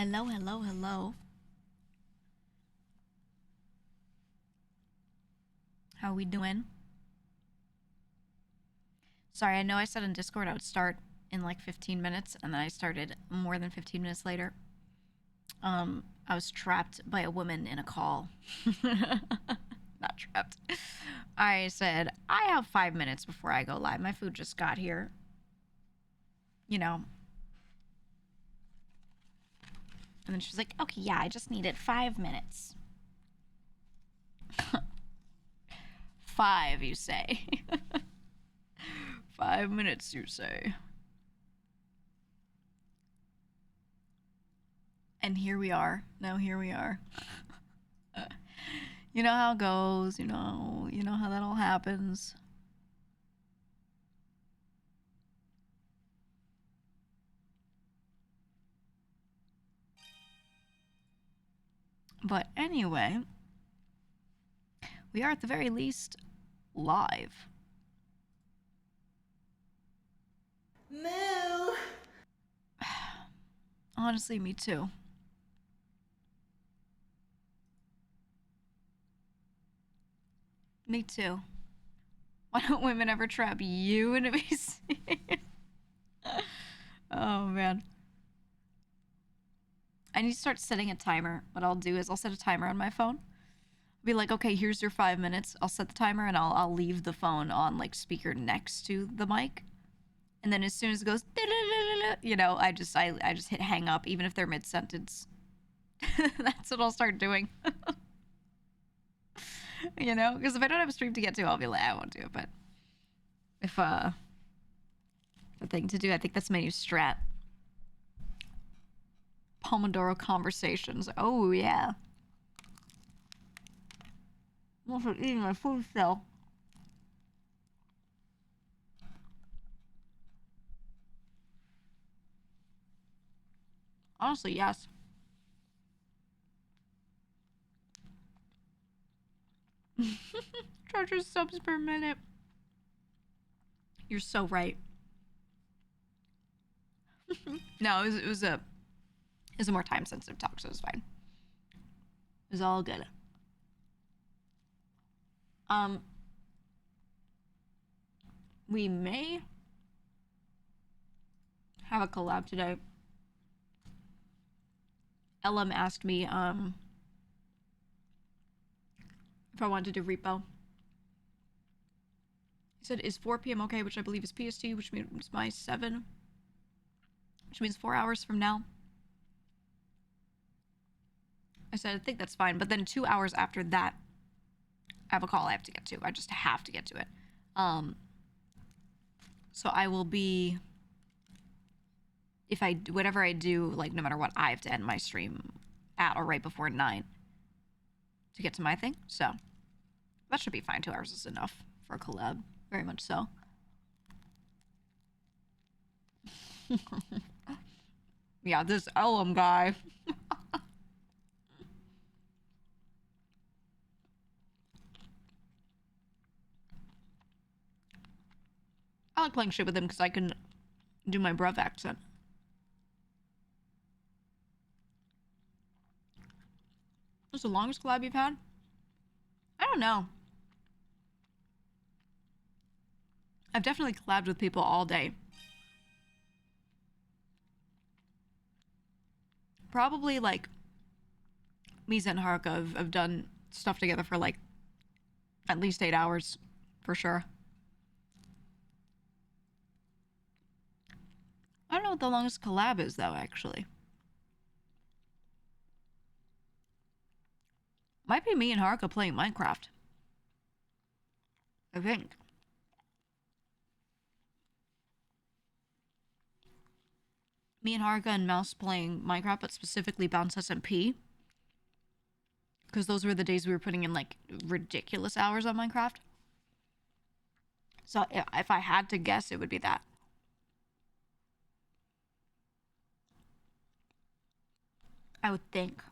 Hello, hello, hello. How we doing? Sorry, I know I said in Discord I would start in like 15 minutes, and then I started more than 15 minutes later. I was trapped by a woman in a call. Not trapped. I said, I have 5 minutes before I go live. My food just got here. You know. And then she was like, okay, yeah, I just needed 5 minutes. 5, you say. 5 minutes, you say. And here we are. Now here we are. You know how it goes, you know how that all happens. But anyway, we are at the very least live. Moo! Honestly, me too. Me too. Why don't women ever trap you in a VC? Oh, man. I need to start setting a timer. What I'll do is I'll set a timer on my phone. I'll be like, okay, here's your 5 minutes. I'll set the timer and I'll leave the phone on like speaker next to the mic. And then as soon as it goes, you know, I just hit hang up even if they're mid-sentence. That's what I'll start doing. You know, because if I don't have a stream to get to, I'll be like, I won't do it. But if the thing to do, I think that's my new strat. Pomodoro conversations. Oh yeah. I'm also eating my food still. Honestly, yes. Charger subs per minute. You're so right. No, it was a more time sensitive talk, so it was fine. It was all good. We may have a collab today. LM asked me if I wanted to do repo. He said, is 4 p.m. okay? Which I believe is PST, which means my 7. Which means 4 hours from now. I said, I think that's fine. But then 2 hours after that, I have a call I have to get to. I just have to get to it. So I will be... whatever I do, like, no matter what, I have to end my stream at or right before 9 to get to my thing. So that should be fine. 2 hours is enough for a collab. Very much so. Yeah, this LM guy. I like playing shit with him because I can do my bruv accent. What's the longest collab you've had? I don't know. I've definitely collabed with people all day. Probably like Misa and Haruka have done stuff together for like at least 8 hours for sure. I don't know what the longest collab is though, actually. Might be me and Haruka playing Minecraft. I think. Me and Haruka and Mouse playing Minecraft, but specifically Bounce SMP. Because those were the days we were putting in, like, ridiculous hours on Minecraft. So, if I had to guess, it would be that. I would think.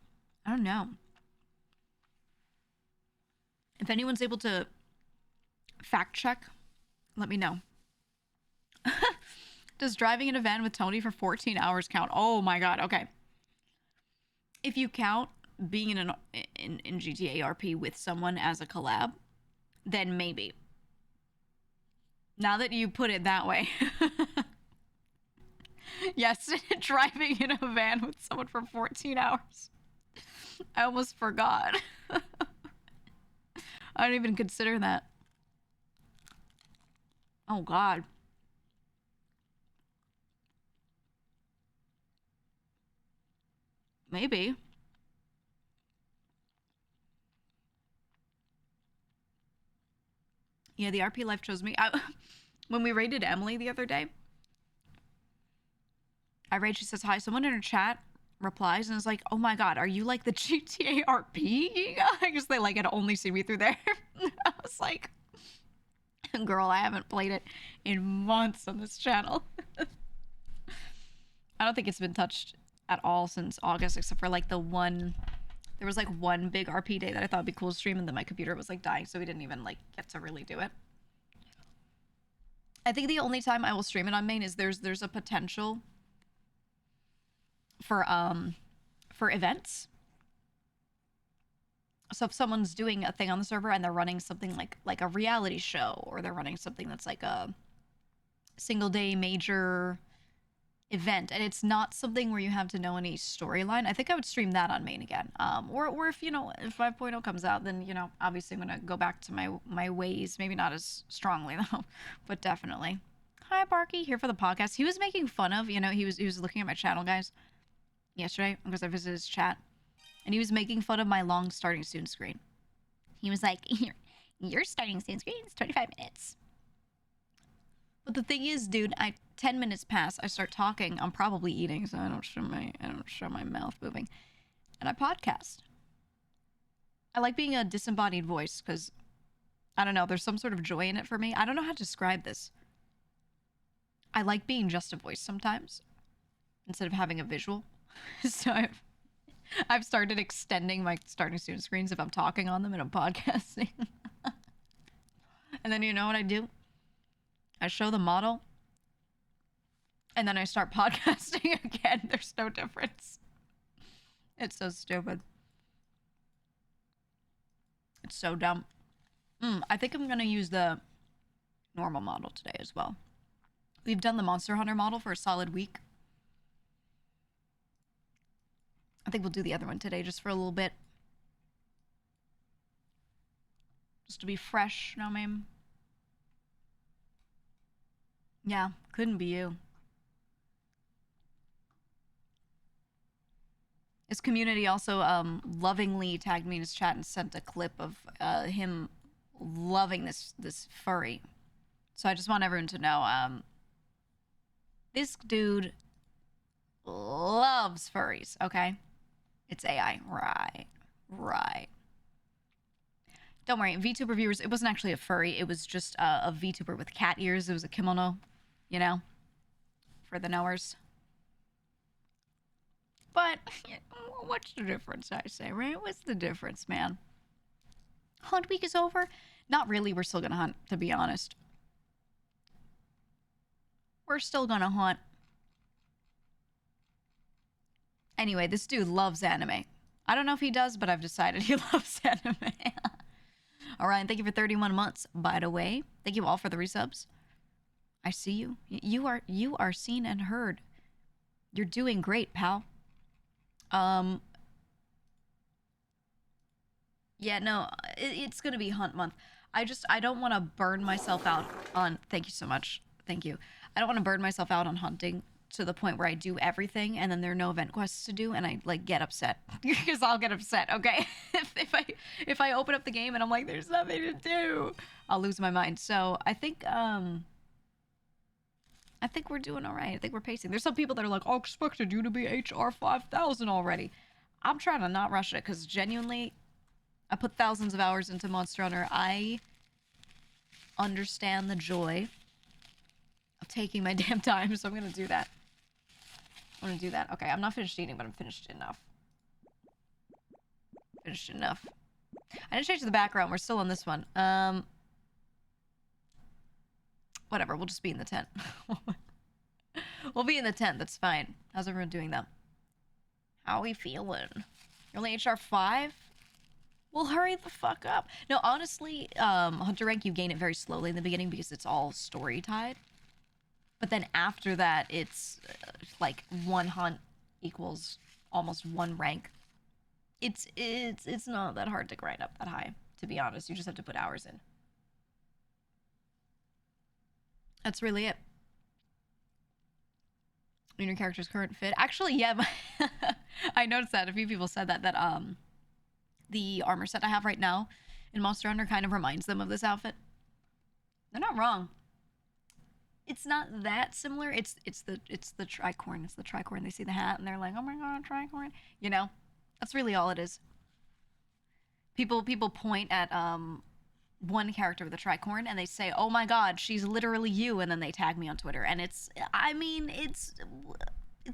I don't know. If anyone's able to fact check, let me know. Does driving in a van with Tony for 14 hours count? Oh my god, okay. If you count being in GTA RP with someone as a collab, then maybe. Now that you put it that way. Yes, driving in a van with someone for 14 hours. I almost forgot. I don't even consider that. Oh, God. Maybe. Yeah, the RP life chose me. When we raided Emily the other day, I raid, she says hi. Someone in her chat replies and is like, oh my God, are you like the GTA RP? I guess they like had only seen me through there. I was like, girl, I haven't played it in months on this channel. I don't think it's been touched at all since August, except for like there was like one big RP day that I thought would be cool to stream, and then my computer was like dying, so we didn't even like get to really do it. I think the only time I will stream it on main is there's a potential for events. So if someone's doing a thing on the server and they're running something like a reality show, or they're running something that's like a single day major event, and it's not something where you have to know any storyline, I think I would stream that on main again. Or if, you know, if 5.0 comes out, then, you know, obviously I'm gonna go back to my ways, maybe not as strongly though, but definitely. Hi Barky, here for the podcast. He was making fun of, you know, he was looking at my channel, guys, yesterday, because I visited his chat, and he was making fun of my long starting soon screen. He was like, your starting soon screen is 25 minutes. But the thing is, dude, 10 minutes pass, I start talking, I'm probably eating, so I don't show my mouth moving, and I podcast. I like being a disembodied voice, because, I don't know, there's some sort of joy in it for me. I don't know how to describe this. I like being just a voice sometimes, instead of having a visual. So I've started extending my starting student screens if I'm talking on them and I'm podcasting. And then you know what I do? I show the model, and then I start podcasting again. There's no difference. It's so stupid. It's so dumb. I think I'm gonna use the normal model today as well. We've done the Monster Hunter model for a solid week. I think we'll do the other one today just for a little bit. Just to be fresh, you know what I mean? Yeah, couldn't be you. His community also lovingly tagged me in his chat and sent a clip of him loving this furry. So I just want everyone to know, this dude loves furries, okay? It's AI. Right. Don't worry, VTuber viewers, it wasn't actually a furry. It was just a VTuber with cat ears. It was a kimono, you know, for the knowers. But what's the difference, I say, right? What's the difference, man? Hunt week is over? Not really. We're still gonna hunt, to be honest. We're still gonna hunt. Anyway, this dude loves anime. I don't know if he does, but I've decided he loves anime. All right, thank you for 31 months, by the way. Thank you all for the resubs. I see you. You are seen and heard. You're doing great, pal. Yeah, no, it's gonna be hunt month. I don't want to burn myself out on. Thank you so much. Thank you. I don't want to burn myself out on hunting to the point where I do everything and then there are no event quests to do, and I like get upset because I'll get upset. Okay, if I open up the game and I'm like, there's nothing to do, I'll lose my mind. So I think we're doing all right. I think we're pacing. There's some people that are like, I expected you to be HR 5000 already. I'm trying to not rush it because genuinely, I put thousands of hours into Monster Hunter. I understand the joy of taking my damn time, so I'm gonna do that. I'm gonna do that. Okay, I'm not finished eating, but I'm finished enough. Finished enough. I didn't change the background. We're still on this one. Whatever. We'll just be in the tent. We'll be in the tent. That's fine. How's everyone doing, though? How we feeling? You're only HR 5? Well, hurry the fuck up. No, honestly, Hunter rank, you gain it very slowly in the beginning because it's all story tied. But then after that, it's like 1 hunt equals almost 1 rank. It's not that hard to grind up that high, to be honest. You just have to put hours in. That's really it. In your character's current fit. Actually, yeah, I noticed that a few people said that the armor set I have right now in Monster Hunter kind of reminds them of this outfit. They're not wrong. It's not that similar. It's the tricorn. It's the tricorn. They see the hat and they're like, oh my god, tricorn. You know, that's really all it is. People point at one character with a tricorn and they say, oh my god, she's literally you, and then they tag me on Twitter, and it's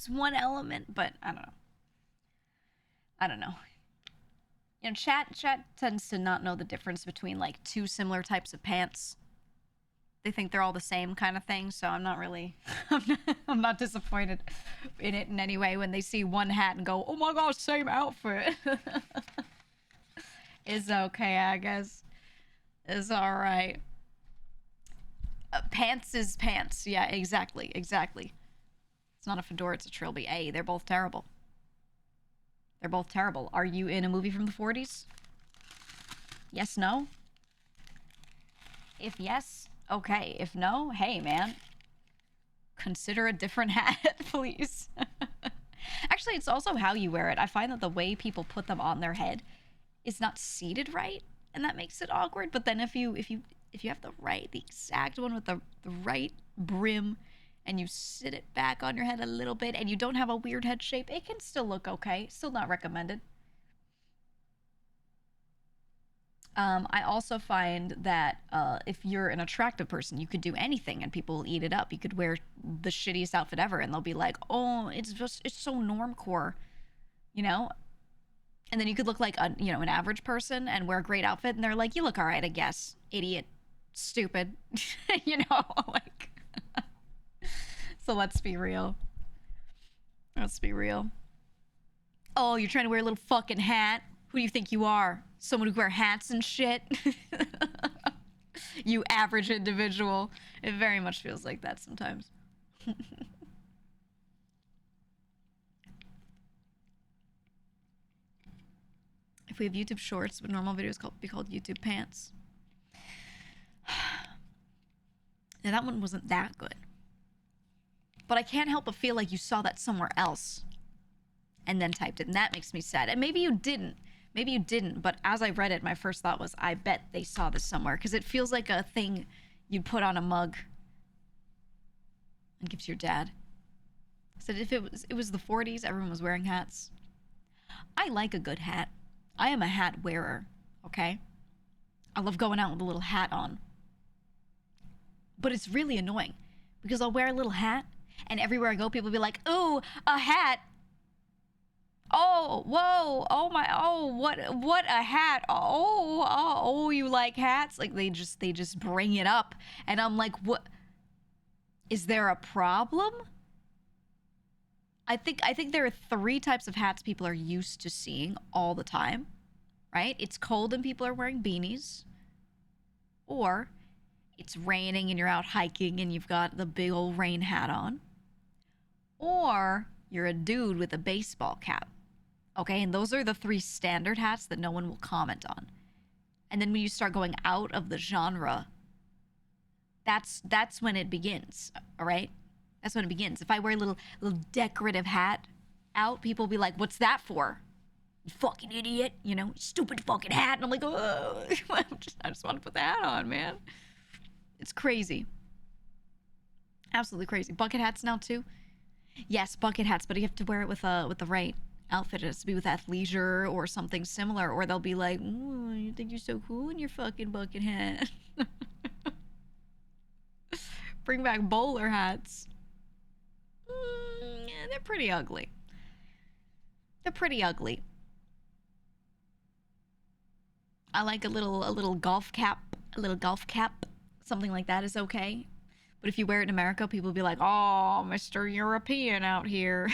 one element, but I don't know. You know, chat tends to not know the difference between like 2 similar types of pants. They think they're all the same kind of thing, so I'm not really I'm not disappointed in it in any way when they see one hat and go, oh my gosh, same outfit. It's okay, I guess. It's alright. Pants is pants. Yeah, exactly. It's not a fedora, it's a trilby. Hey, they're both terrible. They're both terrible. Are you in a movie from the 40s? Yes, no? If yes, okay. If no, hey, man. Consider a different hat, please. Actually, it's also how you wear it. I find that the way people put them on their head is not seated right, and that makes it awkward. But then if you have the exact one with the right brim, and you sit it back on your head a little bit, and you don't have a weird head shape, it can still look okay. Still not recommended. I also find that if you're an attractive person, you could do anything and people will eat it up. You could wear the shittiest outfit ever and they'll be like, oh, it's so normcore, you know? And then you could look like an average person and wear a great outfit and they're like, you look all right, I guess. Idiot. Stupid. You know, like... So let's be real. Let's be real. Oh, you're trying to wear a little fucking hat? Who do you think you are? Someone who wear hats and shit? You average individual. It very much feels like that sometimes. If we have YouTube Shorts, would normal videos be called YouTube Pants? Now that one wasn't that good. But I can't help but feel like you saw that somewhere else and then typed it, and that makes me sad. And maybe you didn't. Maybe you didn't, but as I read it, my first thought was, I bet they saw this somewhere, because it feels like a thing you'd put on a mug and give to your dad. Said if it was the 40s, everyone was wearing hats. I like a good hat. I am a hat wearer, okay? I love going out with a little hat on. But it's really annoying, because I'll wear a little hat, and everywhere I go, people will be like, ooh, a hat. Oh, whoa, oh my, oh, what a hat. Oh, you like hats? Like, they just bring it up. And I'm like, what? Is there a problem? I think there are 3 types of hats people are used to seeing all the time, right? It's cold and people are wearing beanies. Or it's raining and you're out hiking and you've got the big old rain hat on. Or you're a dude with a baseball cap. Okay, and those are the 3 standard hats that no one will comment on. And then when you start going out of the genre, that's when it begins, all right? That's when it begins. If I wear a little decorative hat out, people will be like, what's that for? You fucking idiot, you know, stupid fucking hat. And I'm like, oh, I just want to put the hat on, man. It's crazy. Absolutely crazy. Bucket hats now too? Yes, bucket hats, but you have to wear it with the right outfit. It has to be with athleisure or something similar, or they'll be like, ooh, you think you're so cool in your fucking bucket hat. Bring back bowler hats. Yeah, they're pretty ugly. They're pretty ugly. I like a little golf cap. A little golf cap. Something like that is okay. But if you wear it in America, people will be like, oh, Mr. European out here.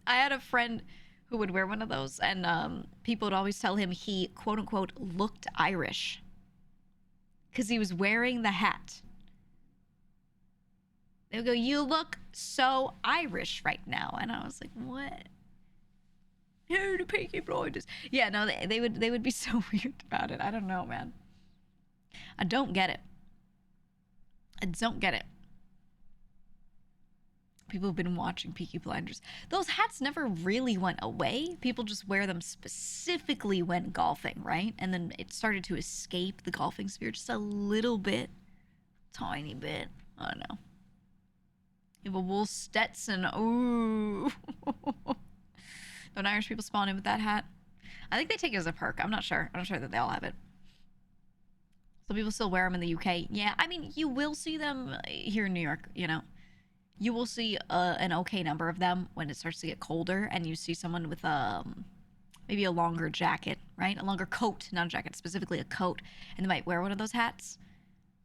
I had a friend who would wear one of those, and people would always tell him he, quote unquote, looked Irish because he was wearing the hat. They would go, "You look so Irish right now," and I was like, "What?" Here, the Peaky Blinders. Yeah, no, they would be so weird about it. I don't know, man. I don't get it. I don't get it. People have been watching Peaky Blinders. Those hats never really went away. People just wear them specifically when golfing, right? And then it started to escape the golfing sphere just a little bit. Tiny bit. I don't know. You have a wool Stetson. Ooh. Don't Irish people spawn in with that hat? I think they take it as a perk. I'm not sure. I'm not sure that they all have it. Some people still wear them in the UK. Yeah, I mean, you will see them here in New York, you know. You will see an okay number of them when it starts to get colder, and you see someone with maybe a longer jacket, right? A longer coat, not a jacket, specifically a coat, and they might wear one of those hats.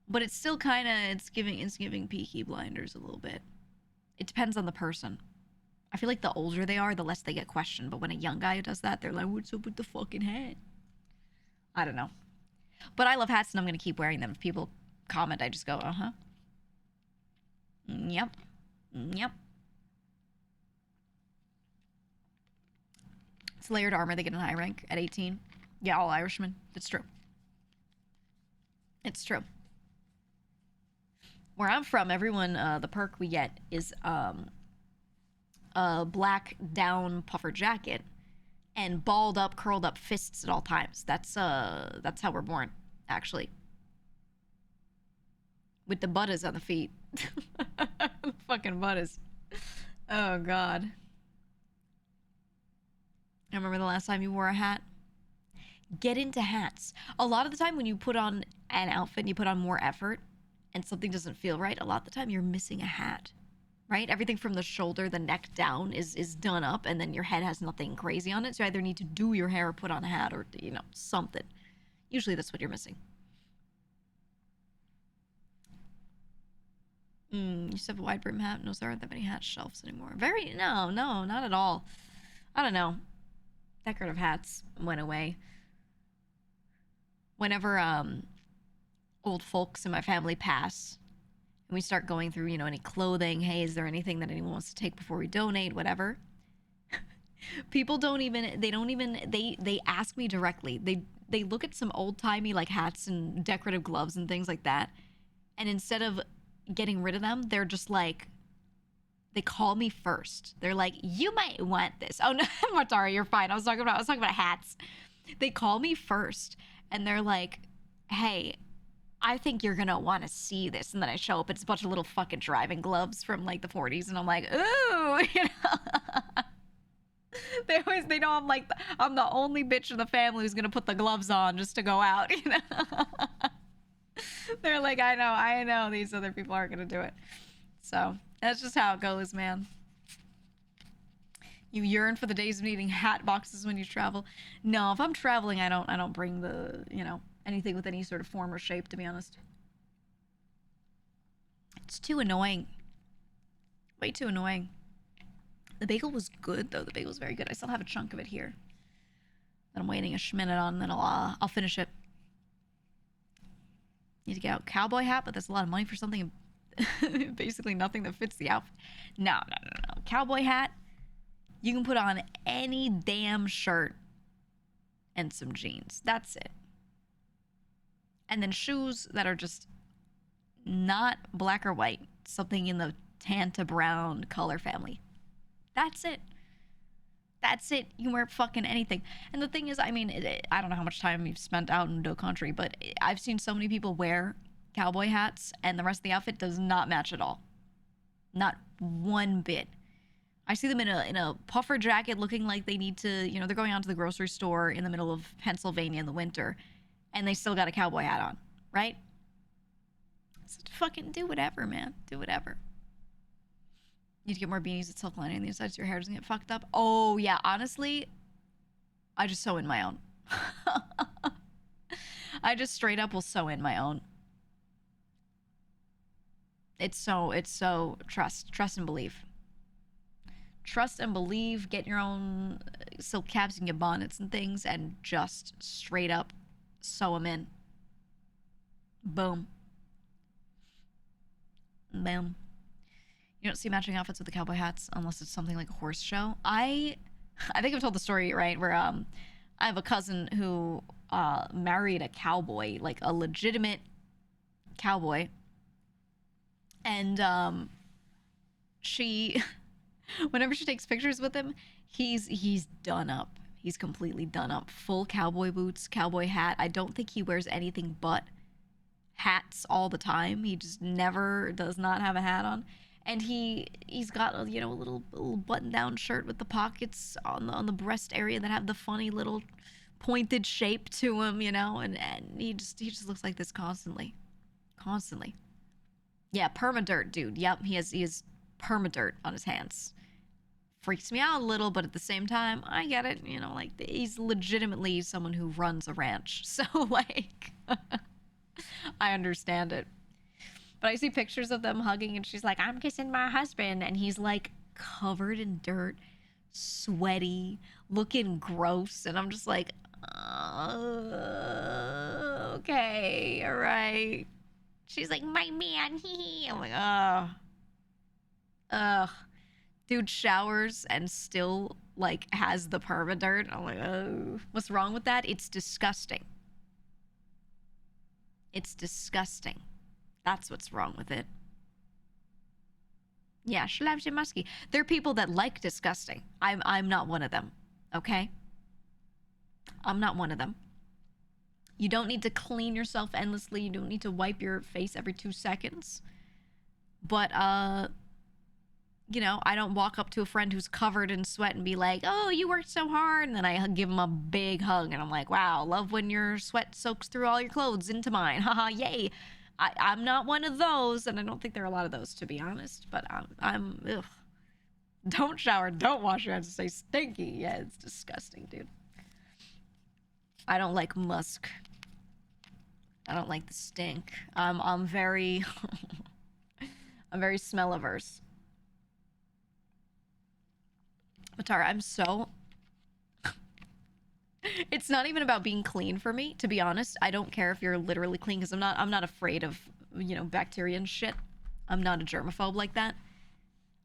But it's still kind of, it's giving Peaky Blinders a little bit. It depends on the person. I feel like the older they are, the less they get questioned. But when a young guy does that, they're like, "What's up with the fucking hat?" I don't know. But I love hats, and I'm going to keep wearing them. If people comment, I just go, uh-huh. Yep. Yep. It's layered armor. They get an high rank at 18. Yeah, all Irishmen. It's true. It's true. Where I'm from, everyone, the perk we get is a black down puffer jacket and balled up, curled up fists at all times. That's how we're born, actually. With the butters on the feet. The fucking butters. Oh, God. I remember the last time you wore a hat. Get into hats. A lot of the time when you put on an outfit and you put on more effort and something doesn't feel right, a lot of the time you're missing a hat, right? Everything from the shoulder, the neck down is done up, and then your head has nothing crazy on it. So you either need to do your hair or put on a hat or, you know, something. Usually that's what you're missing. You used to have a wide brim hat. No, there aren't that many hat shelves anymore. No, not at all. I don't know. Decorative hats went away. Whenever old folks in my family pass, and we start going through, you know, any clothing, hey, is there anything that anyone wants to take before we donate, whatever. People they ask me directly. They look at some old-timey like hats and decorative gloves and things like that, and instead of getting rid of them, they're just like, they call me first. They're like, "You might want this." Oh no, Matara, you're fine. I was talking about hats. They call me first and they're like, "Hey, I think you're gonna want to see this." And then I show up, it's a bunch of little fucking driving gloves from like the 40s, and I'm like, "Ooh," you know. They know I'm the only bitch in the family who's gonna put the gloves on just to go out, you know. They're like, I know these other people aren't gonna do it. So that's just how it goes, man. You yearn for the days of needing hat boxes when you travel. No, if I'm traveling, I don't bring the, you know, anything with any sort of form or shape, to be honest. It's too annoying. Way too annoying. The bagel was good, though. The bagel was very good. I still have a chunk of it here that I'm waiting a minute on, and then I'll finish it. Need to get out cowboy hat, but that's a lot of money for something basically nothing that fits the outfit. No. Cowboy hat, you can put on any damn shirt and some jeans. That's it. And then shoes that are just not black or white, something in the tan to brown color family. That's it. That's it. You can wear fucking anything. And the thing is, I mean, I don't know how much time you've spent out in no country, but I've seen so many people wear cowboy hats and the rest of the outfit does not match at all. Not one bit. I see them in a puffer jacket looking like they need to, you know, they're going out to the grocery store in the middle of Pennsylvania in the winter and they still got a cowboy hat on, right? So fucking do whatever, man. Do whatever. Need to get more beanies with silk lining on the inside so your hair doesn't get fucked up. Oh, yeah. Honestly, I just sew in my own. I just straight up will sew in my own. It's so trust and believe. trust and believe, get your own silk caps and get bonnets and things, and just straight up sew them in. Boom. Boom. You don't see matching outfits with the cowboy hats unless it's something like a horse show. I think I've told the story, right, where I have a cousin who married a cowboy, like a legitimate cowboy, and she whenever she takes pictures with him, he's done up. He's completely done up. Full cowboy boots, cowboy hat. I don't think he wears anything but hats all the time. He just never does not have a hat on. And he's got a, you know, a little button-down shirt with the pockets on the breast area that have the funny little pointed shape to him, you know, and he just looks like this constantly. Yeah, permadirt, dude. Yep, he has permadirt on his hands. Freaks me out a little, but at the same time, I get it. You know, like, he's legitimately someone who runs a ranch. So, like, I understand it. But I see pictures of them hugging, and she's like, I'm kissing my husband. And he's, like, covered in dirt, sweaty, looking gross. And I'm just like, okay, all right. She's like, my man, hee. I'm like, ugh. Dude showers and still, like, has the permadirt. I'm like, oh. What's wrong with that? It's disgusting. It's disgusting. That's what's wrong with it. Yeah, Shlabshy Muskie. There are people that like disgusting. I'm not one of them, okay? I'm not one of them. You don't need to clean yourself endlessly. You don't need to wipe your face every 2 seconds. But, you know, I don't walk up to a friend who's covered in sweat and be like, oh, you worked so hard. And then I give them a big hug. And I'm like, wow, love when your sweat soaks through all your clothes into mine. Haha, yay. I'm not one of those, and I don't think there are a lot of those, to be honest, but I'm ugh. Don't shower, don't wash your hands, stay stinky. Yeah, it's disgusting, dude. I don't like musk. I don't like the stink. I'm very I'm very smell averse. Matara, I'm so it's not even about being clean for me, to be honest. I don't care if you're literally clean, because I'm not afraid of, you know, bacteria and shit. I'm not a germaphobe like that.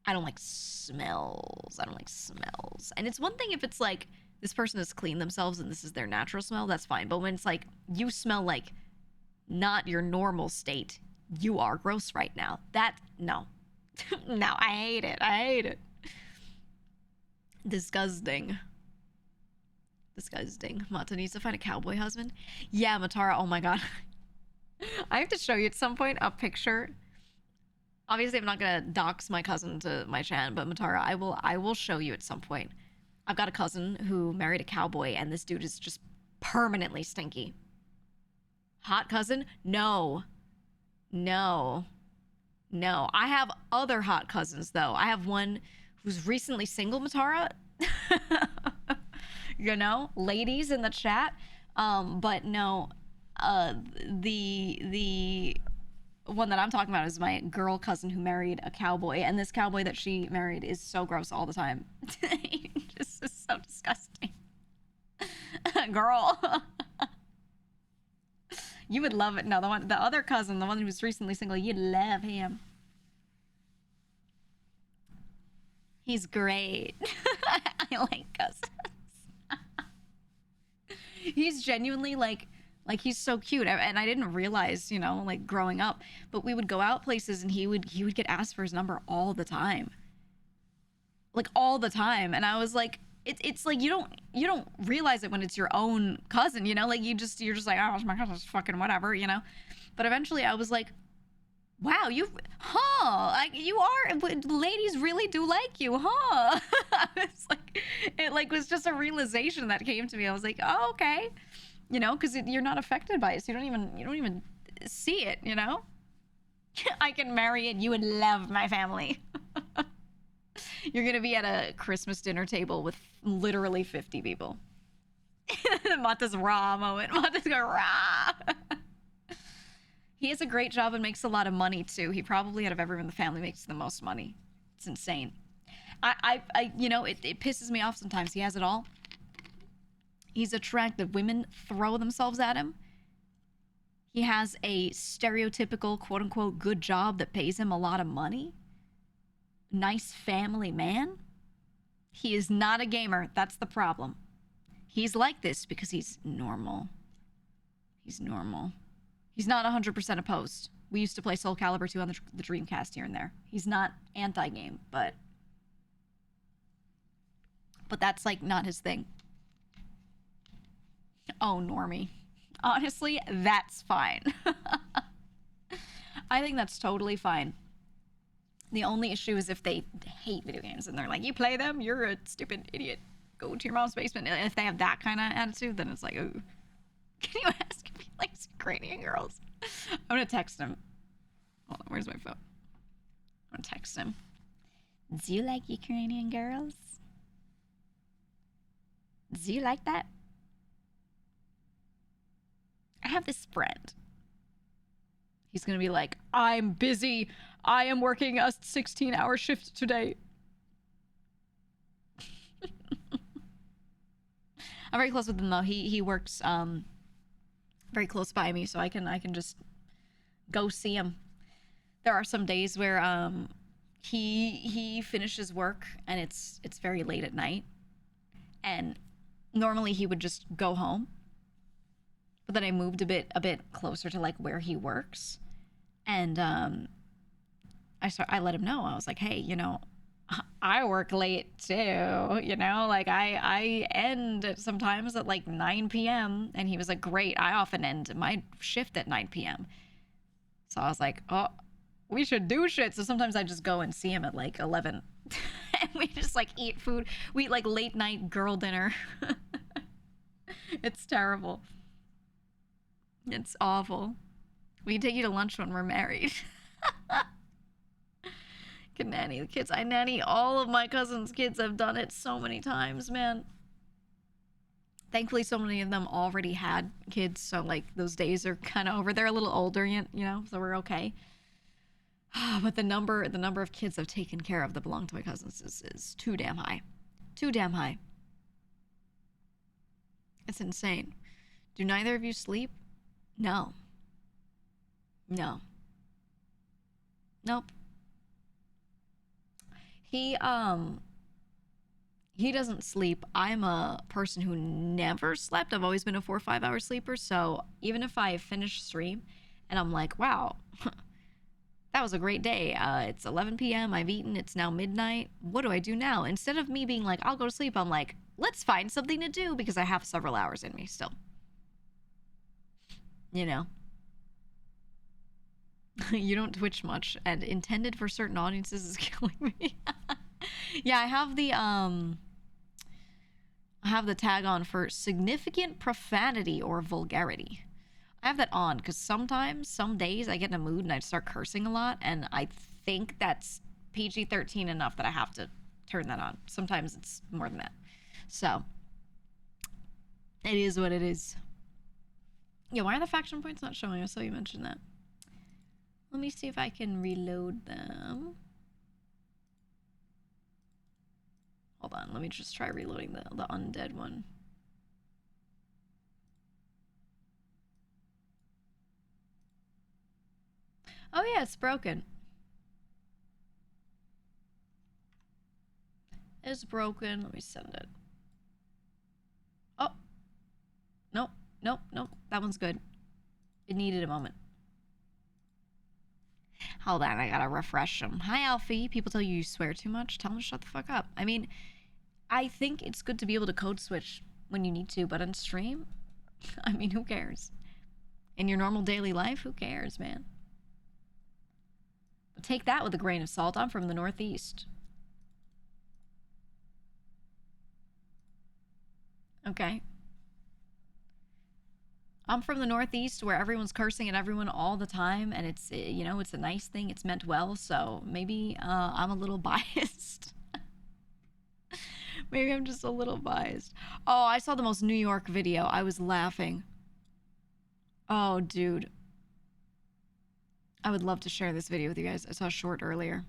I don't like smells. And it's one thing if it's like this person has cleaned themselves and this is their natural smell, that's fine. But when it's like you smell like not your normal state, you are gross right now. That, no. No, I hate it. Disgusting. Mata needs to find a cowboy husband. Yeah, Matara, oh my god. I have to show you at some point a picture. Obviously, I'm not gonna dox my cousin to my chan, but Matara, I will show you at some point. I've got a cousin who married a cowboy, and this dude is just permanently stinky. Hot cousin? No. I have other hot cousins, though. I have one who's recently single, Matara. You know, ladies in the chat. But no, the one that I'm talking about is my girl cousin who married a cowboy, and this cowboy that she married is so gross all the time. Just is so disgusting. Girl. You would love it. No, the other cousin, the one who was recently single, you'd love him. He's great. I like cousins. He's genuinely like he's so cute, and I didn't realize, you know, like growing up, but we would go out places and he would get asked for his number all the time, like all the time, and I was like, it's like you don't realize it when it's your own cousin, you know, like you're just like, oh, it's my cousin's fucking whatever, you know, but eventually I was like, wow, like you are, ladies really do like you, huh? It's like, it like was just a realization that came to me. I was like, oh, okay, you know, because you're not affected by it, so you don't even see it, you know. I can marry and you would love my family. You're gonna be at a Christmas dinner table with literally 50 people. Mata's raw moment. Mata's go raw. He has a great job and makes a lot of money, too. He probably, out of everyone in the family, makes the most money. It's insane. You know, it pisses me off sometimes. He has it all. He's attractive. Women throw themselves at him. He has a stereotypical, quote unquote, good job that pays him a lot of money. Nice family man. He is not a gamer. That's the problem. He's like this because he's normal. He's normal. He's not 100% opposed. We used to play Soul Calibur 2 on the Dreamcast here and there. He's not anti-game, but that's like not his thing. Oh, normie. Honestly, that's fine. I think that's totally fine. The only issue is if they hate video games and they're like, you play them, you're a stupid idiot. Go to your mom's basement. And if they have that kind of attitude, then it's like, ooh. Can you ask if he likes Ukrainian girls? I'm gonna text him. Hold on, where's my phone? I'm gonna text him. Do you like Ukrainian girls? Do you like that? I have this friend. He's gonna be like, I'm busy. I am working a 16-hour shift today. I'm very close with him though. He works very close by me, so I can just go see him. There are some days where he finishes work and it's very late at night, and normally he would just go home, but then I moved a bit closer to like where he works, and I let him know. I was like, hey, you know, I work late too, you know, like I end sometimes at like 9 p.m. And he was like, great, I often end my shift at 9 p.m. So I was like, oh, we should do shit. So sometimes I just go and see him at like 11 and we just like eat food. We eat like late night girl dinner. It's terrible. It's awful. We can take you to lunch when we're married. Can nanny the kids. I nanny all of my cousins' kids. I've done it so many times, man. Thankfully, so many of them already had kids, so like those days are kind of over. They're a little older, you know, so we're okay. But the number of kids I've taken care of that belong to my cousins is too damn high. Too damn high. It's insane. Do neither of you sleep? No. No. Nope. He doesn't sleep. I'm a person who never slept. I've always been a 4 or 5 hour sleeper. So even if I finish stream and I'm like, wow, that was a great day. It's 11 p.m. I've eaten. It's now midnight. What do I do now? Instead of me being like, I'll go to sleep, I'm like, let's find something to do because I have several hours in me still. You know? You don't Twitch much, and intended for certain audiences is killing me. Yeah, I have the tag on for significant profanity or vulgarity. I have that on because sometimes, some days, I get in a mood and I start cursing a lot, and I think that's PG-13 enough that I have to turn that on. Sometimes it's more than that. So, it is what it is. Yeah, why are the faction points not showing? I saw you mention that. Let me see if I can reload them. Hold on, let me just try reloading the undead one. Oh yeah, it's broken. It's broken. Let me send it. Oh. Nope, nope, nope. That one's good. It needed a moment. Hold on, I gotta refresh them. Hi, Alfie. People tell you swear too much. Tell them to shut the fuck up. I mean, I think it's good to be able to code switch when you need to, but on stream, I mean, who cares? In your normal daily life, who cares, man? But take that with a grain of salt. I'm from the Northeast. Okay. I'm from the Northeast where everyone's cursing at everyone all the time, and it's, you know, it's a nice thing. It's meant well, so maybe I'm a little biased. Maybe I'm just a little biased. Oh, I saw the most New York video. I was laughing. Oh, dude. I would love to share this video with you guys. I saw a short earlier.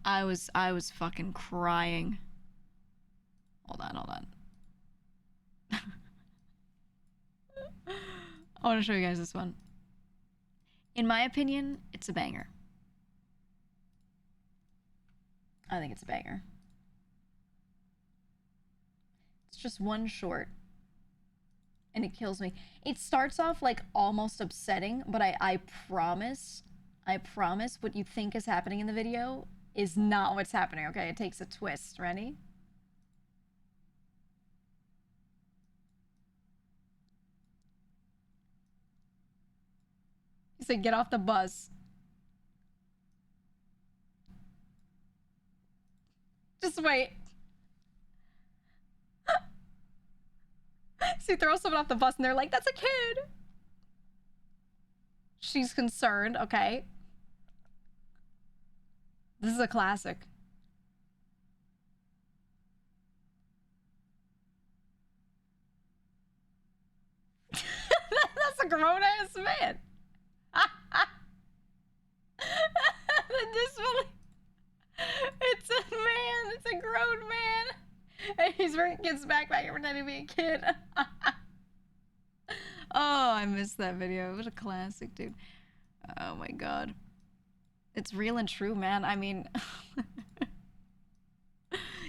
I was fucking crying. Hold on. I want to show you guys this one. In my opinion, it's a banger. I think it's a banger. It's just one short. And it kills me. It starts off like almost upsetting, but I promise what you think is happening in the video is not what's happening, okay? It takes a twist. Ready? He said, get off the bus. Just wait. So you throw someone off the bus and they're like, that's a kid. She's concerned, okay? This is a classic. That's a grown-ass man. The disbelief. It's a man. It's a grown man. And he's wearing a kid's backpack and pretending to be a kid. Oh, I missed that video. It was a classic, dude. Oh my god. It's real and true, man. I mean,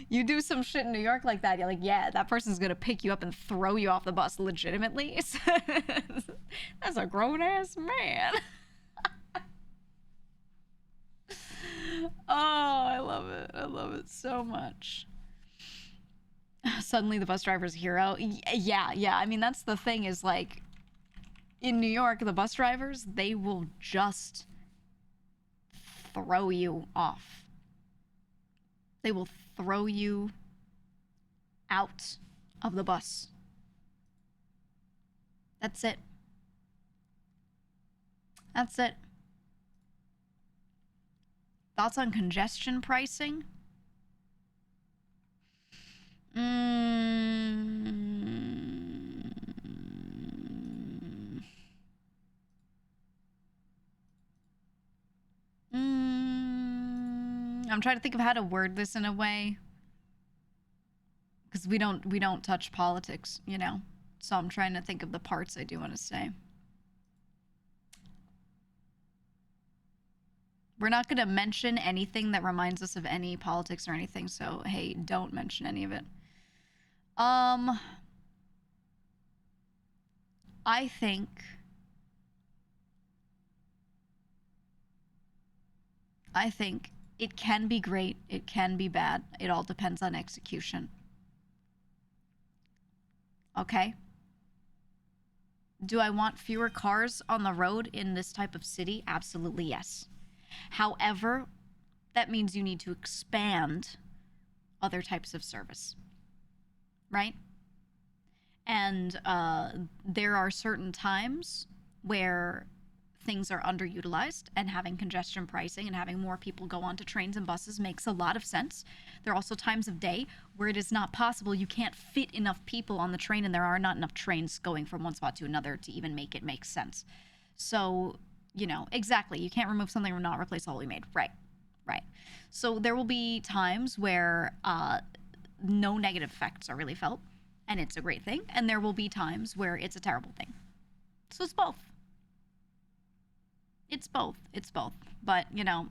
you do some shit in New York like that, you're like, yeah, that person's gonna pick you up and throw you off the bus legitimately. That's a grown-ass man. Oh, I love it. I love it so much. Suddenly the bus driver's a hero. Yeah. I mean, that's the thing is, like, in New York, the bus drivers, they will just throw you off. They will throw you out of the bus. That's it. That's it. Thoughts on congestion pricing? I'm trying to think of how to word this in a way, because we don't touch politics, you know. So I'm trying to think of the parts I do want to say. We're not going to mention anything that reminds us of any politics or anything, so hey, don't mention any of it. I think it can be great, it can be bad. It all depends on execution. Okay? Do I want fewer cars on the road in this type of city? Absolutely yes. However, that means you need to expand other types of service, right? And there are certain times where things are underutilized, and having congestion pricing and having more people go onto trains and buses makes a lot of sense. There are also times of day where it is not possible. You can't fit enough people on the train, and there are not enough trains going from one spot to another to even make it make sense. So, you know, exactly. You can't remove something and not replace all we made. Right. So there will be times where no negative effects are really felt, and it's a great thing. And there will be times where it's a terrible thing. So it's both. It's both. But, you know,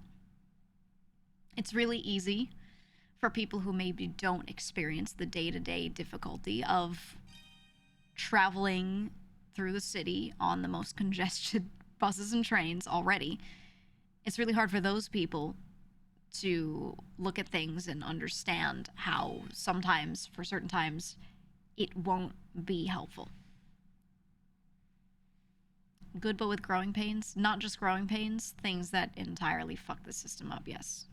it's really easy for people who maybe don't experience the day-to-day difficulty of traveling through the city on the most congested buses and trains already. It's really hard for those people to look at things and understand how sometimes, for certain times, it won't be helpful. Good, but with growing pains. Not just growing pains, things that entirely fuck the system up, yes.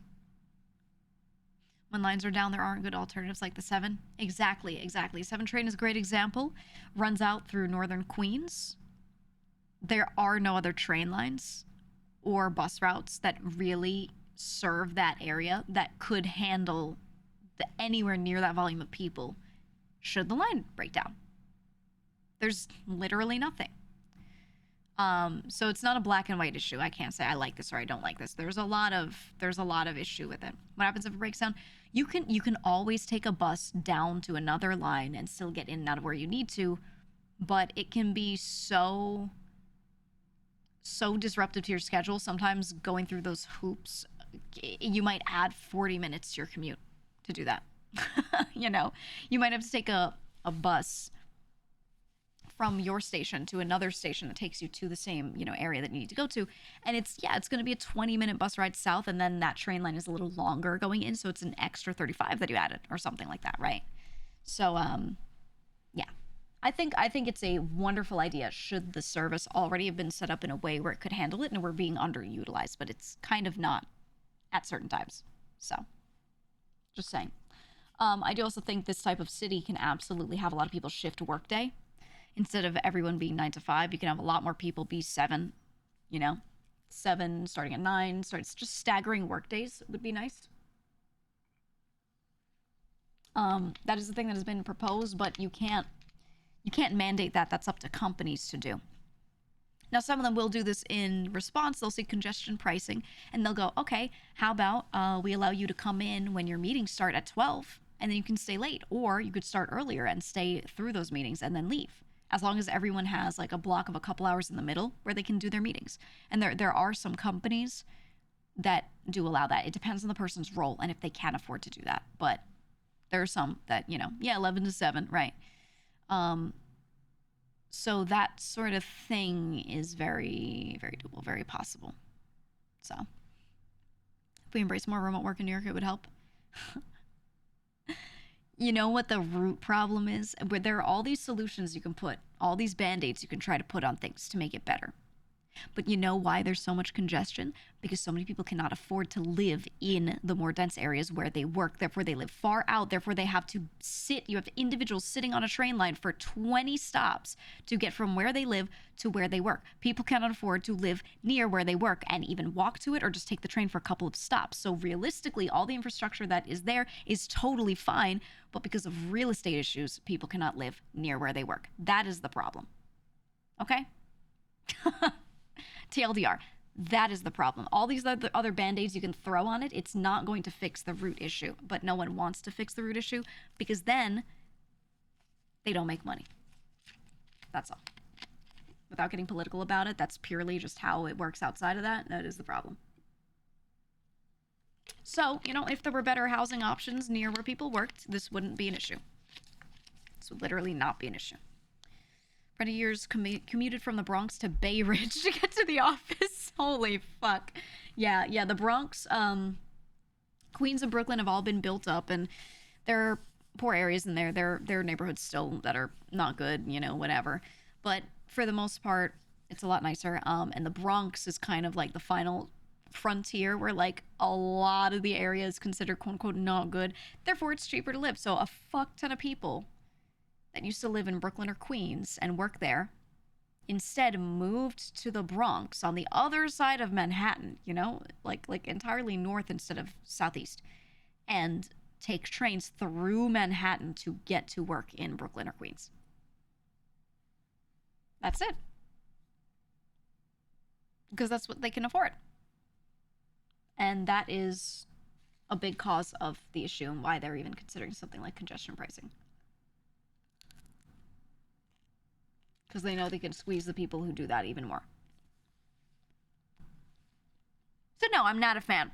When lines are down, there aren't good alternatives like the 7. Exactly. 7 train is a great example. Runs out through northern Queens. There are no other train lines or bus routes that really serve that area that could handle anywhere near that volume of people should the line break down. There's literally nothing. So it's not a black and white issue. I can't say I like this or I don't like this. There's a lot of issue with it. What happens if it breaks down? You can always take a bus down to another line and still get in and out of where you need to, but it can be so disruptive to your schedule. Sometimes going through those hoops, you might add 40 minutes to your commute to do that. You know, you might have to take a bus from your station to another station that takes you to the same, area that you need to go to. And it's going to be a 20-minute bus ride south, and then that train line is a little longer going in, so it's an extra 35 that you added or something like that, right? So yeah. I think it's a wonderful idea should the service already have been set up in a way where it could handle it and we're being underutilized, but it's kind of not at certain times. So, just saying. I do also think this type of city can absolutely have a lot of people shift workday. Instead of everyone being 9 to 5, you can have a lot more people be 7, 7 starting at 9. Starts just staggering work days would be nice. That is the thing that has been proposed, but you can't mandate that. That's up to companies to do. Now, some of them will do this in response. They'll see congestion pricing, and they'll go, okay, how about we allow you to come in when your meetings start at 12, and then you can stay late, or you could start earlier and stay through those meetings and then leave, as long as everyone has like a block of a couple hours in the middle where they can do their meetings. And there are some companies that do allow that. It depends on the person's role and if they can afford to do that. But there are some that, 11 to 7, right? So that sort of thing is very, very doable, very possible. So if we embrace more remote work in New York, it would help. You know what the root problem is? Where there are all these solutions you can put, all these band-aids you can try to put on things to make it better. But you know why there's so much congestion? Because so many people cannot afford to live in the more dense areas where they work. Therefore, they live far out. Therefore, they have to sit. You have individuals sitting on a train line for 20 stops to get from where they live to where they work. People cannot afford to live near where they work and even walk to it or just take the train for a couple of stops. So realistically, all the infrastructure that is there is totally fine. But because of real estate issues, people cannot live near where they work. That is the problem. Okay? TLDR, that is the problem. All these other band-aids you can throw on it, it's not going to fix the root issue. But no one wants to fix the root issue because then they don't make money. That's all. Without getting political about it, that's purely just how it works outside of that. That is the problem. So, if there were better housing options near where people worked, this wouldn't be an issue. This would literally not be an issue. Friend of yours commuted from the Bronx to Bay Ridge to get to the office. Holy fuck. Yeah, the Bronx, Queens and Brooklyn have all been built up, and there are poor areas in there. There are neighborhoods still that are not good, whatever. But for the most part, it's a lot nicer. And the Bronx is kind of like the final frontier where like a lot of the area is considered quote unquote not good. Therefore, it's cheaper to live. So a fuck ton of people that used to live in Brooklyn or Queens and work there instead moved to the Bronx on the other side of Manhattan, like entirely north instead of southeast, and take trains through Manhattan to get to work in Brooklyn or Queens. That's it. Because that's what they can afford. And that is a big cause of the issue and why they're even considering something like congestion pricing. Because they know they can squeeze the people who do that even more. So no, I'm not a fan.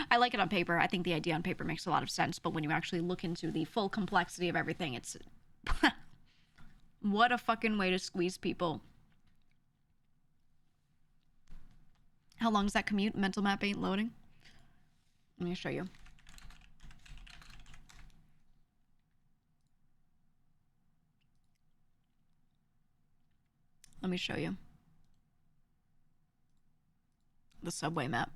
I like it on paper. I think the idea on paper makes a lot of sense. But when you actually look into the full complexity of everything, it's... what a fucking way to squeeze people. How long is that commute? Mental map ain't loading. Let me show you. Let me show you the subway map.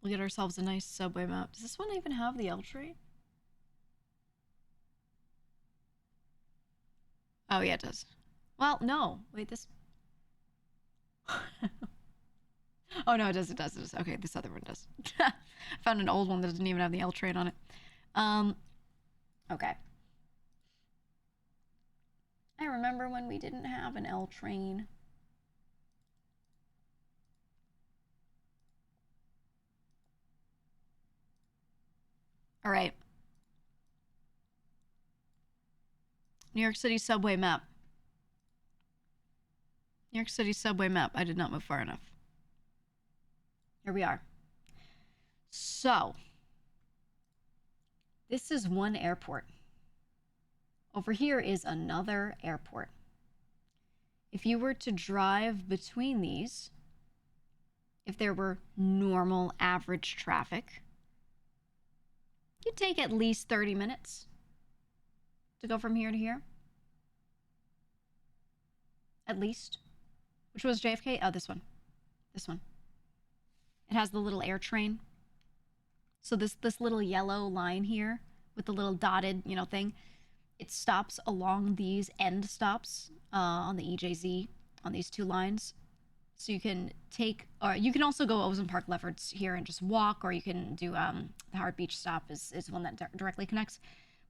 We'll get ourselves a nice subway map. Does this one even have the L train? Oh, yeah, it does. Well, no. Wait, this... oh, no, it does. Okay, this other one does. I found an old one that doesn't even have the L train on it. Okay. remember when we didn't have an L train. All right. New York City subway map. New York City subway map. I did not move far enough. Here we are. So, this is one airport. Over here is another airport. If you were to drive between these, if there were normal average traffic, you'd take at least 30 minutes to go from here to here. At least. Which was JFK? Oh, this one. This one. It has the little air train. So this little yellow line here with the little dotted, thing, it stops along these end stops on the EJZ on these two lines. So you can take, or you can also go Ozone Park Lefferts here and just walk, or you can do the Howard Beach stop is one that directly connects.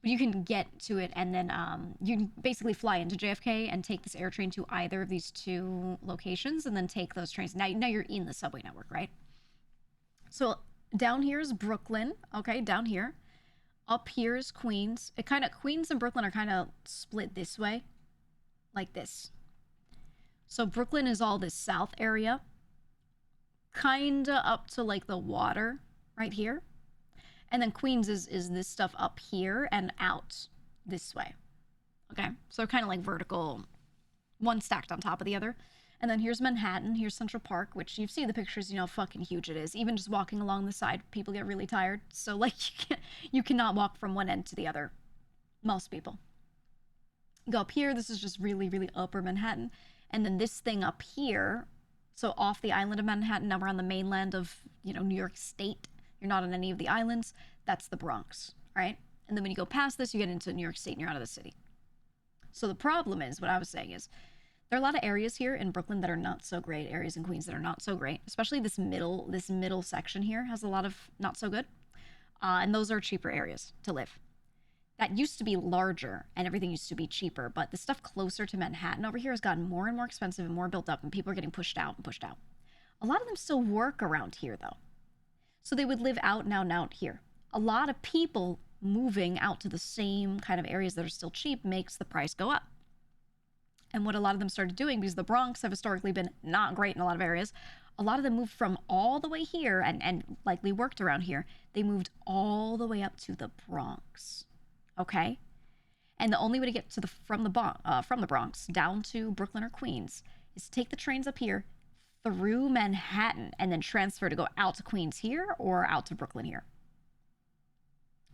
But you can get to it, and then you can basically fly into JFK and take this air train to either of these two locations, and then take those trains. Now you're in the subway network, right? So down here is Brooklyn, okay, down here. Up here is Queens. Queens and Brooklyn are kind of split this way, like this. So Brooklyn is all this south area, kind of up to like the water right here. And then Queens is this stuff up here and out this way. Okay, so kind of like vertical, one stacked on top of the other. And then here's Manhattan, here's Central Park, which you've seen the pictures, fucking huge it is. Even just walking along the side, people get really tired. So like you cannot walk from one end to the other. Most people. Go up here, this is just really, really upper Manhattan. And then this thing up here, so off the island of Manhattan, now we're on the mainland of, New York State. You're not on any of the islands. That's the Bronx, right? And then when you go past this, you get into New York State and you're out of the city. So the problem is, what I was saying is, there are a lot of areas here in Brooklyn that are not so great, areas in Queens that are not so great, especially this middle section here has a lot of not so good. And those are cheaper areas to live. That used to be larger and everything used to be cheaper, but the stuff closer to Manhattan over here has gotten more and more expensive and more built up, and people are getting pushed out and pushed out. A lot of them still work around here, though. So they would live out and out and out here. A lot of people moving out to the same kind of areas that are still cheap makes the price go up. And what a lot of them started doing, because the Bronx have historically been not great in a lot of areas, a lot of them moved from all the way here and likely worked around here. They moved all the way up to the Bronx. Okay? And the only way to get to from the Bronx down to Brooklyn or Queens is to take the trains up here through Manhattan and then transfer to go out to Queens here or out to Brooklyn here.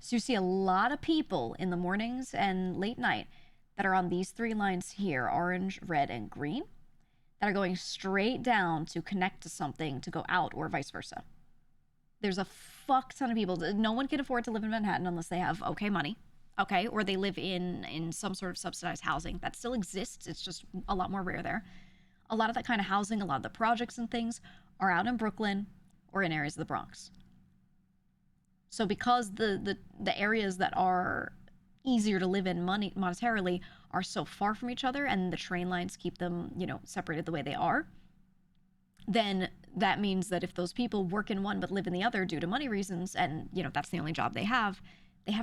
So you see a lot of people in the mornings and late night that are on these three lines here, orange, red, and green, that are going straight down to connect to something to go out or vice versa. There's a fuck ton of people. No one can afford to live in Manhattan unless they have okay money, okay, or they live in some sort of subsidized housing. That still exists. It's just a lot more rare there. A lot of that kind of housing, a lot of the projects and things are out in Brooklyn or in areas of the Bronx. So because the areas that are easier to live in monetarily are so far from each other, and the train lines keep them, separated the way they are, then that means that if those people work in one but live in the other due to money reasons, and, that's the only job they have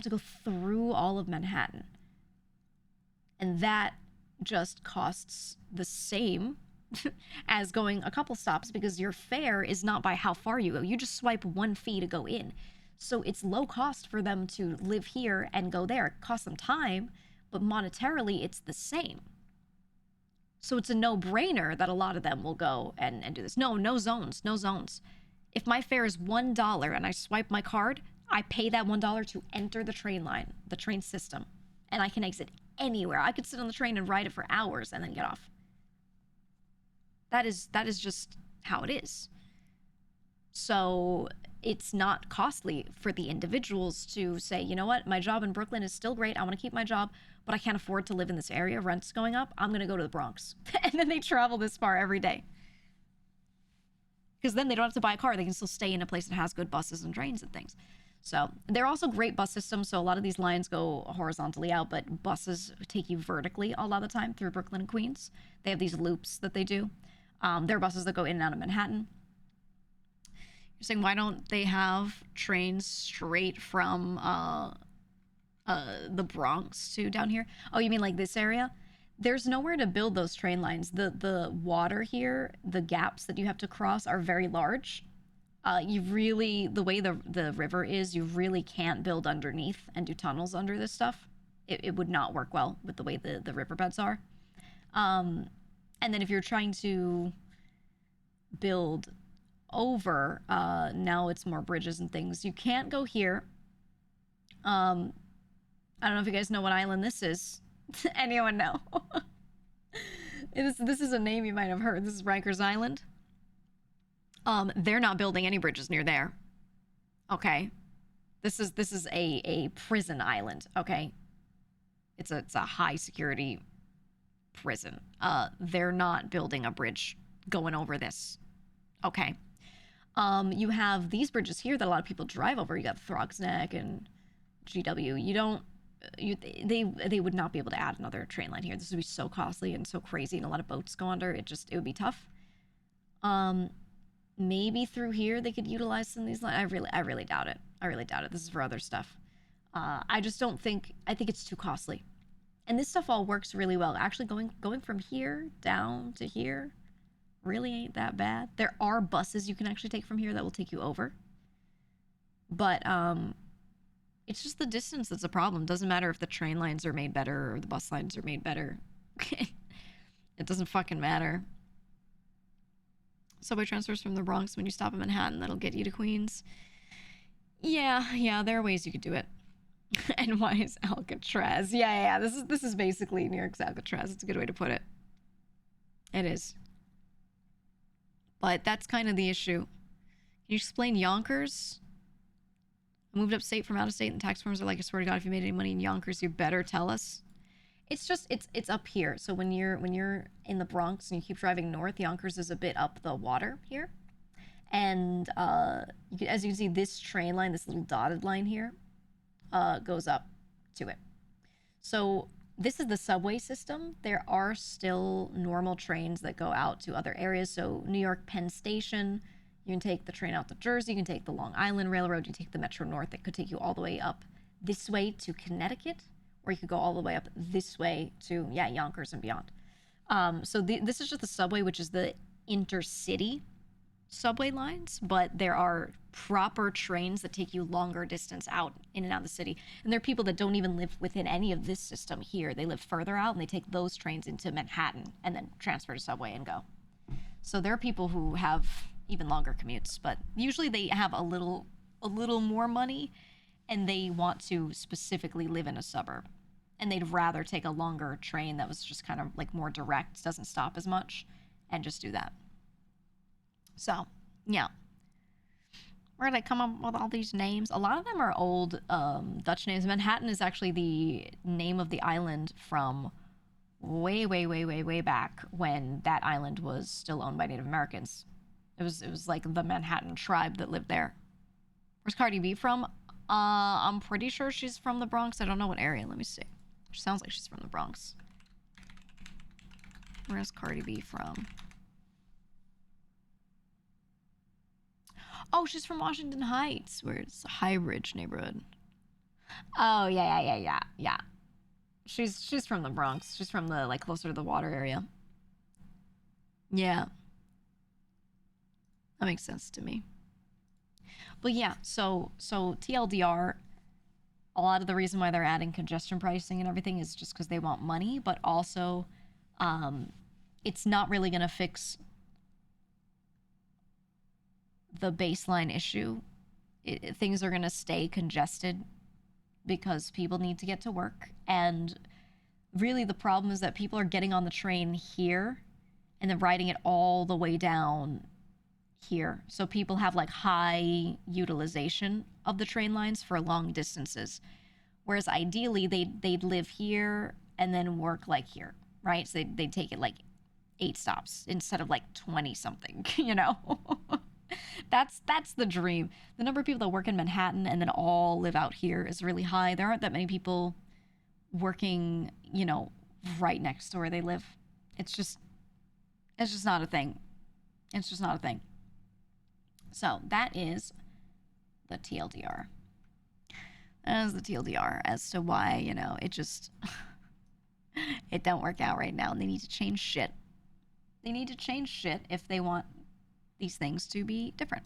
to go through all of Manhattan. And that just costs the same as going a couple stops, because your fare is not by how far you go. You just swipe one fee to go in. So it's low cost for them to live here and go there. It costs them time, but monetarily it's the same. So it's a no-brainer that a lot of them will go and do this. No zones. If my fare is $1 and I swipe my card, I pay that $1 to enter the train line, the train system, and I can exit anywhere. I could sit on the train and ride it for hours and then get off. That is just how it is. So it's not costly for the individuals to say, you know what, my job in Brooklyn is still great. I want to keep my job, but I can't afford to live in this area. Rent's going up. I'm going to go to the Bronx. And then they travel this far every day. Because then they don't have to buy a car. They can still stay in a place that has good buses and trains and things. So they're also great bus systems. So a lot of these lines go horizontally out, but buses take you vertically a lot of the time through Brooklyn and Queens. They have these loops that they do. There are buses that go in and out of Manhattan. You're saying, why don't they have trains straight from the Bronx to down here? Oh, you mean like this area? There's nowhere to build those train lines. The water here, the gaps that you have to cross are very large. You really, the way the river is, you really can't build underneath and do tunnels under this stuff. It would not work well with the way the riverbeds are. And then if you're trying to build over, now it's more bridges and things. You can't go here. I don't know if you guys know what island this is. Anyone know? This is a name you might have heard. This is Rikers Island. They're not building any bridges near there. Okay. This is a prison island, okay? It's a high security prison. They're not building a bridge going over this. Okay. You have these bridges here that a lot of people drive over. You got Throgs Neck and GW. They would not be able to add another train line here. This would be so costly and so crazy, and a lot of boats go under. It would be tough. Maybe through here they could utilize some of these lines. I really doubt it. I really doubt it. This is for other stuff. I just don't think, I think it's too costly. And this stuff all works really well. Actually, going from here down to here really ain't that bad. There are buses you can actually take from here that will take you over. But it's just the distance that's a problem. Doesn't matter if the train lines are made better or the bus lines are made better. It doesn't fucking matter. Subway transfers from the Bronx when you stop in Manhattan. That'll get you to Queens. Yeah, there are ways you could do it. NY's Alcatraz. Yeah. This is basically New York's Alcatraz. It's a good way to put it. It is. But that's kind of the issue. Can you explain Yonkers? I moved upstate from out of state, and tax forms are like, I swear to God, if you made any money in Yonkers, you better tell us. It's just, it's up here. So when you're in the Bronx and you keep driving north, Yonkers is a bit up the water here. And as you can see, this train line, this little dotted line here, goes up to it. So this is the subway system. There are still normal trains that go out to other areas. So New York Penn Station, you can take the train out to Jersey, you can take the Long Island Railroad, you can take the Metro North. That could take you all the way up this way to Connecticut, or you could go all the way up this way to, Yonkers and beyond. So this is just the subway, which is the intercity subway lines, but there are proper trains that take you longer distance out in and out of the city. And there are people that don't even live within any of this system here. They live further out, and they take those trains into Manhattan and then transfer to subway and go. So there are people who have even longer commutes, but usually they have a little more money, and they want to specifically live in a suburb, and they'd rather take a longer train that was just kind of like more direct, doesn't stop as much, and just do that. So, yeah. Where did I come up with all these names? A lot of them are old Dutch names. Manhattan is actually the name of the island from way back when that island was still owned by Native Americans. It was like the Manhattan tribe that lived there. Where's Cardi B from? I'm pretty sure she's from the Bronx. I don't know what area. Let me see. She sounds like she's from the Bronx. Where's Cardi B from? Oh, she's from Washington Heights, where it's a High Ridge neighborhood. Oh, yeah. She's from the Bronx. She's from the, like, closer to the water area. Yeah. That makes sense to me. But yeah, so TLDR, a lot of the reason why they're adding congestion pricing and everything is just because they want money, but also it's not really going to fix the baseline issue. Things are going to stay congested because people need to get to work. And really the problem is that people are getting on the train here and then riding it all the way down here. So people have like high utilization of the train lines for long distances. Whereas ideally they'd live here and then work like here, right? So they'd take it like 8 stops instead of like 20 something, you know? That's the dream. The number of people that work in Manhattan and then all live out here is really high. There aren't that many people working, right next to where they live. It's just not a thing. It's just not a thing. So that is the TLDR. That is the TLDR as to why, it just, it don't work out right now. And they need to change shit. They need to change shit if they want these things to be different.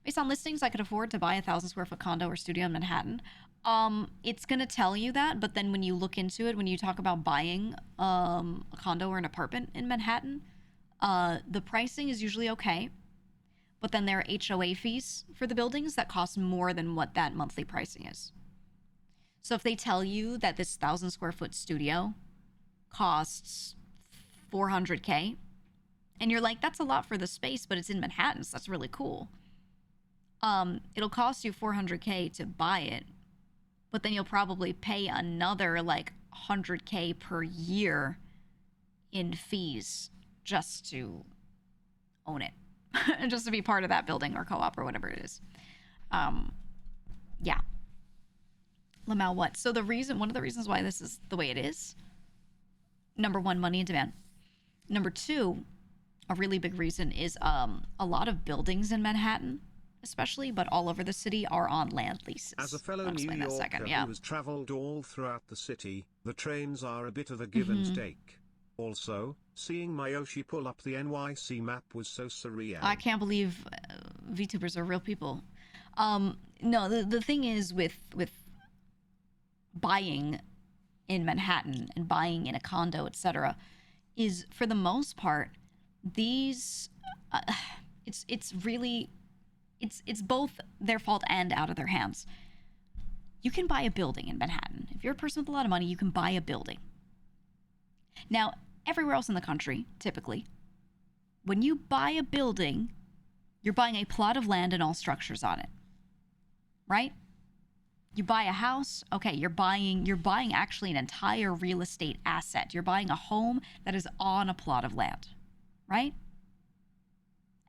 Based on listings, I could afford to buy a 1,000 square foot condo or studio in Manhattan. It's going to tell you that, but then when you look into it, when you talk about buying a condo or an apartment in Manhattan, the pricing is usually okay, but then there are HOA fees for the buildings that cost more than what that monthly pricing is. So if they tell you that this 1,000 square foot studio costs $400K, and you're like, that's a lot for the space, but it's in Manhattan, so that's really cool. It'll cost you $400K to buy it, but then you'll probably pay another like $100K per year in fees just to own it, just to be part of that building or co-op or whatever it is. Yeah. Lamau, what? So one of the reasons why this is the way it is, number one, money and demand. Number two, a really big reason is a lot of buildings in Manhattan, especially, but all over the city, are on land leases. As a fellow New Yorker who has traveled all throughout the city, the trains are a bit of a give and take. Also, seeing Mayoshi pull up the NYC map was so surreal. I can't believe VTubers are real people. No, the thing is with buying in Manhattan and buying in a condo, etc., is for the most part, these it's really both their fault and out of their hands. You can buy a building in Manhattan. If you're a person with a lot of money, you can buy a building. Now, everywhere else in the country, typically, when you buy a building, you're buying a plot of land and all structures on it. Right? You buy a house, okay, you're buying actually an entire real estate asset. You're buying a home that is on a plot of land, right?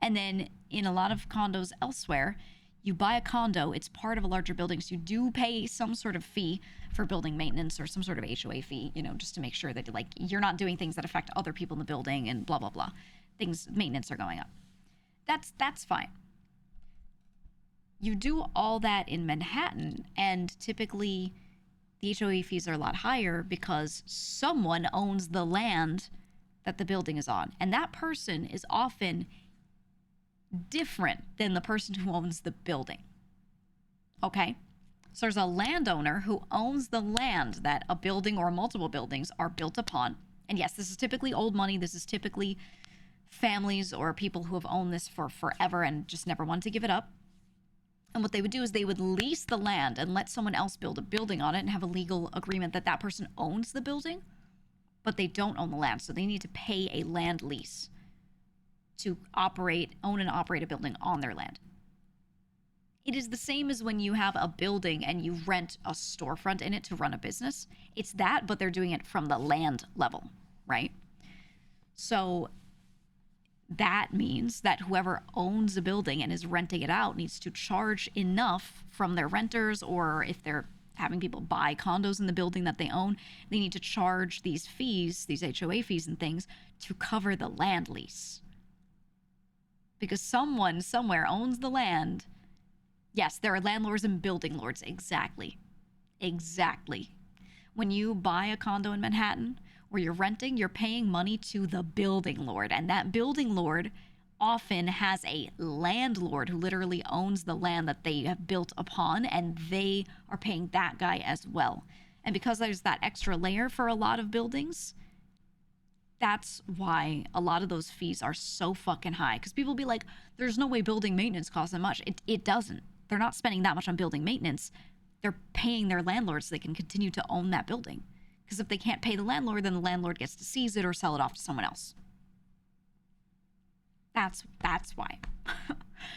And then in a lot of condos elsewhere, you buy a condo, it's part of a larger building, so you do pay some sort of fee for building maintenance or some sort of HOA fee, just to make sure that you're not doing things that affect other people in the building and blah, blah, blah. Maintenance are going up. That's fine. You do all that in Manhattan, and typically the HOA fees are a lot higher because someone owns the land that the building is on. And that person is often different than the person who owns the building. Okay? So there's a landowner who owns the land that a building or multiple buildings are built upon. And yes, this is typically old money. This is typically families or people who have owned this for forever and just never wanted to give it up. And what they would do is they would lease the land and let someone else build a building on it and have a legal agreement that that person owns the building, but they don't own the land. So they need to pay a land lease to own and operate a building on their land. It is the same as when you have a building and you rent a storefront in it to run a business. It's that, but they're doing it from the land level, right? So that means that whoever owns a building and is renting it out needs to charge enough from their renters, or if they're having people buy condos in the building that they own, they need to charge these fees, these HOA fees and things, to cover the land lease. Because someone somewhere owns the land. Yes, there are landlords and building lords. Exactly. When you buy a condo in Manhattan, where you're renting, you're paying money to the building lord. And that building lord often has a landlord who literally owns the land that they have built upon, and they are paying that guy as well. And because there's that extra layer for a lot of buildings, that's why a lot of those fees are so fucking high. Because people be like, there's no way building maintenance costs that much. It doesn't. They're not spending that much on building maintenance. They're paying their landlord so they can continue to own that building. Because if they can't pay the landlord, then the landlord gets to seize it or sell it off to someone else. That's why.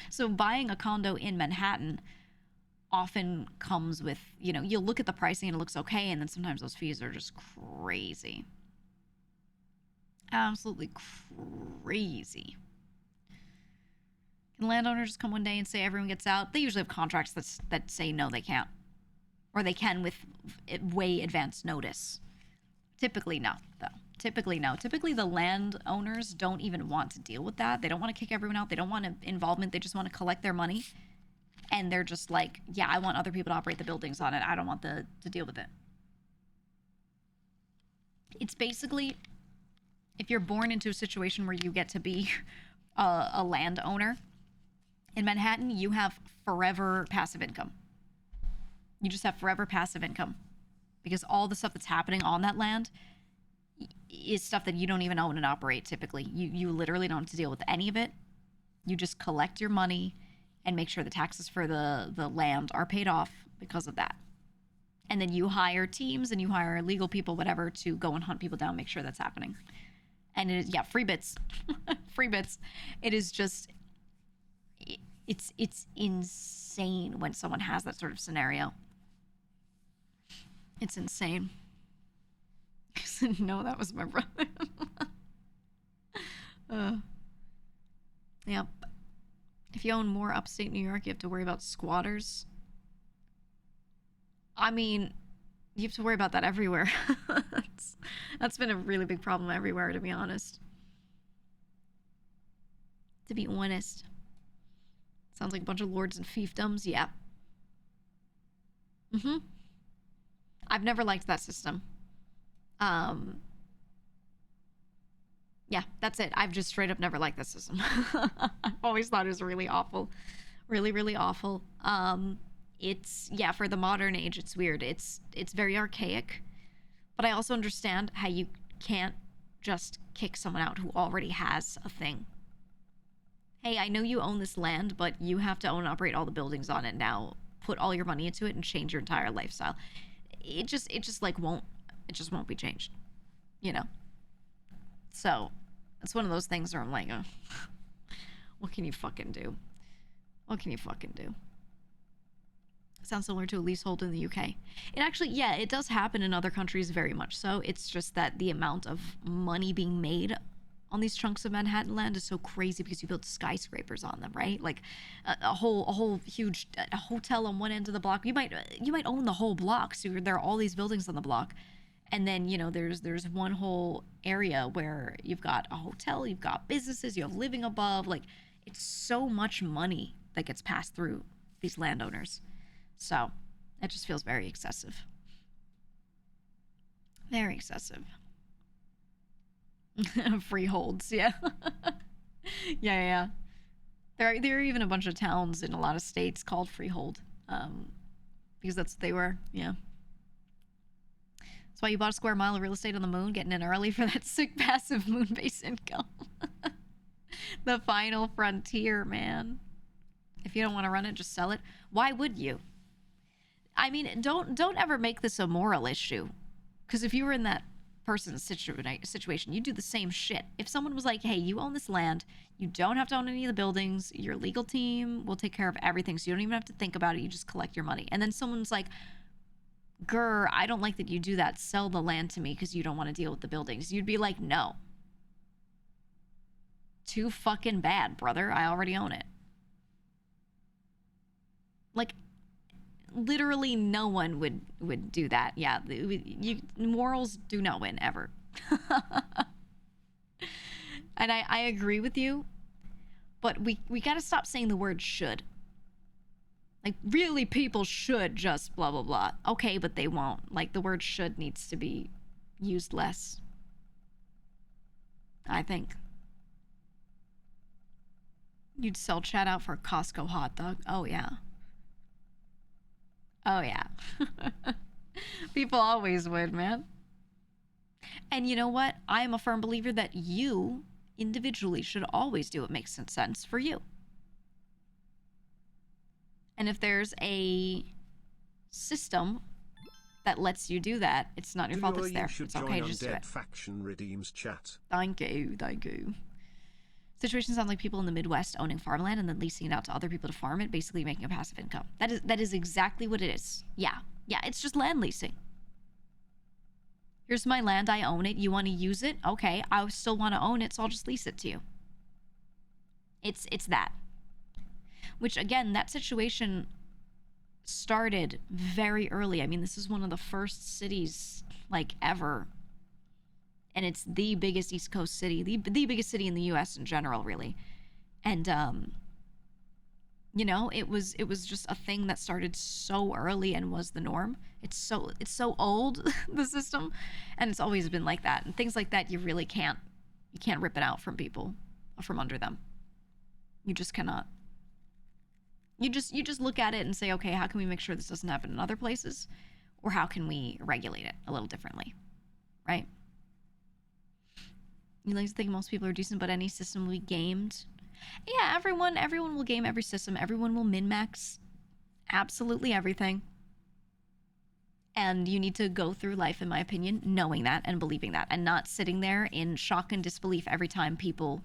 So buying a condo in Manhattan often comes with, you'll look at the pricing and it looks okay, and then sometimes those fees are just crazy. Absolutely crazy. And landowners just come one day and say everyone gets out. They usually have contracts that say no, they can't. Or they can with way advanced notice. Typically no, though. Typically no. Typically the landowners don't even want to deal with that. They don't want to kick everyone out. They don't want involvement. They just want to collect their money. And they're just like, yeah, I want other people to operate the buildings on it. I don't want to deal with it. It's basically, if you're born into a situation where you get to be a landowner, in Manhattan, you have forever passive income. You just have forever passive income. Because all the stuff that's happening on that land is stuff that you don't even own and operate typically. You literally don't have to deal with any of it. You just collect your money and make sure the taxes for the land are paid off because of that. And then you hire teams and you hire legal people, whatever, to go and hunt people down, make sure that's happening. And it is, yeah, free bits. Free bits. It is just, it's insane when someone has that sort of scenario. It's insane. No, that was my brother. Yep. If you own more upstate New York, you have to worry about squatters. I mean, you have to worry about that everywhere. That's been a really big problem everywhere, to be honest. To be honest. Sounds like a bunch of lords and fiefdoms. Yeah. Mm-hmm. I've never liked that system. Yeah, that's it. I've just straight up never liked that system. I've always thought it was really awful. Really, really awful. It's, yeah, for the modern age, it's weird. It's very archaic. But I also understand how you can't just kick someone out who already has a thing. Hey, I know you own this land, but you have to own and operate all the buildings on it now. Put all your money into it and change your entire lifestyle. It just won't be changed, you know? So it's one of those things where I'm like, oh, what can you fucking do? What can you fucking do? Sounds similar to a leasehold in the UK. It actually, yeah, it does happen in other countries very much so. It's just that the amount of money being made on these chunks of Manhattan land is so crazy because you build skyscrapers on them, right? Like a whole huge hotel on one end of the block. You might own the whole block, so there are all these buildings on the block, and then there's one whole area where you've got a hotel, you've got businesses, you have living above. Like, it's so much money that gets passed through these landowners, so it just feels very excessive. Very excessive. Freeholds, yeah. yeah. There are even a bunch of towns in a lot of states called freehold, because that's what they were, yeah. That's why you bought a square mile of real estate on the moon, getting in early for that sick passive moon-based income. The final frontier, man. If you don't want to run it, just sell it. Why would you? I mean, don't ever make this a moral issue, because if you were in that person's situation, you do the same shit. If someone was like, hey, you own this land, you don't have to own any of the buildings, your legal team will take care of everything, so you don't even have to think about it, you just collect your money. And then someone's like, grr, I don't like that you do that, sell the land to me because you don't want to deal with the buildings. You'd be like, no. Too fucking bad, brother. I already own it. Like, literally no one would do that. Yeah, morals do not win ever. And I agree with you, but we got to stop saying the word should. Like, really, people should just blah blah blah. Okay, but they won't. Like, the word should needs to be used less, I think. You'd sell chat out for a Costco hot dog. Oh yeah. Oh, yeah. People always would, man. And you know what? I am a firm believer that you, individually, should always do what makes sense for you. And if there's a system that lets you do that, it's not your fault it's there. It's okay to just do it. Faction redeems chat. Thank you. Situations sound like people in the Midwest owning farmland and then leasing it out to other people to farm it, basically making a passive income. That is exactly what it is. Yeah, it's just land leasing. Here's my land, I own it. You want to use it? Okay, I still want to own it, so I'll just lease it to you. It's that. which again, that situation started very early. I mean, this is one of the first cities like ever, and it's the biggest East Coast city, the biggest city in the US in general, really. And you know, it was just a thing that started so early and was the norm. It's so old, the system, and it's always been like that. And things like that, you really can't rip it out from people, from under them. You just cannot. You just look at it and say, okay, how can we make sure this doesn't happen in other places, or how can we regulate it a little differently, right? You like to think most people are decent, but any system will be gamed. Yeah, everyone will game every system. Everyone will min-max absolutely everything. And you need to go through life, in my opinion, knowing that and believing that, and not sitting there in shock and disbelief every time people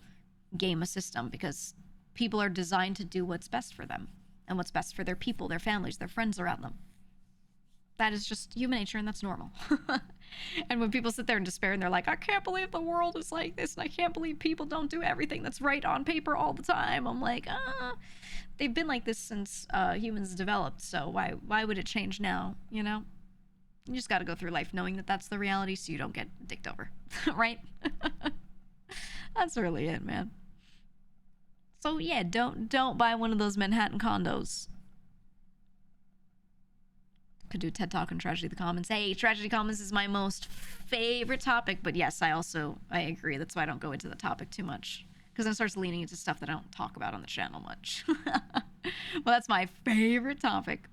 game a system, because people are designed to do what's best for them and what's best for their people, their families, their friends around them. That is just human nature, and that's normal. And when people sit there in despair and they're like, I can't believe the world is like this, and I can't believe people don't do everything that's right on paper all the time, I'm like, they've been like this since humans developed, so why would it change now, you know? You just got to go through life knowing that that's the reality, so you don't get dicked over, right? That's really it, man. So yeah, don't buy one of those Manhattan condos. Could do a TED Talk on Tragedy of the Commons. Hey, Tragedy Commons is my most favorite topic, but yes, I agree. That's why I don't go into the topic too much, because then it starts leaning into stuff that I don't talk about on the channel much. Well, that's my favorite topic.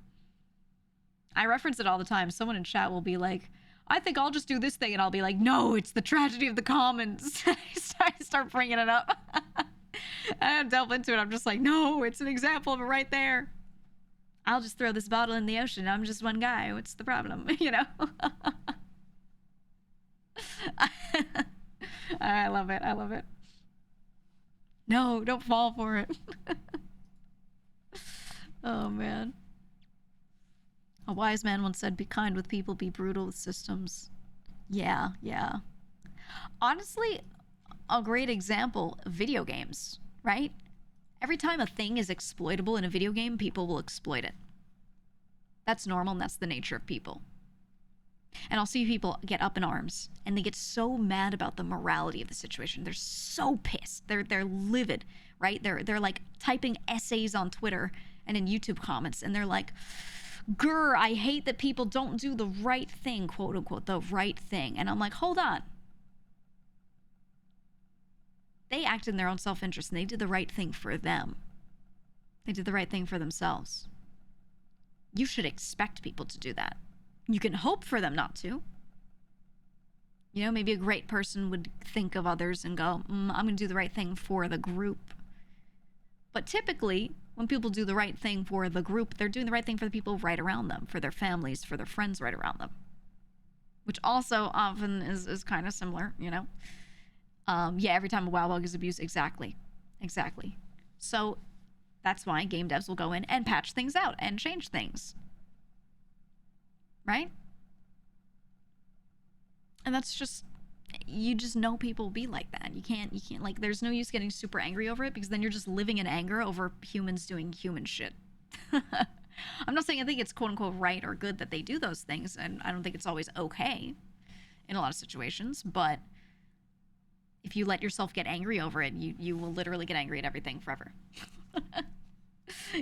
I reference it all the time. Someone in chat will be like, I think I'll just do this thing, and I'll be like, no, it's the Tragedy of the Commons. I start bringing it up. I delve into it. I'm just like, no, it's an example of it right there. I'll just throw this bottle in the ocean. I'm just one guy. What's the problem? You know? I love it. I love it. No, don't fall for it. Oh, man. A wise man once said, be kind with people, be brutal with systems. Yeah, yeah. Honestly, a great example, video games, right? Every time a thing is exploitable in a video game, people will exploit it. That's normal, and that's the nature of people. And I'll see people get up in arms, and they get so mad about the morality of the situation. They're so pissed. They're livid, right? They're like typing essays on Twitter and in YouTube comments, and they're like, grr, I hate that people don't do the right thing, quote unquote, the right thing. And I'm like, hold on. They acted in their own self-interest, and they did the right thing for them. They did the right thing for themselves. You should expect people to do that. You can hope for them not to. You know, maybe a great person would think of others and go, I'm going to do the right thing for the group. But typically, when people do the right thing for the group, they're doing the right thing for the people right around them, for their families, for their friends right around them. Which also often is kind of similar, you know? Yeah, every time a WoW bug is abused, exactly. So that's why game devs will go in and patch things out and change things, right? And that's just, you just know people will be like that. You can't like, there's no use getting super angry over it, because then you're just living in anger over humans doing human shit. I'm not saying I think it's quote unquote right or good that they do those things, and I don't think it's always okay in a lot of situations, but if you let yourself get angry over it, you will literally get angry at everything forever.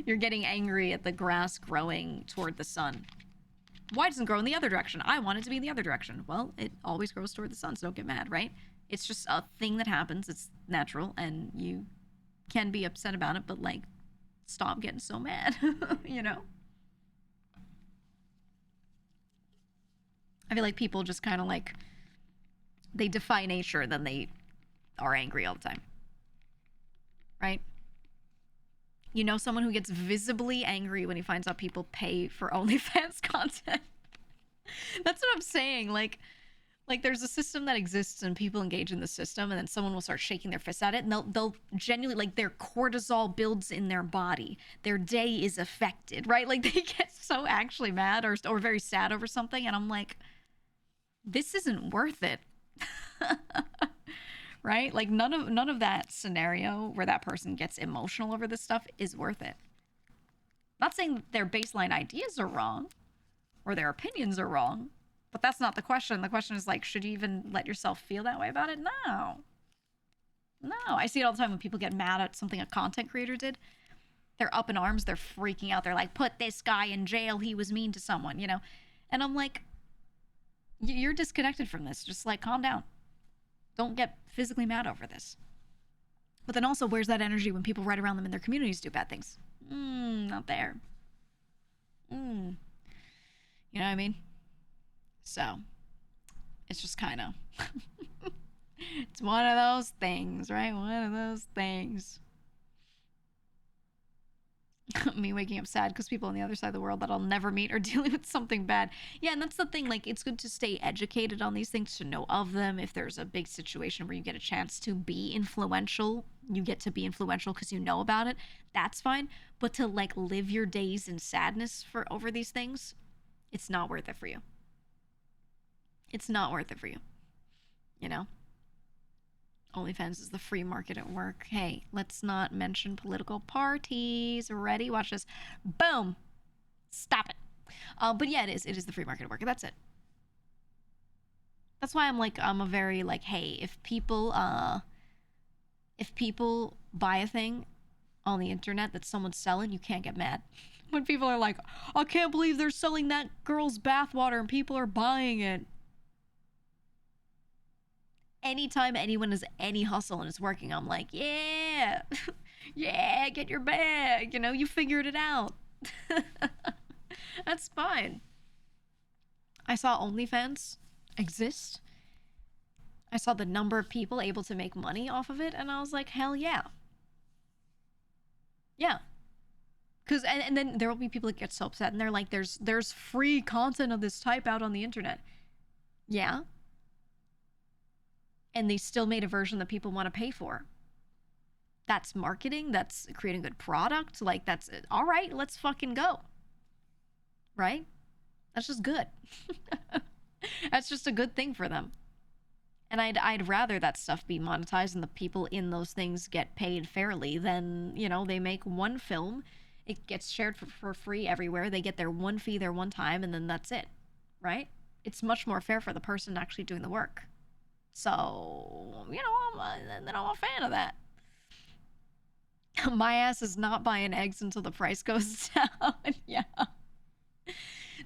You're getting angry at the grass growing toward the sun. Why doesn't it grow in the other direction? I want it to be in the other direction. Well, it always grows toward the sun, so don't get mad, right? It's just a thing that happens. It's natural, and you can be upset about it, but, like, stop getting so mad, you know? I feel like people just kind of, like, they defy nature, then they are angry all the time, right? You know, someone who gets visibly angry when he finds out people pay for OnlyFans content. That's what I'm saying. Like there's a system that exists, and people engage in the system, and then someone will start shaking their fists at it, and they'll genuinely, like, their cortisol builds in their body. Their day is affected, right? Like, they get so actually mad or very sad over something, and I'm like, this isn't worth it. Right? Like, none of that scenario where that person gets emotional over this stuff is worth it. Not saying that their baseline ideas are wrong or their opinions are wrong, but that's not the question. The question is like, should you even let yourself feel that way about it? No. No. I see it all the time when people get mad at something a content creator did. They're up in arms. They're freaking out. They're like, put this guy in jail. He was mean to someone, you know? And I'm like, you're disconnected from this. Just like, calm down. Don't get physically mad over this. But then also, where's that energy when people right around them in their communities do bad things? Not there. You know what I mean? So, it's just kind of... it's one of those things, right? One of those things. Me waking up sad because people on the other side of the world that I'll never meet are dealing with something bad. Yeah, and that's the thing. Like, it's good to stay educated on these things, to know of them. If there's a big situation where you get a chance to be influential, you get to be influential because you know about it. That's fine. But to, like, live your days in sadness over these things, it's not worth it for you. It's not worth it for you. You know? OnlyFans is the free market at work. Hey, let's not mention political parties. Ready? Watch this. Boom. Stop it. But yeah, it is. It is the free market at work. That's it. That's why I'm a very like, hey, if people buy a thing on the internet that someone's selling, you can't get mad. When people are like, I can't believe they're selling that girl's bathwater and people are buying it. Anytime anyone has any hustle and is working, I'm like, yeah, yeah, get your bag. You know, you figured it out. That's fine. I saw OnlyFans exist. I saw the number of people able to make money off of it, and I was like, hell yeah. Yeah. Because, and then there will be people that get so upset, and they're like, there's free content of this type out on the internet. Yeah. And they still made a version that people want to pay for. That's marketing. That's creating a good product. Like, that's it. All right, let's fucking go. Right? That's just good. That's just a good thing for them. And I'd rather that stuff be monetized and the people in those things get paid fairly than, you know, they make one film, it gets shared for free everywhere. They get their one fee their one time, and then that's it. Right? It's much more fair for the person actually doing the work. So, you know, I'm a fan of that. My ass is not buying eggs until the price goes down. Yeah.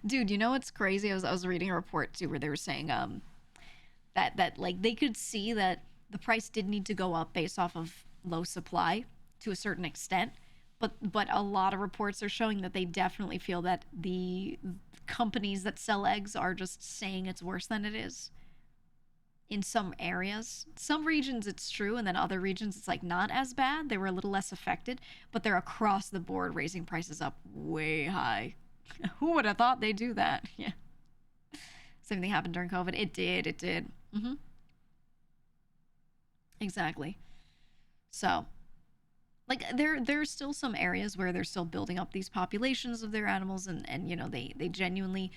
Dude, you know what's crazy? I was reading a report too where they were saying that like they could see that the price did need to go up based off of low supply to a certain extent, but a lot of reports are showing that they definitely feel that the companies that sell eggs are just saying it's worse than it is. In some areas, some regions it's true, and then other regions it's like not as bad. They were a little less affected, but they're across the board raising prices up way high. Who would have thought they'd do that? Yeah. Same thing happened during COVID. It did. Exactly. So, like, there's still some areas where they're still building up these populations of their animals, and you know, they genuinely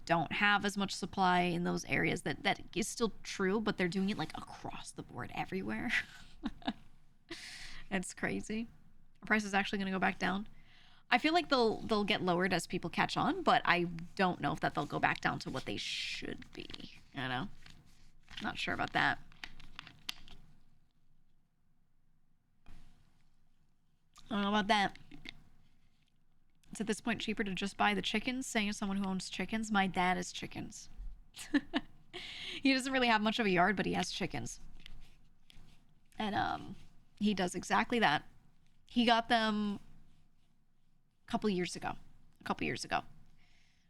don't have as much supply in those areas. That is still true, but they're doing it like across the board everywhere. It's crazy. The price is actually going to go back down. I feel like they'll get lowered as people catch on, but I don't know if that they'll go back down to what they should be. You know, not sure about that. I don't know about that. It's at this point cheaper to just buy the chickens, saying as someone who owns chickens. My dad has chickens. He doesn't really have much of a yard, but he has chickens. And he does exactly that. He got them a couple years ago.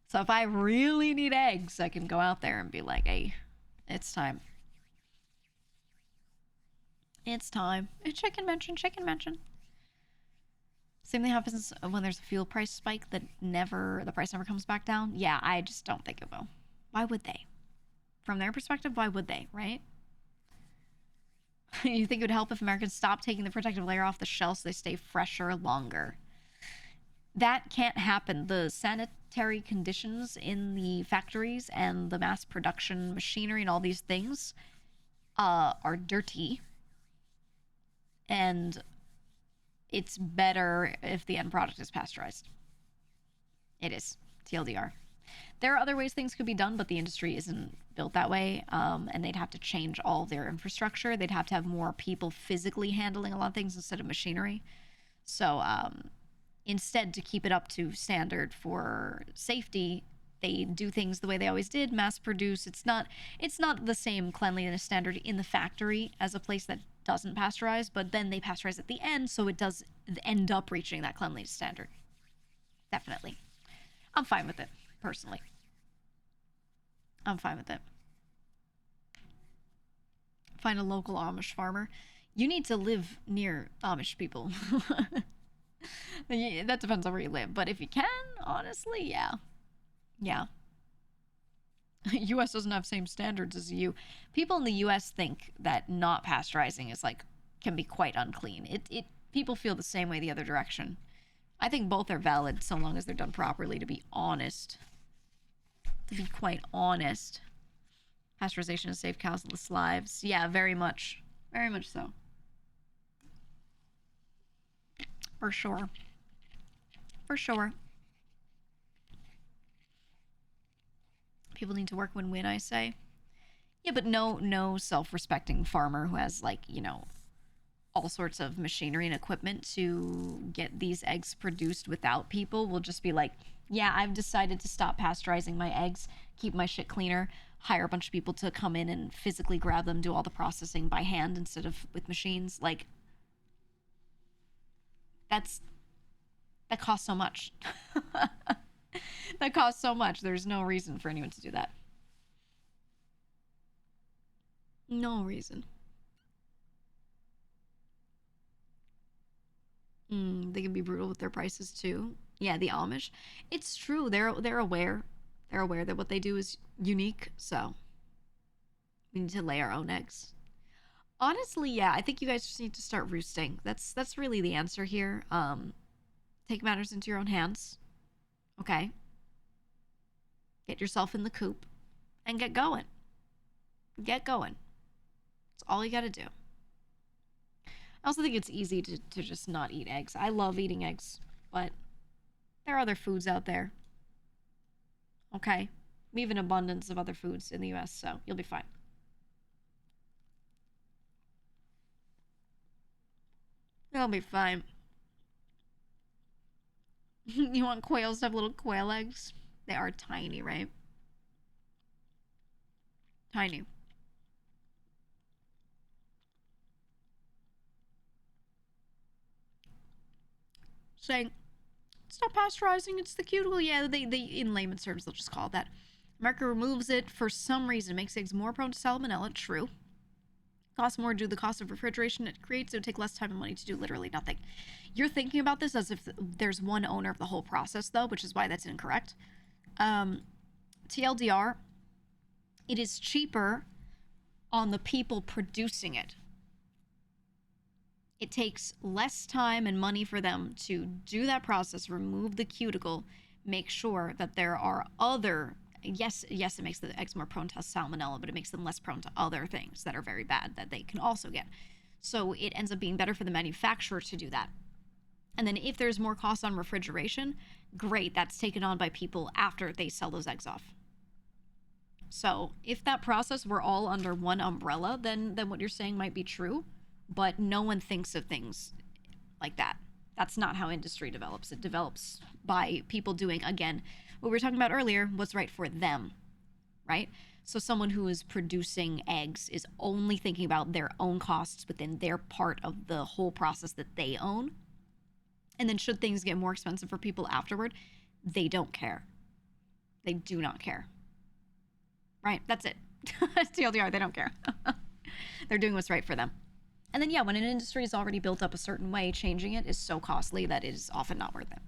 So if I really need eggs, I can go out there and be like, hey, it's time. It's time. Chicken mention. Same thing happens when there's a fuel price spike the price never comes back down. Yeah, I just don't think it will. Why would they? From their perspective, why would they, right? You think it would help if Americans stopped taking the protective layer off the shelf so they stay fresher longer? That can't happen. The sanitary conditions in the factories and the mass production machinery and all these things are dirty. And it's better if the end product is pasteurized. It is. TLDR. There are other ways things could be done, but the industry isn't built that way, and they'd have to change all their infrastructure. They'd have to have more people physically handling a lot of things instead of machinery. So instead, to keep it up to standard for safety, they do things the way they always did, mass produce. It's not the same cleanliness standard in the factory as a place that doesn't pasteurize, but then they pasteurize at the end, so it does end up reaching that cleanliness standard. Definitely. I'm fine with it, personally. I'm fine with it. Find a local Amish farmer. You need to live near Amish people. That depends on where you live, but if you can, honestly, yeah. Yeah. US doesn't have same standards as EU. People in the US think that not pasteurizing is like, can be quite unclean. People feel the same way the other direction. I think both are valid so long as they're done properly, to be honest. To be quite honest. Pasteurization has saved countless lives. Yeah, very much. Very much so. For sure. For sure. People need to work win-win, I say. Yeah, but no self-respecting farmer who has, like, you know, all sorts of machinery and equipment to get these eggs produced without people will just be like, yeah, I've decided to stop pasteurizing my eggs, keep my shit cleaner, hire a bunch of people to come in and physically grab them, do all the processing by hand instead of with machines. Like, that costs so much. That costs so much. There's no reason for anyone to do that. No reason. They can be brutal with their prices too. Yeah, the Amish. It's true. They're aware. They're aware that what they do is unique. So we need to lay our own eggs. Honestly, yeah. I think you guys just need to start roosting. That's really the answer here. Take matters into your own hands. Okay. Get yourself in the coop and get going. Get going. That's all you gotta do. I also think it's easy to just not eat eggs. I love eating eggs, but there are other foods out there. Okay? We have an abundance of other foods in the US, so you'll be fine. You'll be fine. You want quails to have little quail eggs? They are tiny, right? Tiny. Saying, stop pasteurizing, it's the cuticle. Yeah, they in layman's terms, they'll just call it that. America removes it for some reason. It makes eggs more prone to salmonella. True. Costs more due to the cost of refrigeration it creates. It would take less time and money to do literally nothing. You're thinking about this as if there's one owner of the whole process, though, which is why that's incorrect. TLDR, it is cheaper on the people producing it. It takes less time and money for them to do that process, remove the cuticle, make sure that there are other... Yes, it makes the eggs more prone to salmonella, but it makes them less prone to other things that are very bad that they can also get. So it ends up being better for the manufacturer to do that. And then if there's more cost on refrigeration, great, that's taken on by people after they sell those eggs off. So if that process were all under one umbrella, then what you're saying might be true, but no one thinks of things like that. That's not how industry develops. It develops by people doing, again, what we were talking about earlier, what's right for them, right? So someone who is producing eggs is only thinking about their own costs within their part of the whole process that they own. And then should things get more expensive for people afterward, they don't care. They do not care. Right? That's it. TLDR, they don't care. They're doing what's right for them. And then, yeah, when an industry is already built up a certain way, changing it is so costly that it is often not worth it.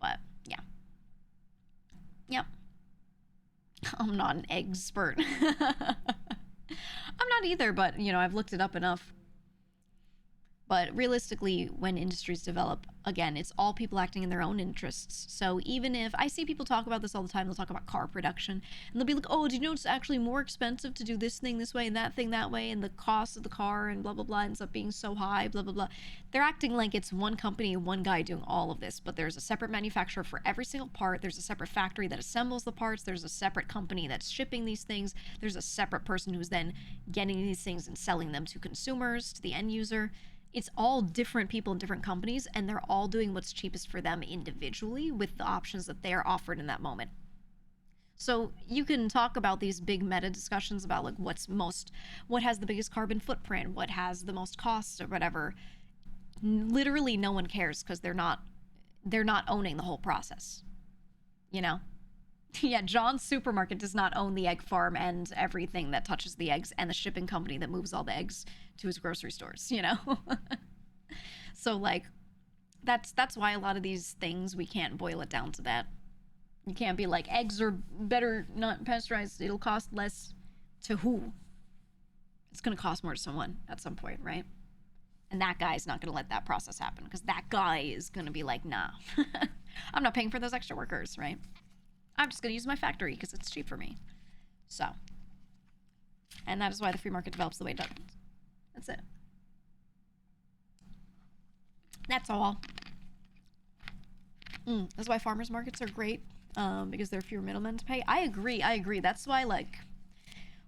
But, yeah. Yep. I'm not an expert. I'm not either, but, you know, I've looked it up enough. But realistically, when industries develop, again, it's all people acting in their own interests. So even if I see people talk about this all the time, they'll talk about car production, and they'll be like, oh, do you know it's actually more expensive to do this thing this way and that thing that way, and the cost of the car and blah, blah, blah ends up being so high, blah, blah, blah. They're acting like it's one company, one guy doing all of this, but there's a separate manufacturer for every single part. There's a separate factory that assembles the parts. There's a separate company that's shipping these things. There's a separate person who's then getting these things and selling them to consumers, to the end user. It's all different people in different companies, and they're all doing what's cheapest for them individually with the options that they're offered in that moment. So you can talk about these big meta discussions about like what has the biggest carbon footprint, what has the most costs or whatever. Literally no one cares because they're not owning the whole process, you know? Yeah, John's supermarket does not own the egg farm and everything that touches the eggs and the shipping company that moves all the eggs to his grocery stores, you know? So like that's why a lot of these things we can't boil it down to that. You can't be like eggs are better not pasteurized, it'll cost less to who? It's going to cost more to someone at some point, right? And that guy's not going to let that process happen because that guy is going to be like, nah, I'm not paying for those extra workers, right? I'm just going to use my factory because it's cheap for me. So, and that is why the free market develops the way it does. That's it. That's all. That's why farmers markets are great, because there are fewer middlemen to pay. I agree. That's why, like,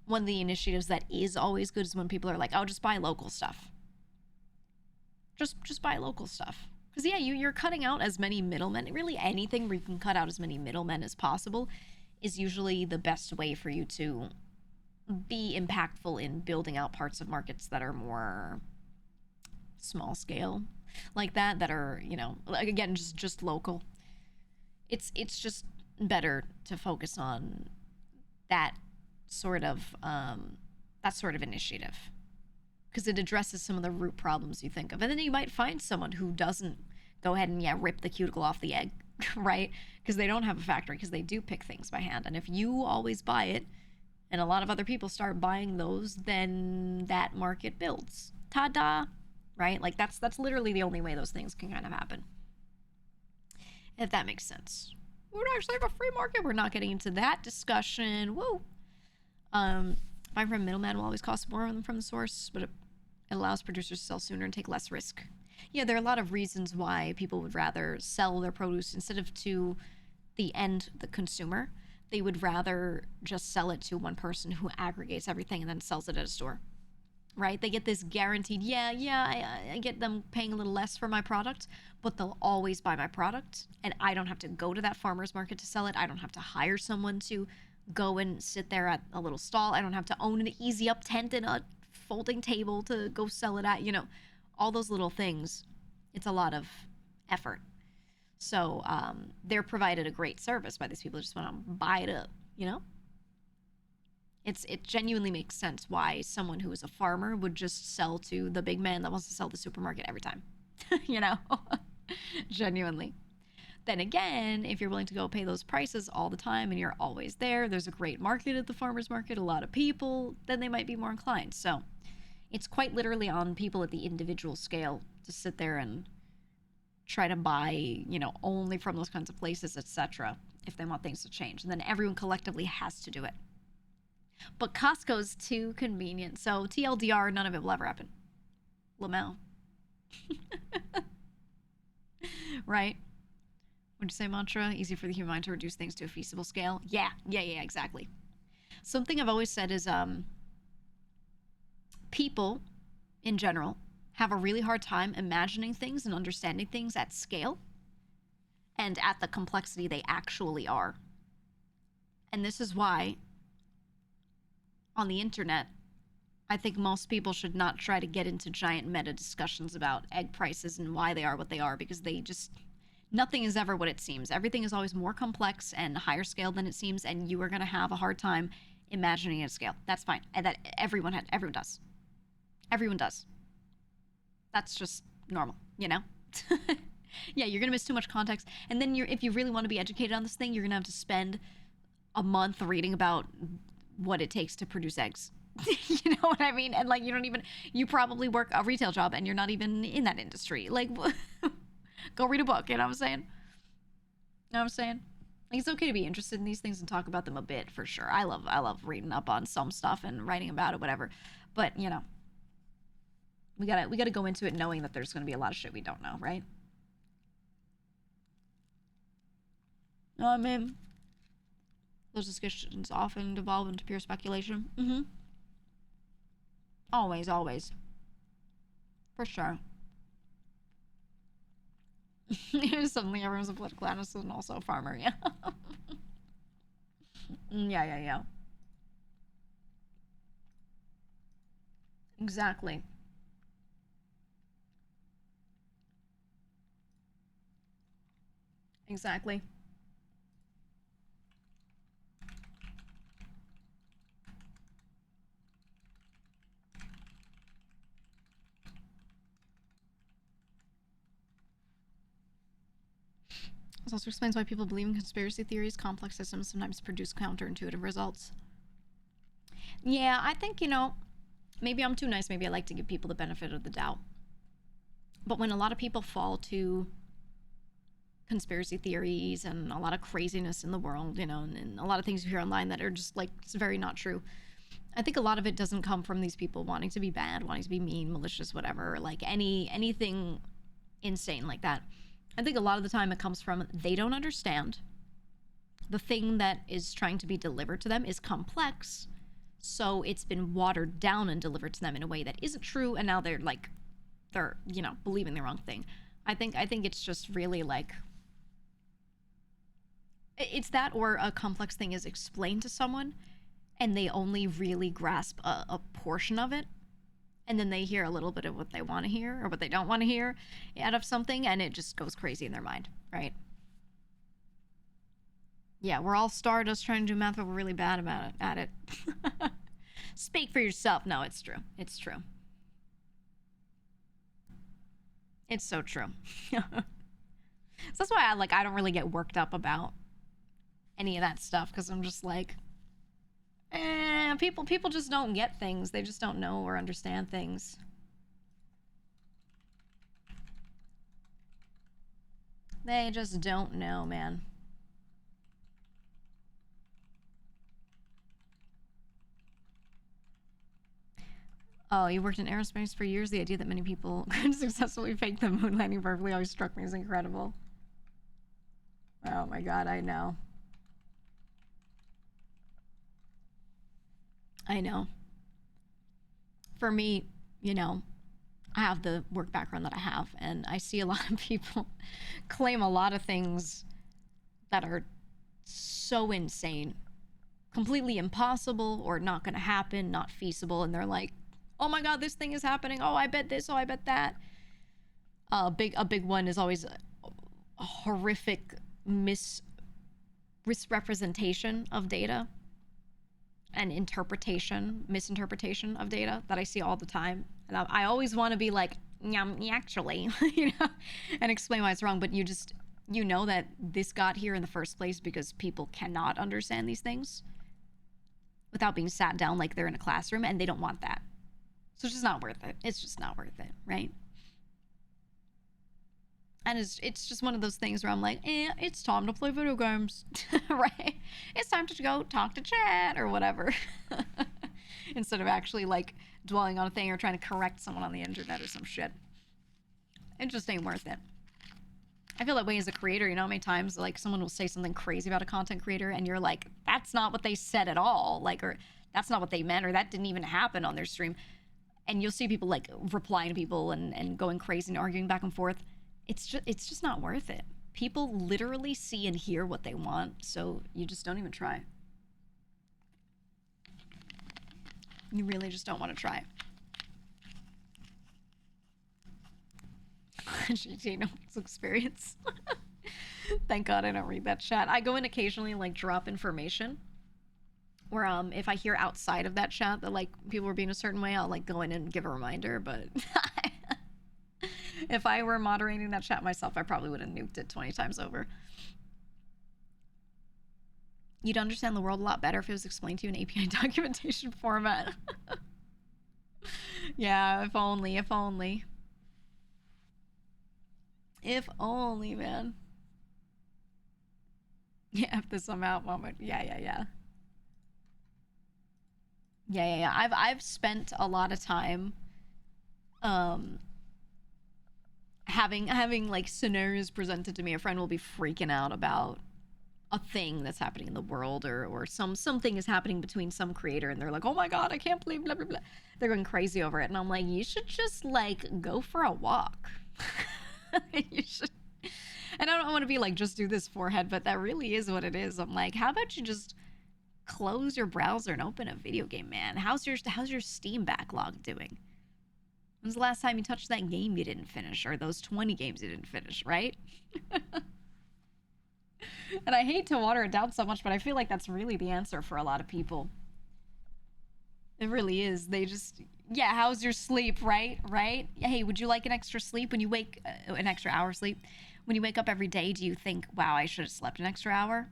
one of the initiatives that is always good is when people are like, oh, just buy local stuff. Just buy local stuff. Because, yeah, you're cutting out as many middlemen. Really, anything where you can cut out as many middlemen as possible is usually the best way for you to be impactful in building out parts of markets that are more small scale like that are, you know, like, again, just local. It's just better to focus on that sort of initiative. Because it addresses some of the root problems you think of. And then you might find someone who doesn't go ahead and, rip the cuticle off the egg, right? Because they don't have a factory, because they do pick things by hand. And if you always buy it, and a lot of other people start buying those, then that market builds. Ta-da! Right? Like, that's literally the only way those things can kind of happen. If that makes sense. We would actually have a free market. We're not getting into that discussion. Woo! Buying from a middleman will always cost more than from the source, but it allows producers to sell sooner and take less risk. Yeah, there are a lot of reasons why people would rather sell their produce instead of to the consumer. They would rather just sell it to one person who aggregates everything and then sells it at a store, right? They get this guaranteed, I get them paying a little less for my product, but they'll always buy my product, and I don't have to go to that farmer's market to sell it. I don't have to hire someone to go and sit there at a little stall. I don't have to own an easy up tent and a folding table to go sell it at, all those little things. It's a lot of effort. So they're provided a great service by these people who just want to buy it up, It genuinely makes sense why someone who is a farmer would just sell to the big man that wants to sell the supermarket every time, genuinely. Then again, if you're willing to go pay those prices all the time and you're always there's a great market at the farmer's market, a lot of people, then they might be more inclined. So it's quite literally on people at the individual scale to sit there and try to buy, only from those kinds of places, etc., if they want things to change. And then everyone collectively has to do it. But Costco's too convenient. So TLDR, none of it will ever happen. Lamau. Right? Would you say mantra? Easy for the human mind to reduce things to a feasible scale. Yeah, exactly. Something I've always said is people, in general, have a really hard time imagining things and understanding things at scale and at the complexity they actually are. And this is why, on the internet, I think most people should not try to get into giant meta discussions about egg prices and why they are what they are, because nothing is ever what it seems. Everything is always more complex and higher scale than it seems, and you are going to have a hard time imagining it at scale. That's fine. And that everyone does. Everyone does. That's just normal, Yeah, you're going to miss too much context. And then if you really want to be educated on this thing, you're going to have to spend a month reading about what it takes to produce eggs. You know what I mean? And like, you probably work a retail job and you're not even in that industry. Like, go read a book, you know what I'm saying? You know what I'm saying? Like, it's okay to be interested in these things and talk about them a bit, for sure. I love reading up on some stuff and writing about it, whatever. But, you know, we gotta go into it knowing that there's gonna be a lot of shit we don't know, right? No, I mean, those discussions often devolve into pure speculation. Mm-hmm. Always, always. For sure. Suddenly everyone's a political analyst and also a farmer, yeah. Yeah. Exactly. Exactly. This also explains why people believe in conspiracy theories. Complex systems sometimes produce counterintuitive results. Yeah, I think, you know, maybe I'm too nice. Maybe I like to give people the benefit of the doubt. But when a lot of people fall to conspiracy theories and a lot of craziness in the world, you know, and a lot of things you hear online that are just like, it's very not true. I think a lot of it doesn't come from these people wanting to be bad, wanting to be mean, malicious, whatever, like anything insane like that. I think a lot of the time it comes from they don't understand. The thing that is trying to be delivered to them is complex, so it's been watered down and delivered to them in a way that isn't true, and now they're you know, believing the wrong thing. I think it's just really like, it's that, or a complex thing is explained to someone and they only really grasp a portion of it, and then they hear a little bit of what they want to hear or what they don't want to hear out of something, and it just goes crazy in their mind, right? Yeah, we're all stardust trying to do math, but we're really bad at it. Speak for yourself. No, it's true. It's true. It's so true. So that's why I don't really get worked up about any of that stuff, because I'm just like, people just don't get things. They just don't know or understand things. They just don't know, man. Oh, you worked in aerospace for years. The idea that many people could successfully fake the moon landing perfectly always struck me as incredible. Oh my god, I know. I know. For me, you know, I have the work background that I have, and I see a lot of people claim a lot of things that are so insane, completely impossible or not going to happen, not feasible, and they're like, oh my god, this thing is happening, oh I bet this, oh I bet that. A big one is always a horrific misrepresentation of data and misinterpretation of data that I see all the time. And I always want to be like, actually, you know, and explain why it's wrong. But you know that this got here in the first place because people cannot understand these things without being sat down like they're in a classroom, and they don't want that. So it's just not worth it. It's just not worth it, right? And it's just one of those things where I'm like, it's time to play video games, right? It's time to go talk to chat or whatever. Instead of actually like dwelling on a thing or trying to correct someone on the internet or some shit. It just ain't worth it. I feel that way as a creator, you know how many times like someone will say something crazy about a content creator and you're like, that's not what they said at all. Like, or that's not what they meant, or that didn't even happen on their stream. And you'll see people like replying to people and going crazy and arguing back and forth. It's just not worth it. People literally see and hear what they want, so you just don't even try. You really just don't want to try. GT knows experience. Thank God I don't read that chat. I go in occasionally, like drop information. Or if I hear outside of that chat that like people were being a certain way, I'll like go in and give a reminder. But if I were moderating that chat myself, I probably would have nuked it 20 times over. You'd understand the world a lot better if it was explained to you in API documentation format. Yeah, if only, if only. If only, man. Yeah, F this I'm out moment. Yeah. I've spent a lot of time having like scenarios presented to me. A friend will be freaking out about a thing that's happening in the world, or something is happening between some creator, and they're like, oh my god, I can't believe blah blah blah. They're going crazy over it, and I'm like, you should just like go for a walk. You should. And I don't want to be like, just do this forehead, but that really is what it is. I'm like, how about you just close your browser and open a video game, man? How's your Steam backlog doing? When's the last time you touched that game you didn't finish, or those 20 games you didn't finish, right? And I hate to water it down so much, but I feel like that's really the answer for a lot of people. It really is. They just, yeah, how's your sleep, right? Right? Hey, would you like an extra sleep when you wake, an extra hour sleep? When you wake up every day, do you think, wow, I should have slept an extra hour?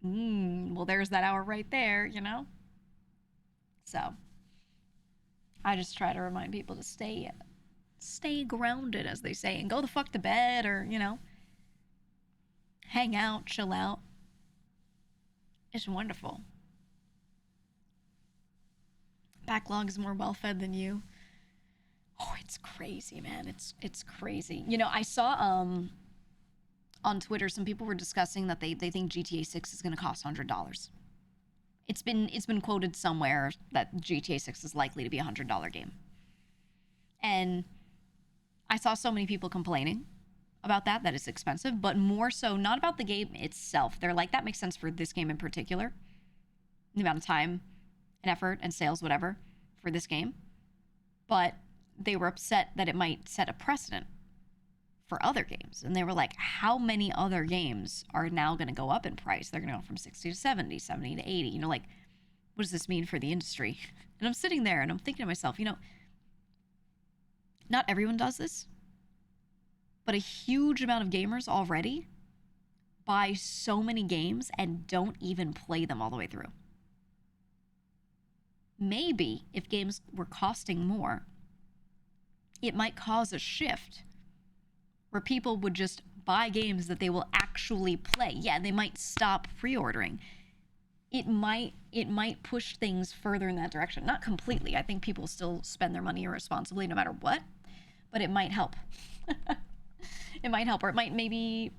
Well, there's that hour right there, you know? So, I just try to remind people to stay grounded, as they say, and go the fuck to bed, or, you know, hang out, chill out. It's wonderful. Backlog is more well-fed than you. Oh, it's crazy, man. It's crazy. You know, I saw on Twitter some people were discussing that they think GTA 6 is going to cost $100. It's been quoted somewhere that GTA 6 is likely to be a $100 game. And I saw so many people complaining about that it's expensive, but more so not about the game itself. They're like, that makes sense for this game in particular. The amount of time and effort and sales, whatever, for this game. But they were upset that it might set a precedent for other games. And they were like, how many other games are now going to go up in price? They're going to go from 60 to 70, 70 to 80. You know, like, what does this mean for the industry? And I'm sitting there and I'm thinking to myself, you know, not everyone does this, but a huge amount of gamers already buy so many games and don't even play them all the way through. Maybe if games were costing more, it might cause a shift where people would just buy games that they will actually play. Yeah, they might stop pre-ordering. It might push things further in that direction. Not completely. I think people still spend their money irresponsibly no matter what, but it might help. It might help, or it might maybe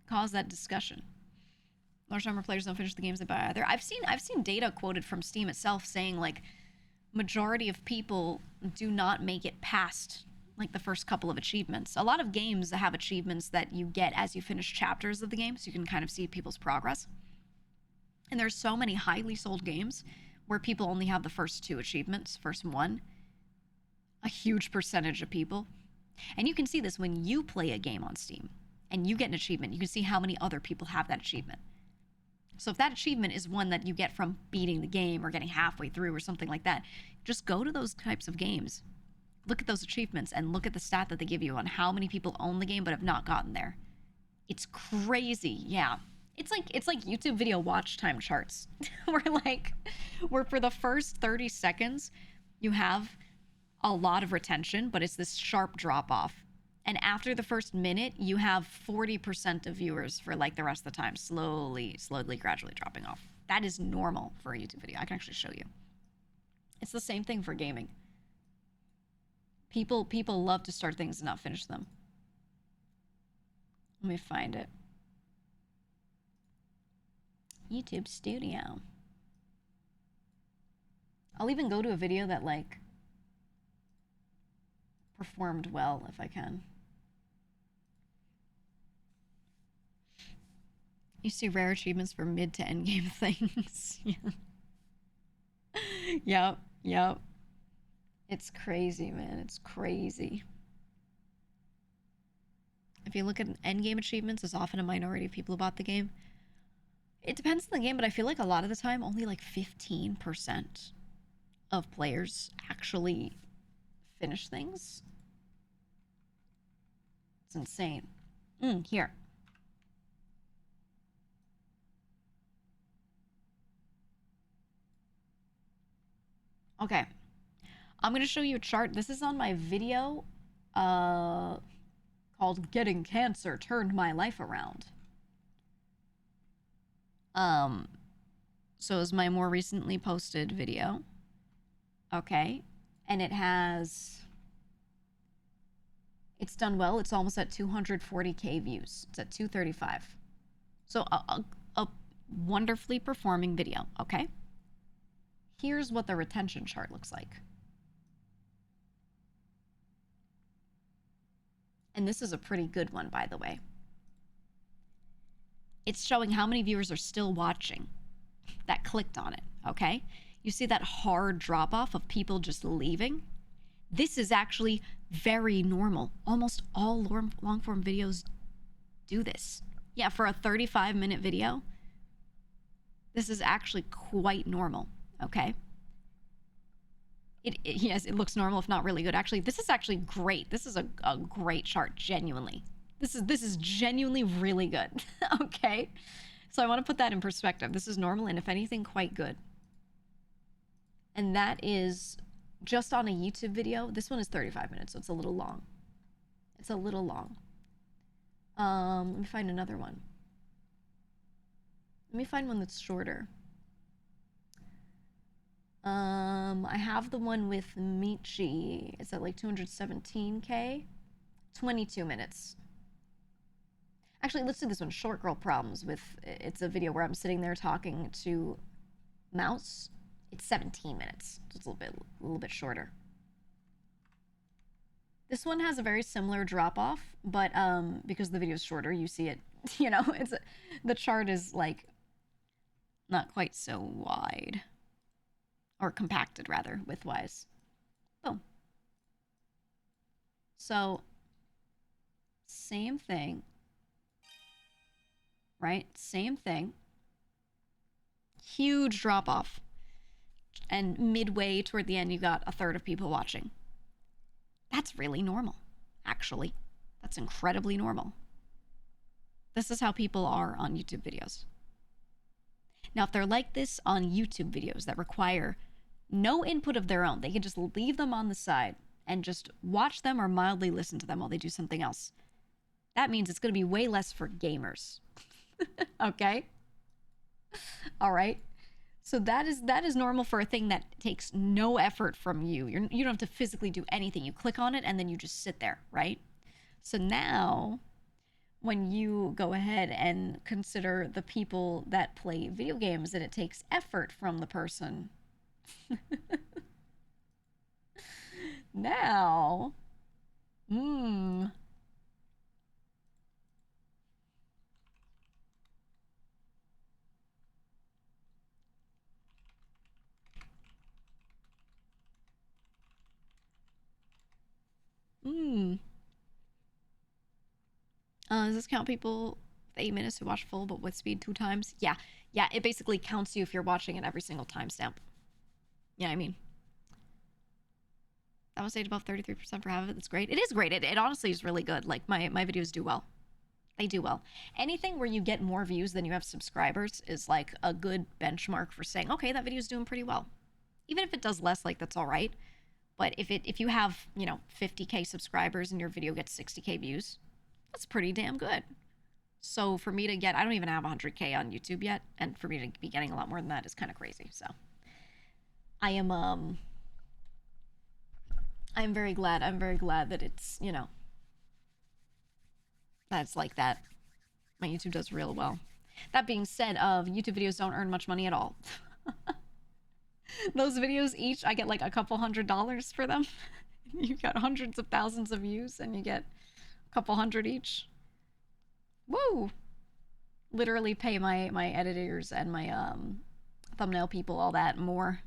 cause that discussion. Large number of players don't finish the games they buy either. I've seen data quoted from Steam itself saying like majority of people do not make it past like the first couple of achievements. A lot of games have achievements that you get as you finish chapters of the game, so you can kind of see people's progress. And there's so many highly sold games where people only have the first 2 achievements, first 1. A huge percentage of people. And you can see this when you play a game on Steam and you get an achievement. You can see how many other people have that achievement. So if that achievement is one that you get from beating the game or getting halfway through or something like that, just go to those types of games. Look at those achievements and look at the stat that they give you on how many people own the game but have not gotten there. It's crazy. Yeah. It's like YouTube video watch time charts. where for the first 30 seconds you have a lot of retention, but it's this sharp drop off. And after the first minute, you have 40% of viewers for like the rest of the time, slowly, gradually dropping off. That is normal for a YouTube video. I can actually show you. It's the same thing for gaming. People love to start things and not finish them. Let me find it. YouTube Studio. I'll even go to a video that like performed well if I can. You see rare achievements for mid to end game things. Yeah. Yep. It's crazy, man. It's crazy. If you look at end game achievements, there's often a minority of people who bought the game. It depends on the game, but I feel like a lot of the time, only like 15% of players actually finish things. It's insane. Here. Okay. I'm going to show you a chart. This is on my video called Getting Cancer Turned My Life Around. So is my more recently posted video. Okay. And it's done well. It's almost at 240K views. It's at 235. So a wonderfully performing video. Okay. Here's what the retention chart looks like. And this is a pretty good one, by the way. It's showing how many viewers are still watching that clicked on it, okay? You see that hard drop-off of people just leaving? This is actually very normal. Almost all long-form videos do this. Yeah, for a 35-minute video, this is actually quite normal, okay? Yes, it looks normal, if not really good. Actually, this is actually great. This is a great chart, genuinely. This is genuinely really good, okay? So I want to put that in perspective. This is normal, and if anything, quite good. And that is just on a YouTube video. This one is 35 minutes, so it's a little long. It's a little long. Let me find another one. Let me find one that's shorter. I have the one with Michi. It's at like 217K. 22 minutes. Actually, let's do this one. Short Girl Problems with, it's a video where I'm sitting there talking to Mouse. It's 17 minutes. So it's a little bit shorter. This one has a very similar drop off, but because the video is shorter, you see it, you know, the chart is like not quite so wide. Or compacted, rather, widthwise. Boom. So, same thing. Right? Same thing. Huge drop-off. And midway toward the end, you got a third of people watching. That's really normal, actually. That's incredibly normal. This is how people are on YouTube videos. Now, if they're like this on YouTube videos that require no input of their own, they can just leave them on the side and just watch them or mildly listen to them while they do something else. That means it's going to be way less for gamers. Okay? All right? So that is normal for a thing that takes no effort from you. You don't have to physically do anything. You click on it and then you just sit there, right? So now, when you go ahead and consider the people that play video games and it takes effort from the person. Now, does this count people with 8 minutes who watch full but with speed 2 times? Yeah, it basically counts you if you're watching at every single timestamp. Yeah, I mean, that was stayed above 33% for half of it. That's great. It is great. It honestly is really good. Like, my videos do well. They do well. Anything where you get more views than you have subscribers is like a good benchmark for saying, okay, that video's doing pretty well. Even if it does less, like, that's all right. But if you have, you know, 50K subscribers and your video gets 60K views, that's pretty damn good. So for me to get, I don't even have 100K on YouTube yet, and for me to be getting a lot more than that is kind of crazy. So I'm very glad that it's, you know, that's like that. My YouTube does real well. That being said, YouTube videos don't earn much money at all. Those videos each, I get like a couple $100s for them. You got hundreds of thousands of views and you get a couple hundred each. Woo! Literally pay my editors and my thumbnail people all that more.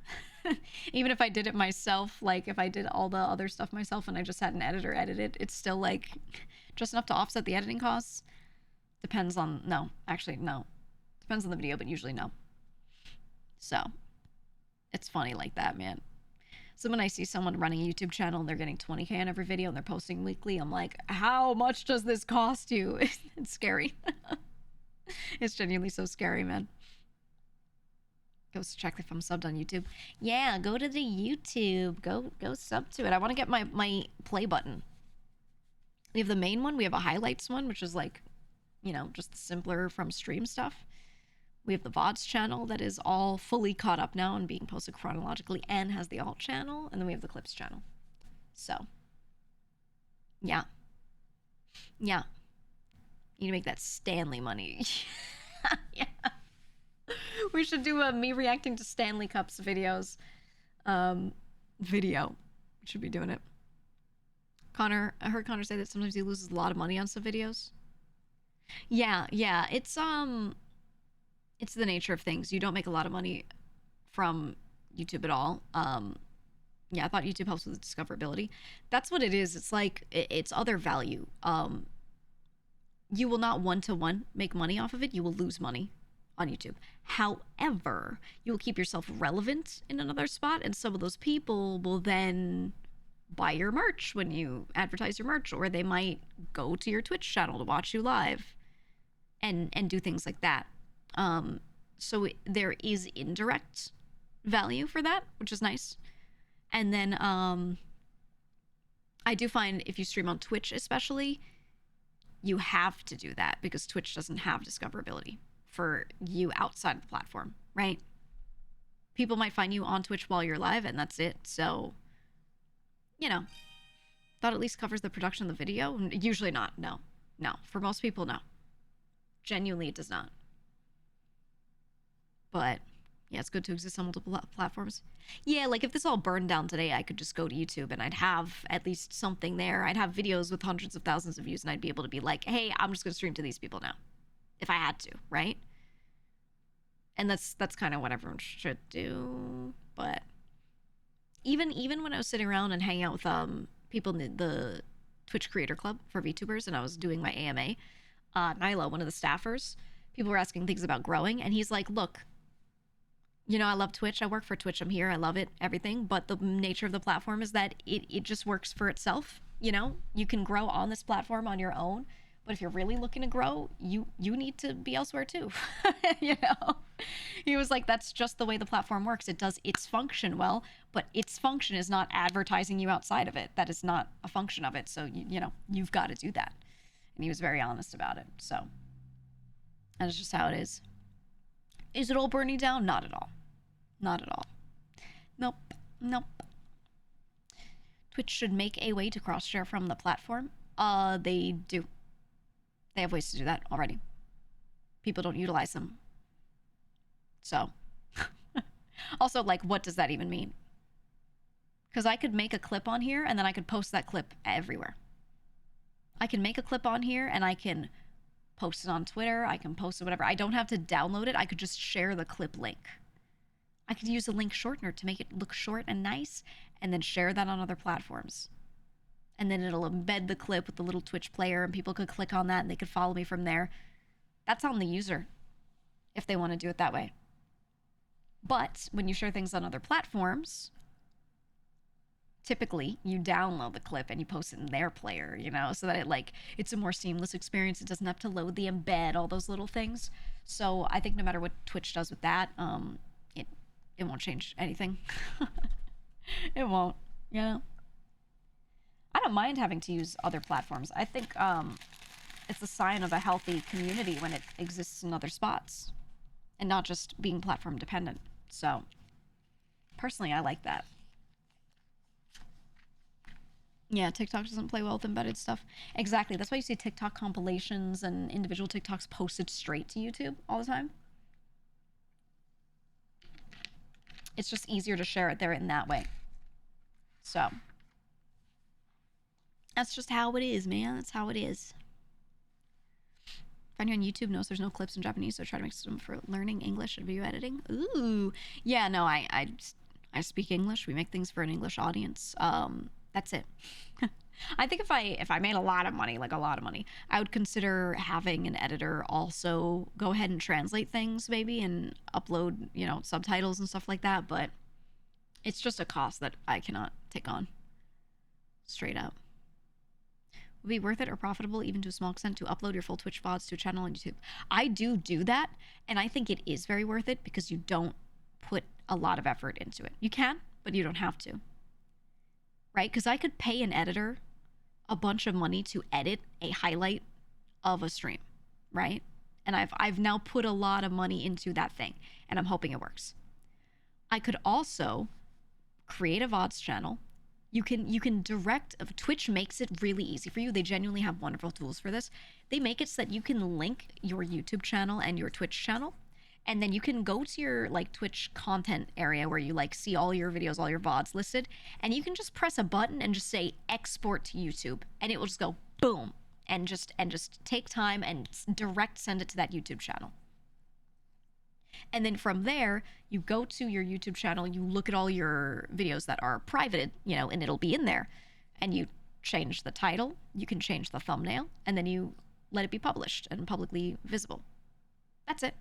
Even if I did it myself, like if I did all the other stuff myself and I just had an editor edit it, it's still like just enough to offset the editing costs. Depends on, no. Depends on the video, but usually no. So, it's funny like that, man. So when I see someone running a YouTube channel and they're getting 20K on every video and they're posting weekly, I'm like, how much does this cost you? It's scary. It's genuinely so scary, man. Goes to check if I'm subbed on YouTube. Yeah, go to the YouTube. Go sub to it. I want to get my play button. We have the main one. We have a highlights one, which is like, you know, just the simpler from stream stuff. We have the VODs channel that is all fully caught up now and being posted chronologically and has the alt channel. And then we have the clips channel. So, yeah. Yeah. You need to make that Stanley money. Yeah. We should do a me reacting to Stanley Cups videos. Video. We should be doing it. Connor, I heard Connor say that sometimes he loses a lot of money on some videos. Yeah. It's the nature of things. You don't make a lot of money from YouTube at all. Yeah, I thought YouTube helps with discoverability. That's what it is. It's like, it's other value. You will not one-to-one make money off of it. You will lose money on YouTube. However, you will keep yourself relevant in another spot, and some of those people will then buy your merch when you advertise your merch, or they might go to your Twitch channel to watch you live and do things like that. So there is indirect value for that, which is nice. And then I do find if you stream on Twitch especially, you have to do that because Twitch doesn't have discoverability for you outside the platform, right? People might find you on Twitch while you're live and that's it. So, you know, that at least covers the production of the video. Usually not. No. For most people, no. Genuinely, it does not. But yeah, it's good to exist on multiple platforms. Yeah, like if this all burned down today, I could just go to YouTube and I'd have at least something there. I'd have videos with hundreds of thousands of views and I'd be able to be like, hey, I'm just going to stream to these people now. If I had to, right? And that's kind of what everyone should do. But even when I was sitting around and hanging out with people in the Twitch Creator Club for VTubers and I was doing my AMA, Nyla, one of the staffers, people were asking things about growing and he's like, look, you know, I love Twitch. I work for Twitch. I'm here. I love it, everything. But the nature of the platform is that it just works for itself. You know, you can grow on this platform on your own. But if you're really looking to grow, you need to be elsewhere too. You know, he was like, that's just the way the platform works. It does its function well, but its function is not advertising you outside of it. That is not a function of it. So, you know, you've got to do that. And he was very honest about it. So that's just how it is. Is it all burning down? Not at all. Not at all. Nope. Twitch should make a way to cross-share from the platform. They do. They have ways to do that already. People don't utilize them. So. Also, like, what does that even mean? Because I could make a clip on here, and then I could post that clip everywhere. I can make a clip on here, and I can post it on Twitter. I can post it whatever. I don't have to download it. I could just share the clip link. I could use a link shortener to make it look short and nice and then share that on other platforms. And then it'll embed the clip with the little Twitch player and people could click on that and they could follow me from there. That's on the user if they want to do it that way. But when you share things on other platforms, typically you download the clip and you post it in their player, you know, so that it's a more seamless experience. It doesn't have to load the embed, all those little things. So I think no matter what Twitch does with that, it won't change anything. It won't, you know. I don't mind having to use other platforms. I think it's a sign of a healthy community when it exists in other spots and not just being platform dependent. So personally, I like that. Yeah, TikTok doesn't play well with embedded stuff. Exactly. That's why you see TikTok compilations and individual TikToks posted straight to YouTube all the time. It's just easier to share it there in that way. So that's just how it is, man. That's how it is. If anyone on YouTube knows there's no clips in Japanese, so try to make some for learning English and video editing. Ooh. Yeah, no, I speak English. We make things for an English audience. That's it. I think if I made a lot of money, like a lot of money, I would consider having an editor also go ahead and translate things maybe and upload, you know, subtitles and stuff like that. But it's just a cost that I cannot take on. Straight up. Would it be worth it or profitable, even to a small extent, to upload your full Twitch VODs to a channel on YouTube? I do that, and I think it is very worth it because you don't put a lot of effort into it. You can, but you don't have to. Right? Because I could pay an editor a bunch of money to edit a highlight of a stream, right? And I've now put a lot of money into that thing, and I'm hoping it works. I could also create a VODs channel. You can direct. Twitch makes it really easy for you. They genuinely have wonderful tools for this. They make it so that you can link your YouTube channel and your Twitch channel, and then you can go to your like Twitch content area where you like see all your videos, all your VODs listed, and you can just press a button and just say export to YouTube, and it will just go boom, and just take time and direct send it to that YouTube channel. And then from there, you go to your YouTube channel, you look at all your videos that are privated, you know, and it'll be in there, and you change the title, you can change the thumbnail, and then you let it be published and publicly visible. That's it.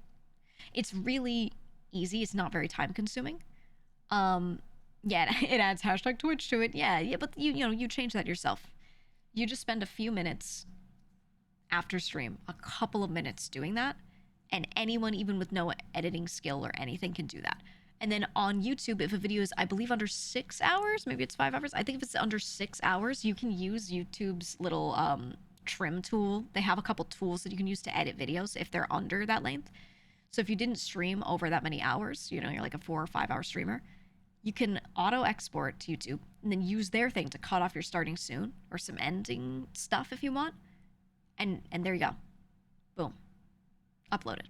It's really easy. It's not very time consuming. Yeah, it adds hashtag Twitch to it. Yeah, but you know, you change that yourself. You just spend a few minutes after stream, a couple of minutes doing that, and anyone, even with no editing skill or anything, can do that. And then on YouTube, if a video is, I believe, under 6 hours, maybe it's 5 hours. I think if it's under 6 hours, you can use YouTube's little trim tool. They have a couple tools that you can use to edit videos if they're under that length. So if you didn't stream over that many hours, you know, you're like a 4 or 5 hour streamer, you can auto export to YouTube and then use their thing to cut off your starting soon or some ending stuff if you want. And there you go. Boom. Uploaded.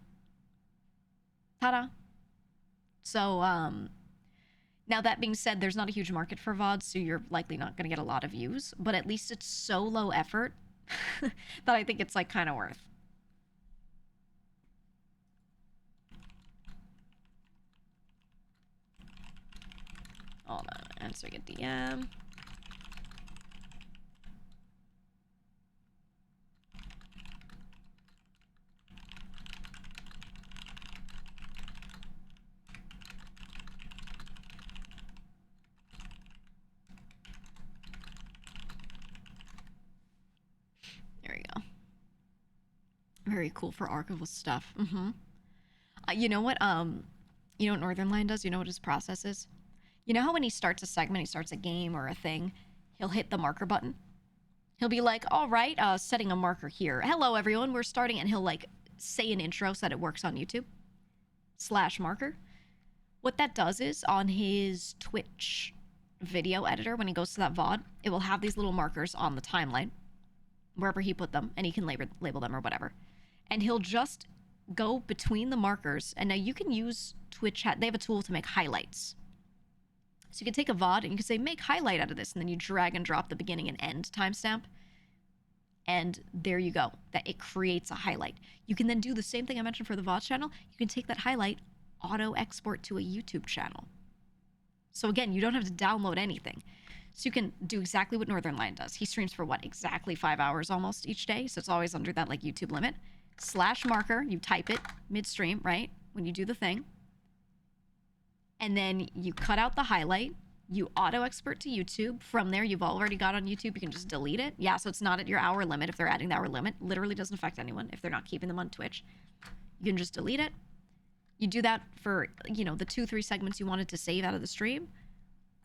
Ta-da. So, now that being said, there's not a huge market for VODs, so you're likely not going to get a lot of views, but at least it's so low effort that I think it's like kind of worth. Hold on, answering a DM. There we go. Very cool for archival stuff. You know what? You know what Northern Line does? You know what his process is? You know how when he starts a segment, he starts a game or a thing, he'll hit the marker button. He'll be like, all right, setting a marker here. Hello, everyone, we're starting. And he'll like say an intro so that it works on YouTube. /marker. What that does is on his Twitch video editor, when he goes to that VOD, it will have these little markers on the timeline, wherever he put them, and he can label them or whatever. And he'll just go between the markers. And now you can use Twitch. They have a tool to make highlights. So you can take a VOD and you can say, make highlight out of this. And then you drag and drop the beginning and end timestamp. And there you go. That it creates a highlight. You can then do the same thing I mentioned for the VOD channel. You can take that highlight, auto export to a YouTube channel. So again, you don't have to download anything. So you can do exactly what Northern Lion does. He streams for what? Exactly 5 hours almost each day. So it's always under that like YouTube limit. /marker, you type it midstream, right? When you do the thing. And then you cut out the highlight, you auto export to YouTube. From there, you've already got on YouTube, you can just delete it. Yeah, so it's not at your hour limit. If they're adding the hour limit, literally doesn't affect anyone if they're not keeping them on Twitch. You can just delete it. You do that for, you know, the 2-3 segments you wanted to save out of the stream.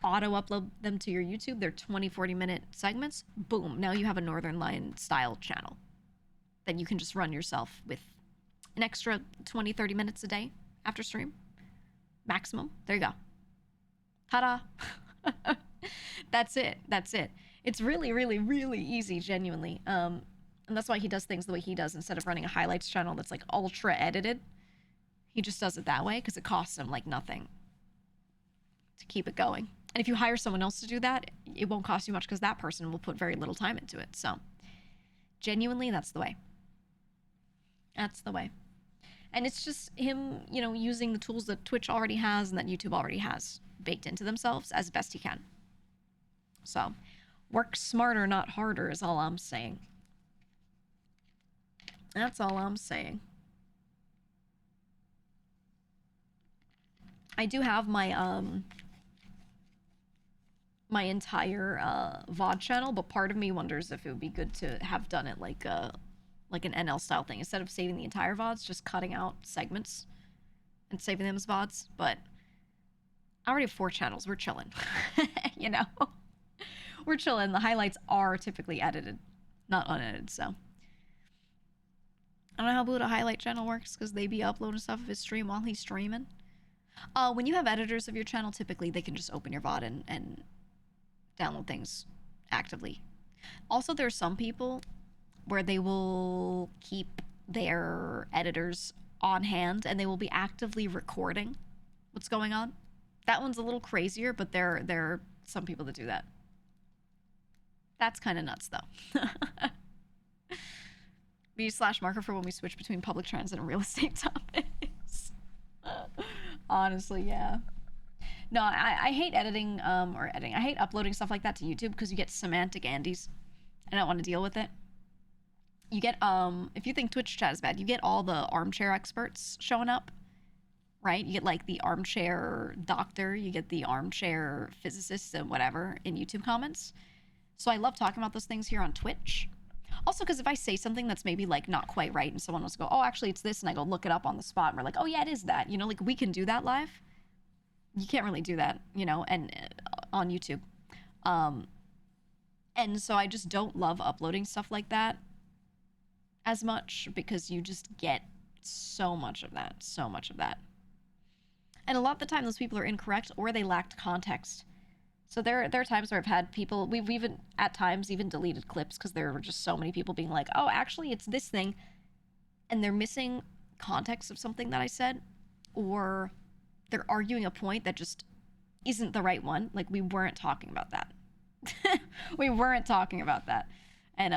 Auto upload them to your YouTube. They're 20-40 minute segments. Boom, now you have a Northern Lion style channel that you can just run yourself with an extra 20-30 minutes a day after stream. Maximum. There you go. Ta-da. That's it. That's it. It's really, really, really easy, genuinely. And that's why he does things the way he does. Instead of running a highlights channel that's like ultra edited, he just does it that way because it costs him like nothing to keep it going. And if you hire someone else to do that, it won't cost you much because that person will put very little time into it. So genuinely, that's the way. That's the way. And it's just him, you know, using the tools that Twitch already has and that YouTube already has baked into themselves as best he can. So, work smarter, not harder is all I'm saying. That's all I'm saying. I do have my, my entire, VOD channel, but part of me wonders if it would be good to have done it like an NL style thing. Instead of saving the entire VODs, just cutting out segments and saving them as VODs. But I already have 4 channels. We're chilling. You know? We're chilling. The highlights are typically edited, not unedited, so. I don't know how Blue a highlight channel works because they be uploading stuff of his stream while he's streaming. When you have editors of your channel, typically they can just open your VOD and download things actively. Also, there are some people where they will keep their editors on hand and they will be actively recording what's going on. That one's a little crazier, but there are some people that do that. That's kind of nuts, though. B/marker for when we switch between public transit and real estate topics. Honestly, yeah. No, I hate editing, I hate uploading stuff like that to YouTube because you get semantic Andes. I don't want to deal with it. You get, if you think Twitch chat is bad, you get all the armchair experts showing up, right? You get, like, the armchair doctor, you get the armchair physicist and whatever in YouTube comments. So I love talking about those things here on Twitch. Also, because if I say something that's maybe, like, not quite right and someone wants to go, oh, actually, it's this, and I go look it up on the spot, and we're like, oh, yeah, it is that. You know, like, we can do that live. You can't really do that, you know, and on YouTube. And so I just don't love uploading stuff like that as much because you just get so much of that, And a lot of the time, those people are incorrect or they lacked context. So there are times where I've had people, we've even, at times, even deleted clips because there were just so many people being like, oh, actually, it's this thing. And they're missing context of something that I said, or they're arguing a point that just isn't the right one. Like, we weren't talking about that. We weren't talking about that. And,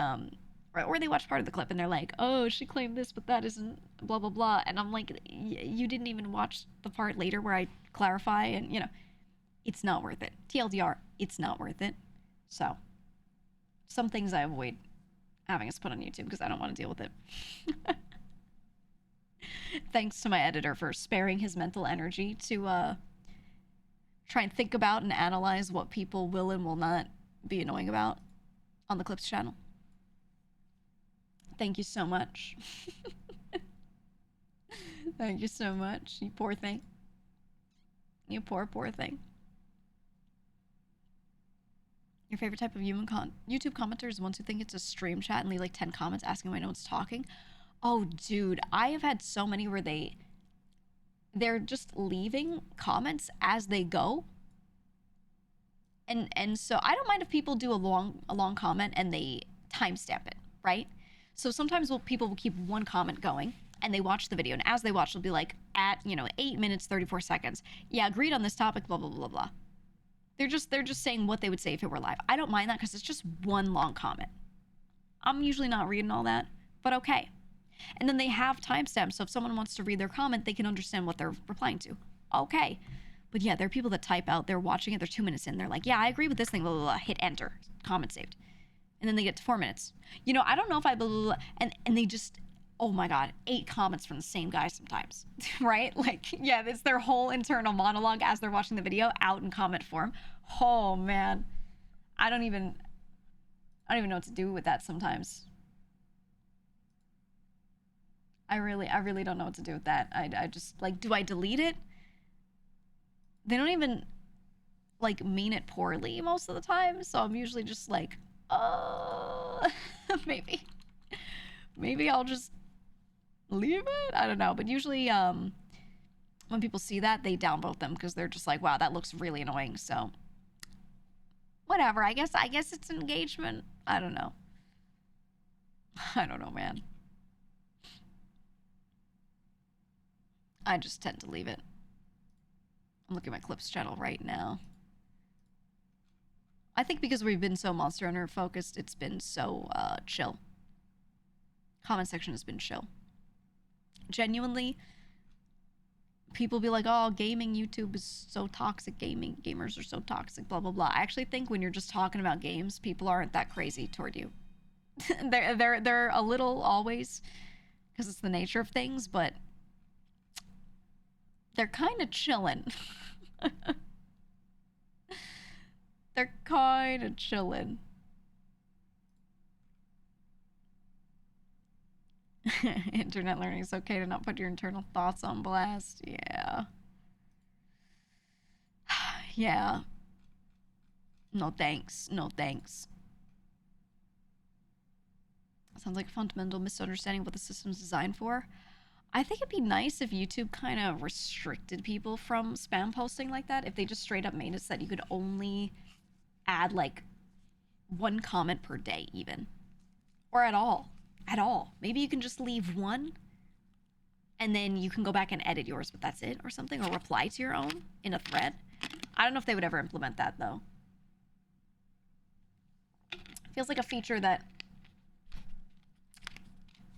or they watch part of the clip and they're like, oh, she claimed this, but that isn't blah, blah, blah. And I'm like, you didn't even watch the part later where I clarify and, you know. It's not worth it. TLDR, it's not worth it. So, some things I avoid having us put on YouTube because I don't want to deal with it. Thanks to my editor for sparing his mental energy to try and think about and analyze what people will and will not be annoying about on the Clips channel. Thank you so much. Thank you so much, you poor thing. You poor, poor thing. Your favorite type of YouTube commenter is ones who think it's a stream chat and leave like 10 comments asking why no one's talking. Oh, dude, I have had so many where they're just leaving comments as they go. And so I don't mind if people do a long comment and they timestamp it, right? So sometimes people will keep one comment going and they watch the video, and as they watch, they'll be like, at, 8 minutes 34 seconds, yeah, agreed on this topic, blah blah blah blah. They're just saying what they would say if it were live. I don't mind that because it's just one long comment. I'm usually not reading all that, but okay. And then they have timestamps, so if someone wants to read their comment, they can understand what they're replying to. Okay. But yeah, there are people that type out, they're watching it, they're 2 minutes in, they're like, yeah, I agree with this thing, blah, blah, blah, hit enter, comment saved. And then they get to 4 minutes. I don't know if I blah, blah, blah, and they just, oh my God, 8 comments from the same guy sometimes, right? Like, yeah, it's their whole internal monologue as they're watching the video out in comment form. Oh man, I don't even know what to do with that sometimes. I really don't know what to do with that. I just, like, do I delete it? They don't even, like, mean it poorly most of the time, so I'm usually just like, maybe I'll just leave it? I don't know, but usually, when people see that, they downvote them because they're just like, wow, that looks really annoying, so whatever, I guess it's engagement. I don't know. I don't know, man. I just tend to leave it. I'm looking at my Clips channel right now. I think because we've been so Monster Hunter focused, it's been so chill. Comment section has been chill. Genuinely, people be like, oh, gaming YouTube is so toxic, gamers are so toxic, blah, blah, blah. I actually think when you're just talking about games, people aren't that crazy toward you. they're a little always, because it's the nature of things, but they're kind of chilling. They're kind of chilling. Internet learning is okay to not put your internal thoughts on blast. Yeah. Yeah. No thanks. No thanks. Sounds like a fundamental misunderstanding of what the system's designed for. I think it'd be nice if YouTube kind of restricted people from spam posting like that. If they just straight up made it so that you could only add like one comment per day even. Or at all. At all. Maybe you can just leave one and then you can go back and edit yours, but that's it or something. Or reply to your own in a thread. I don't know if they would ever implement that though. Feels like a feature that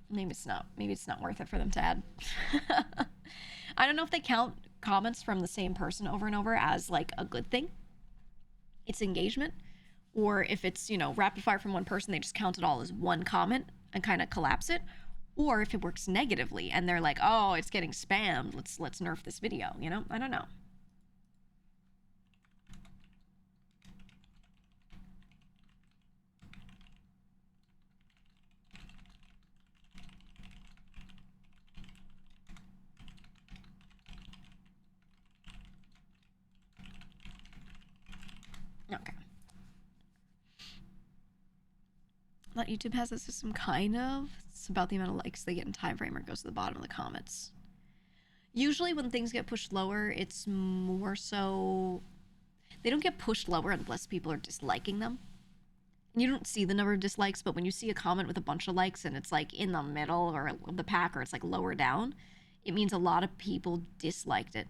maybe it's not worth it for them to add. I don't know if they count comments from the same person over and over as like a good thing. It's engagement. Or if it's, you know, rapid fire from one person, they just count it all as one comment and kind of collapse it. Or if it works negatively and they're like, oh, it's getting spammed, let's nerf this video, you know? I don't know. Okay. That YouTube has a system, kind of. It's about the amount of likes they get in time frame, or it goes to the bottom of the comments. Usually when things get pushed lower, it's more so... They don't get pushed lower unless people are disliking them. And you don't see the number of dislikes, but when you see a comment with a bunch of likes and it's like in the middle or the pack, or it's like lower down, it means a lot of people disliked it.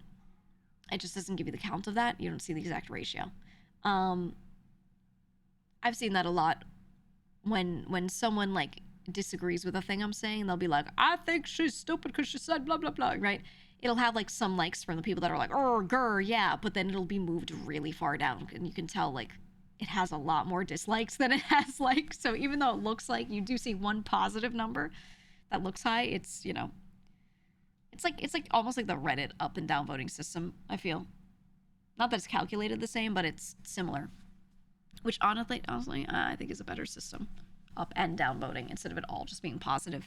It just doesn't give you the count of that. You don't see the exact ratio. I've seen that a lot when someone like disagrees with a thing I'm saying. They'll be like, I think she's stupid because she said blah blah blah, right? It'll have like some likes from the people that are like, oh grr, yeah, but then it'll be moved really far down and you can tell like it has a lot more dislikes than it has likes. So even though it looks like you do see one positive number that looks high, it's, you know, it's like almost like the Reddit up and down voting system, I feel. Not that it's calculated the same, but it's similar. Which honestly, I think is a better system. Up and down voting instead of it all just being positive.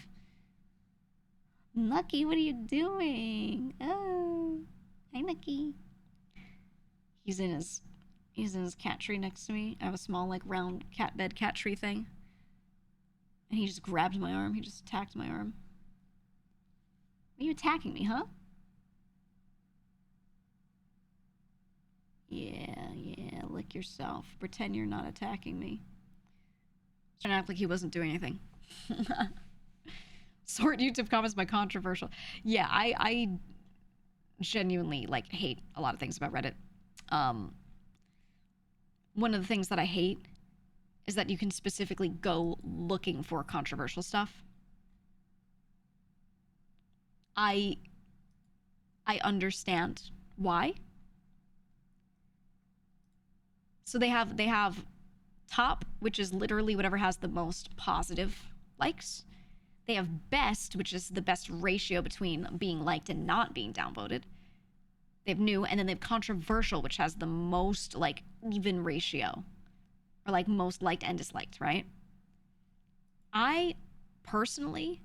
Nucky, what are you doing? Oh, hi Nucky. He's in his cat tree next to me. I have a small like round cat bed cat tree thing. And he just grabbed my arm. He just attacked my arm. Are you attacking me, huh? Yeah, lick yourself. Pretend you're not attacking me. Trying to act like he wasn't doing anything. Sort YouTube comments by controversial. Yeah, I genuinely, like, hate a lot of things about Reddit. One of the things that I hate is that you can specifically go looking for controversial stuff. I understand why. So they have top, which is literally whatever has the most positive likes. They have best, which is the best ratio between being liked and not being downvoted. They have new, and then they have controversial, which has the most like even ratio, or like most liked and disliked, right? I personally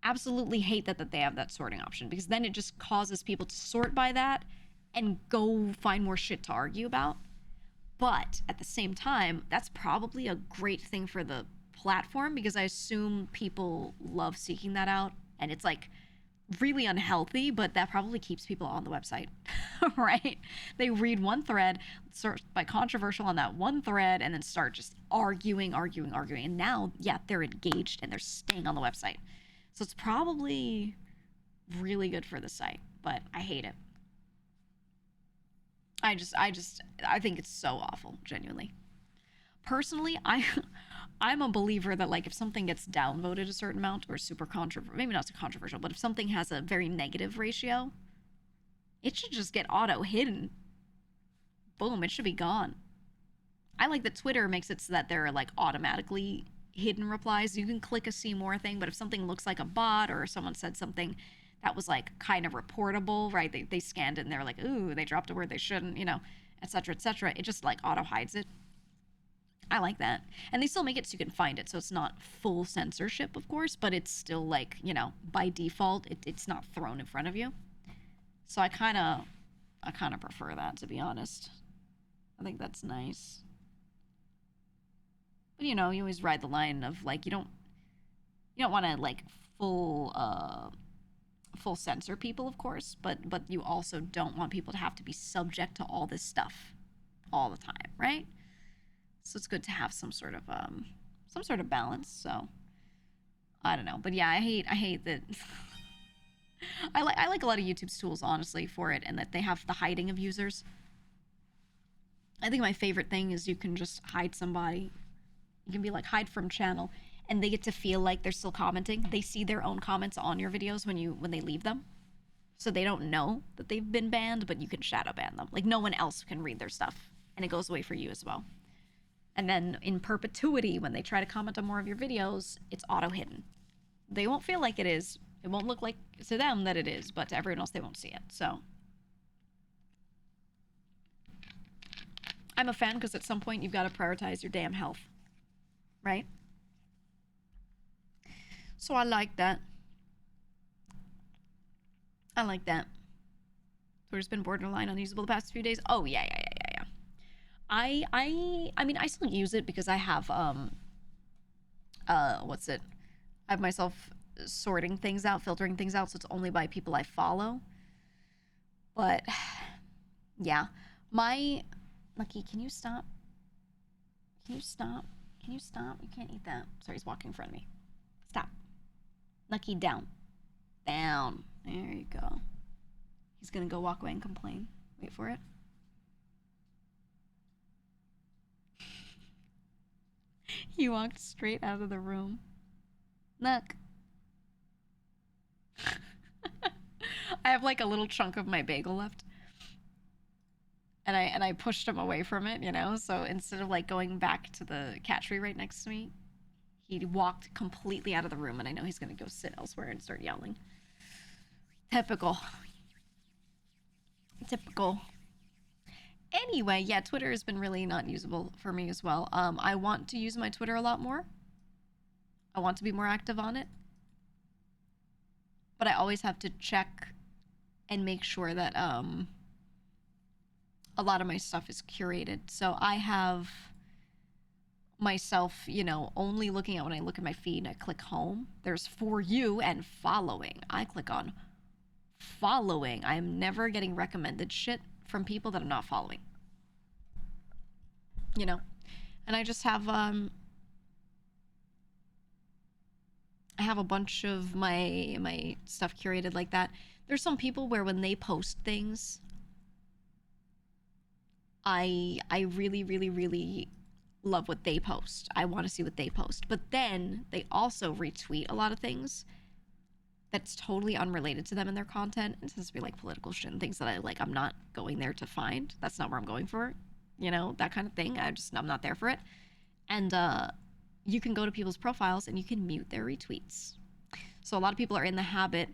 absolutely hate that they have that sorting option, because then it just causes people to sort by that and go find more shit to argue about. But at the same time, that's probably a great thing for the platform, because I assume people love seeking that out, and it's like really unhealthy, but that probably keeps people on the website, right? They read one thread, sort by controversial on that one thread, and then start just arguing, and now, yeah, they're engaged and they're staying on the website. So it's probably really good for the site, but I hate it. I think it's so awful, genuinely. Personally, I'm a believer that, like, if something gets downvoted a certain amount, or super controversial, maybe not so controversial, but if something has a very negative ratio, it should just get auto-hidden. Boom, it should be gone. I like that Twitter makes it so that there are, like, automatically hidden replies. You can click a see more thing, but if something looks like a bot, or someone said something that was like kind of reportable, right? They scanned it and they're like, ooh, they dropped a word they shouldn't, you know, et cetera, it just like auto hides it. I like that. And they still make it so you can find it, so it's not full censorship, of course, but it's still like, you know, by default, it's not thrown in front of you. So I kind of I kind of prefer that, to be honest. I think that's nice. But you know, you always ride the line of like you don't want to like full censor people, of course, but you also don't want people to have to be subject to all this stuff all the time, right? So it's good to have some sort of balance. So I don't know, but yeah, I hate that. I like a lot of YouTube's tools, honestly, for it, and that they have the hiding of users. I think my favorite thing is you can just hide somebody. You can be like, hide from channel, and they get to feel like they're still commenting. They see their own comments on your videos when they leave them. So they don't know that they've been banned, but you can shadow ban them. Like, no one else can read their stuff, and it goes away for you as well. And then in perpetuity, when they try to comment on more of your videos, it's auto-hidden. They won't feel like it is. It won't look like to them that it is, but to everyone else, they won't see it. So I'm a fan because at some point you've got to prioritize your damn health, right? So I like that. I like that. Twitter's been borderline unusable the past few days. Oh yeah. I mean, I still use it because I have what's it? I have myself sorting things out, filtering things out, so it's only by people I follow. But yeah, my Lucky, can you stop? Can you stop? Can you stop? You can't eat that. Sorry, he's walking in front of me. Stop. Lucky, down. Down. There you go. He's gonna go walk away and complain. Wait for it. He walked straight out of the room. Look. I have like a little chunk of my bagel left. And I pushed him away from it, you know? So instead of like going back to the cat tree right next to me, he walked completely out of the room, and I know he's gonna go sit elsewhere and start yelling. Typical. Typical. Anyway, yeah, Twitter has been really not usable for me as well. I want to use my Twitter a lot more. I want to be more active on it. But I always have to check and make sure that a lot of my stuff is curated. So I have myself, you know, only looking at when I look at my feed, I click home. There's For You and following. I click on following. I am never getting recommended shit from people that I'm not following, you know. And I just have I have a bunch of my stuff curated like that. There's some people where when they post things, I really love what they post. I want to see what they post, but then they also retweet a lot of things that's totally unrelated to them and their content. It tends to be like political shit and things that I'm not going there to find. That's not where I'm going for, you know, that kind of thing. I'm not there for it. And you can go to people's profiles and you can mute their retweets. So a lot of people are in the habit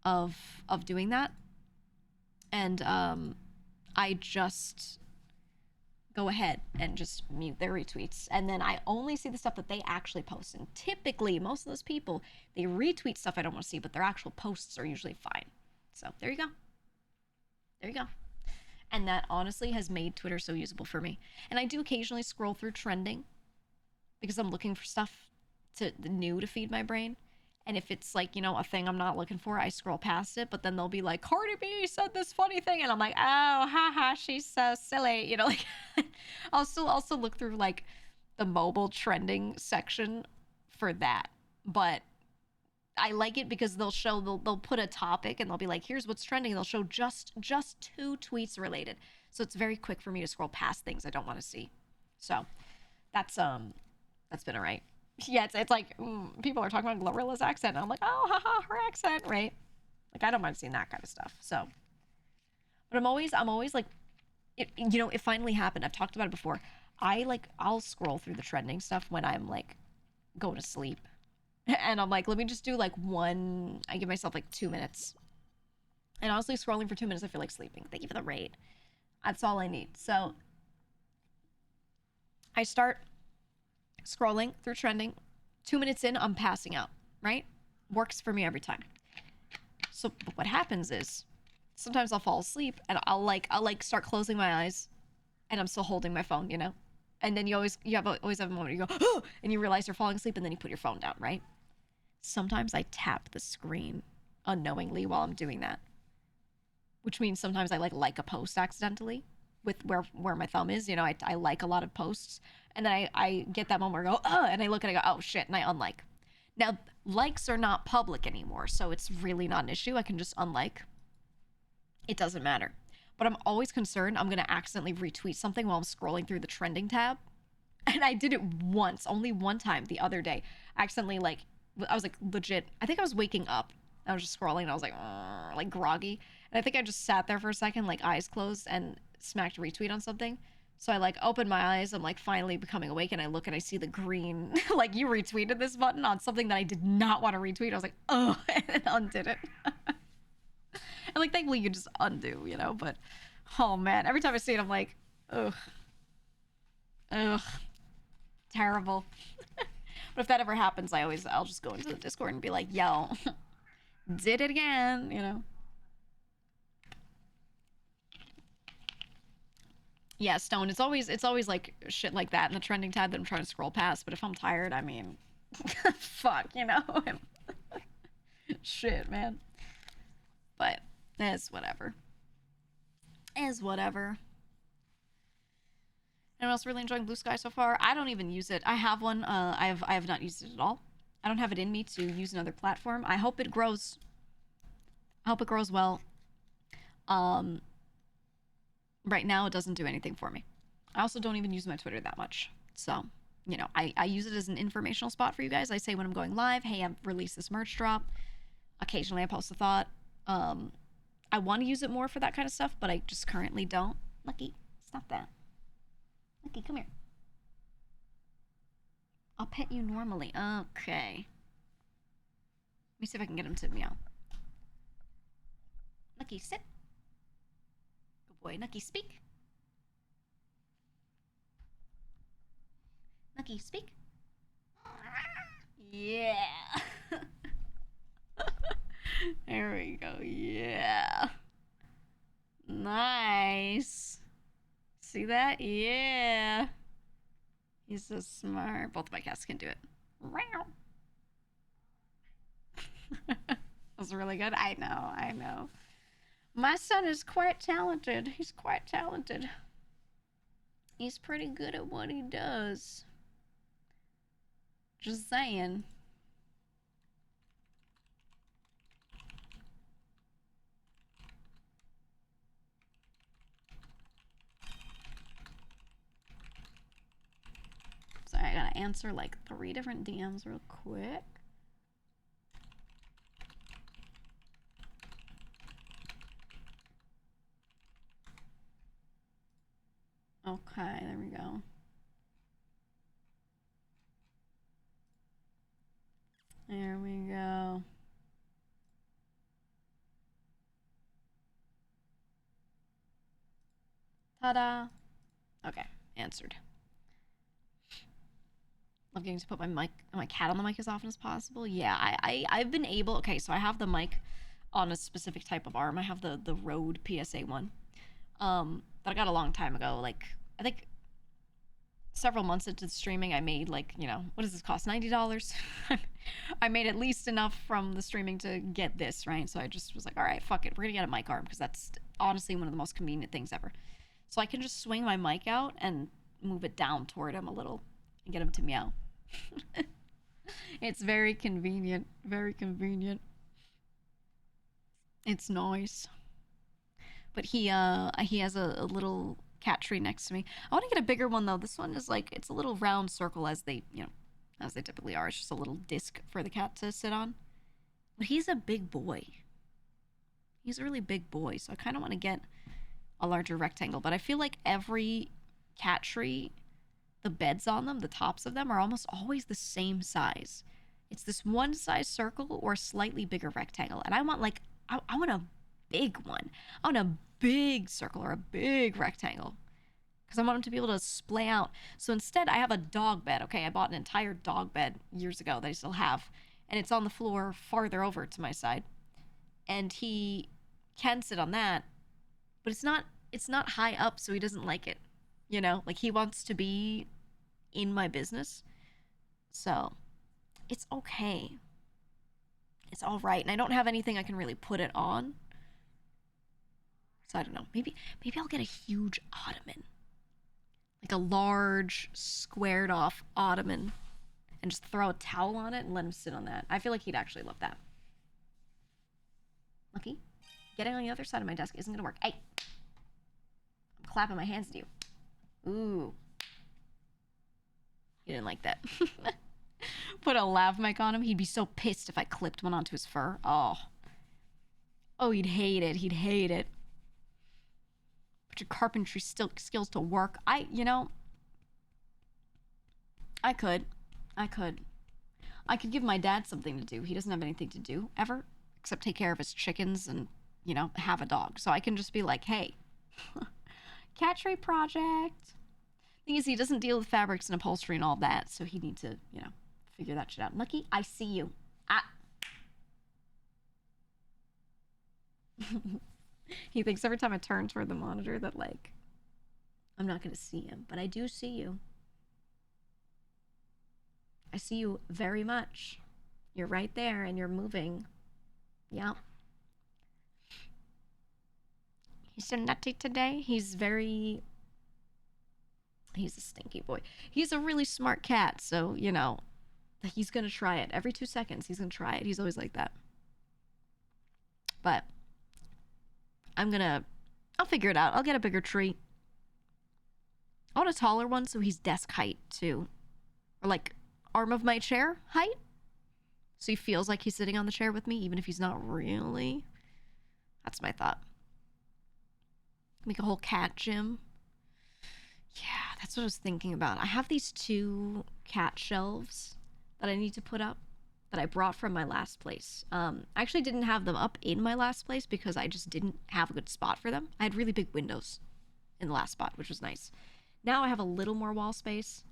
of doing that. And I just go ahead and just mute their retweets, and then I only see the stuff that they actually post. And typically most of those people, they retweet stuff I don't want to see, but their actual posts are usually fine. So there you go. And that honestly has made Twitter so usable for me. And I do occasionally scroll through trending because I'm looking for stuff new to feed my brain. And if it's like, you know, a thing I'm not looking for, I scroll past it. But then they'll be like, Cardi B said this funny thing, and I'm like, oh, haha, she's so silly, you know. Like, I'll still also look through like the mobile trending section for that. But I like it because they'll put a topic and they'll be like, here's what's trending. They'll show just 2 tweets related, so it's very quick for me to scroll past things I don't want to see. So that's been alright. Yeah, it's like people are talking about Glorilla's accent, and I'm like, oh, haha, her accent, right? Like, I don't mind seeing that kind of stuff. So, but I'm always like, you know, it finally happened. I've talked about it before. I'll scroll through the trending stuff when I'm like going to sleep, and I'm like, let me just do like I give myself like 2 minutes, and honestly, scrolling for 2 minutes, I feel like sleeping. Thank you for the raid. That's all I need. So I start scrolling through trending. 2 minutes in, I'm passing out, right? Works for me every time. So but what happens is sometimes I'll fall asleep and I'll like start closing my eyes and I'm still holding my phone, you know? And then you always have a moment where you go, oh, and you realize you're falling asleep and then you put your phone down, right? Sometimes I tap the screen unknowingly while I'm doing that. Which means sometimes I like a post accidentally with where my thumb is. You know, I like a lot of posts. And then I get that moment where I go, oh, and I look and I go, oh shit, and I unlike. Now, likes are not public anymore, so it's really not an issue. I can just unlike. It doesn't matter. But I'm always concerned I'm going to accidentally retweet something while I'm scrolling through the trending tab. And I did it once, only one time the other day. I accidentally, I was like legit, I think I was waking up. I was just scrolling and I was like groggy. And I think I just sat there for a second, like eyes closed, and smacked retweet on something. So I like open my eyes, I'm like finally becoming awake, and I look and I see the green, like you retweeted this button on something that I did not want to retweet. I was like, oh, and undid it. And like thankfully you just undo, you know, but oh man, every time I see it I'm like, ugh. Ugh. Terrible. But if that ever happens, I'll just go into the Discord and be like, yo, did it again, you know. Yeah, Stone, it's always like shit like that in the trending tab that I'm trying to scroll past, but if I'm tired, I mean, fuck, you know? Shit, man. But it's whatever. Is whatever. Anyone else really enjoying Blue Sky so far? I don't even use it. I have one. I have not used it at all. I don't have it in me to use another platform. I hope it grows. I hope it grows well. Right now it doesn't do anything for me. I also don't even use my Twitter that much. So, you know, I use it as an informational spot for you guys. I say when I'm going live, hey, I've released this merch drop. Occasionally I post a thought. I want to use it more for that kind of stuff, but I just currently don't. Lucky, stop that. Lucky, come here. I'll pet you normally. Okay. Let me see if I can get him to meow. Lucky, sit. Good boy. Nucky, speak. Nucky, speak. Yeah. There we go. Yeah. Nice. See that? Yeah. He's so smart. Both of my cats can do it. That was really good. I know. My son is quite talented. He's quite talented. He's pretty good at what he does. Just saying. Sorry, I gotta answer like 3 different DMs real quick. Okay, there we go. There we go. Ta-da. Okay, answered. Love getting to put my cat on the mic as often as possible. Yeah, I've been able, okay, so I have the mic on a specific type of arm. I have the Rode PSA one. That I got a long time ago. Like, I think several months into the streaming, I made like, you know, what does this cost? $90? I made at least enough from the streaming to get this, right? So I just was like, all right, fuck it. We're gonna get a mic arm because that's honestly one of the most convenient things ever. So I can just swing my mic out and move it down toward him a little and get him to meow. It's very convenient. Very convenient. It's nice. But he has a little cat tree next to me. I want to get a bigger one though. This one is like, it's a little round circle as they, you know, as they typically are. It's just a little disc for the cat to sit on. But he's a big boy. He's a really big boy, so I kind of want to get a larger rectangle. But I feel like every cat tree, the beds on them, the tops of them are almost always the same size. It's this one size circle or a slightly bigger rectangle. And I want like, I want a big one. I want a big circle or a big rectangle because I want them to be able to splay out. So instead I have a dog bed. Okay, I bought an entire dog bed years ago that I still have, and it's on the floor farther over to my side, and he can sit on that, but it's not high up, so he doesn't like it. You know, like he wants to be in my business. So it's okay. It's all right. And I don't have anything I can really put it on. So I don't know. Maybe I'll get a huge ottoman. Like a large, squared off ottoman. And just throw a towel on it and let him sit on that. I feel like he'd actually love that. Lucky, getting on the other side of my desk isn't gonna work. Hey! I'm clapping my hands at you. Ooh. He didn't like that. Put a lav mic on him. He'd be so pissed if I clipped one onto his fur. Oh. Oh, he'd hate it. He'd hate it. Put your carpentry skills to work. I could give my dad something to do. He doesn't have anything to do, ever, except take care of his chickens and, have a dog. So I can just be like, hey, cat tree project. Thing is, he doesn't deal with fabrics and upholstery and all that, so he'd need to, figure that shit out. Lucky, I see you. Ah. He thinks every time I turn toward the monitor that, like, I'm not going to see him, but I do see you. I see you very much. You're right there and you're moving. Yeah. He's so nutty today. He's a stinky boy. He's a really smart cat, so, he's gonna try it. Every 2 seconds, he's gonna try it. He's always like that. But I'll figure it out. I'll get a bigger tree. I want a taller one so he's desk height, too. Or, like, arm of my chair height. So he feels like he's sitting on the chair with me, even if he's not really. That's my thought. Make a whole cat gym. Yeah, that's what I was thinking about. I have these 2 cat shelves that I need to put up that I brought from my last place. I actually didn't have them up in my last place because I just didn't have a good spot for them. I had really big windows in the last spot, which was nice. Now I have a little more wall space.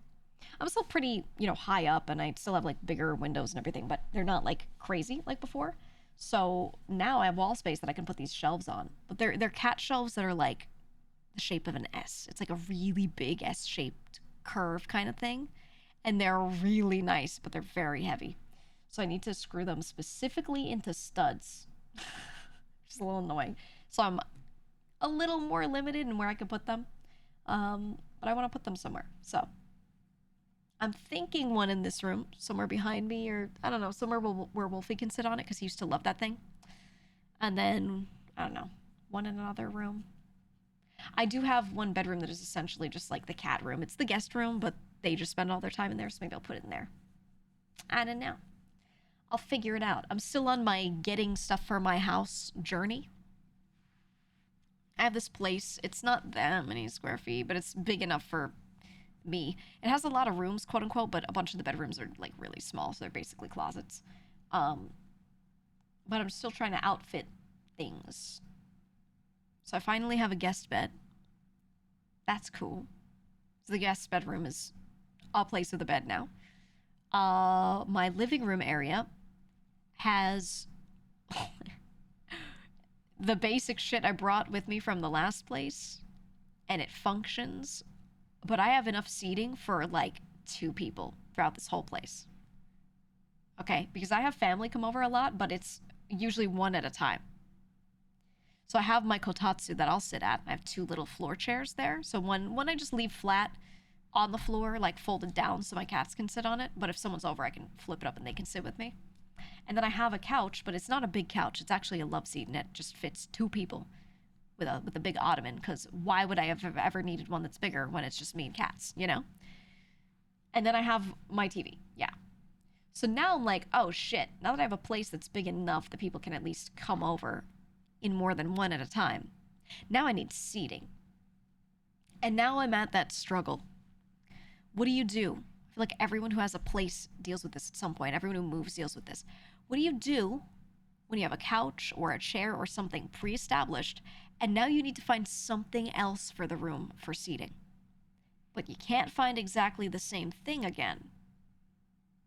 I'm still pretty, high up, and I still have, like, bigger windows and everything, but they're not, like, crazy like before. So now I have wall space that I can put these shelves on. But they're cat shelves that are, like, the shape of an S. It's like a really big S-shaped curve kind of thing. And they're really nice, but they're very heavy. So I need to screw them specifically into studs. Which is a little annoying. So I'm a little more limited in where I can put them. But I want to put them somewhere. So I'm thinking one in this room, somewhere behind me, or I don't know, somewhere where Wolfie can sit on it, because he used to love that thing. And then, I don't know, one in another room. I do have one bedroom that is essentially just like the cat room. It's the guest room, but they just spend all their time in there, so maybe I'll put it in there. I don't know. I'll figure it out. I'm still on my getting stuff for my house journey. I have this place. It's not that many square feet, but it's big enough for me. It has a lot of rooms, quote unquote, but a bunch of the bedrooms are, like, really small, so they're basically closets. But I'm still trying to outfit things. So I finally have a guest bed. That's cool. So the guest bedroom is a place with a bed now. My living room area has the basic shit I brought with me from the last place, and it functions, but I have enough seating for, like, 2 people throughout this whole place. Okay, because I have family come over a lot, but it's usually one at a time. So I have my kotatsu that I'll sit at. I have 2 little floor chairs there. So one I just leave flat on the floor, like folded down so my cats can sit on it. But if someone's over, I can flip it up and they can sit with me. And then I have a couch, but it's not a big couch. It's actually a love seat, and it just fits 2 people with a big ottoman, because why would I have ever needed one that's bigger when it's just me and cats, And then I have my TV. Yeah. So now I'm like, oh shit, now that I have a place that's big enough that people can at least come over in more than one at a time, now I need seating. And now I'm at that struggle. What do you do? I feel like everyone who has a place deals with this at some point. Everyone who moves deals with this. What do you do when you have a couch or a chair or something pre-established, and now you need to find something else for the room for seating? But you can't find exactly the same thing again.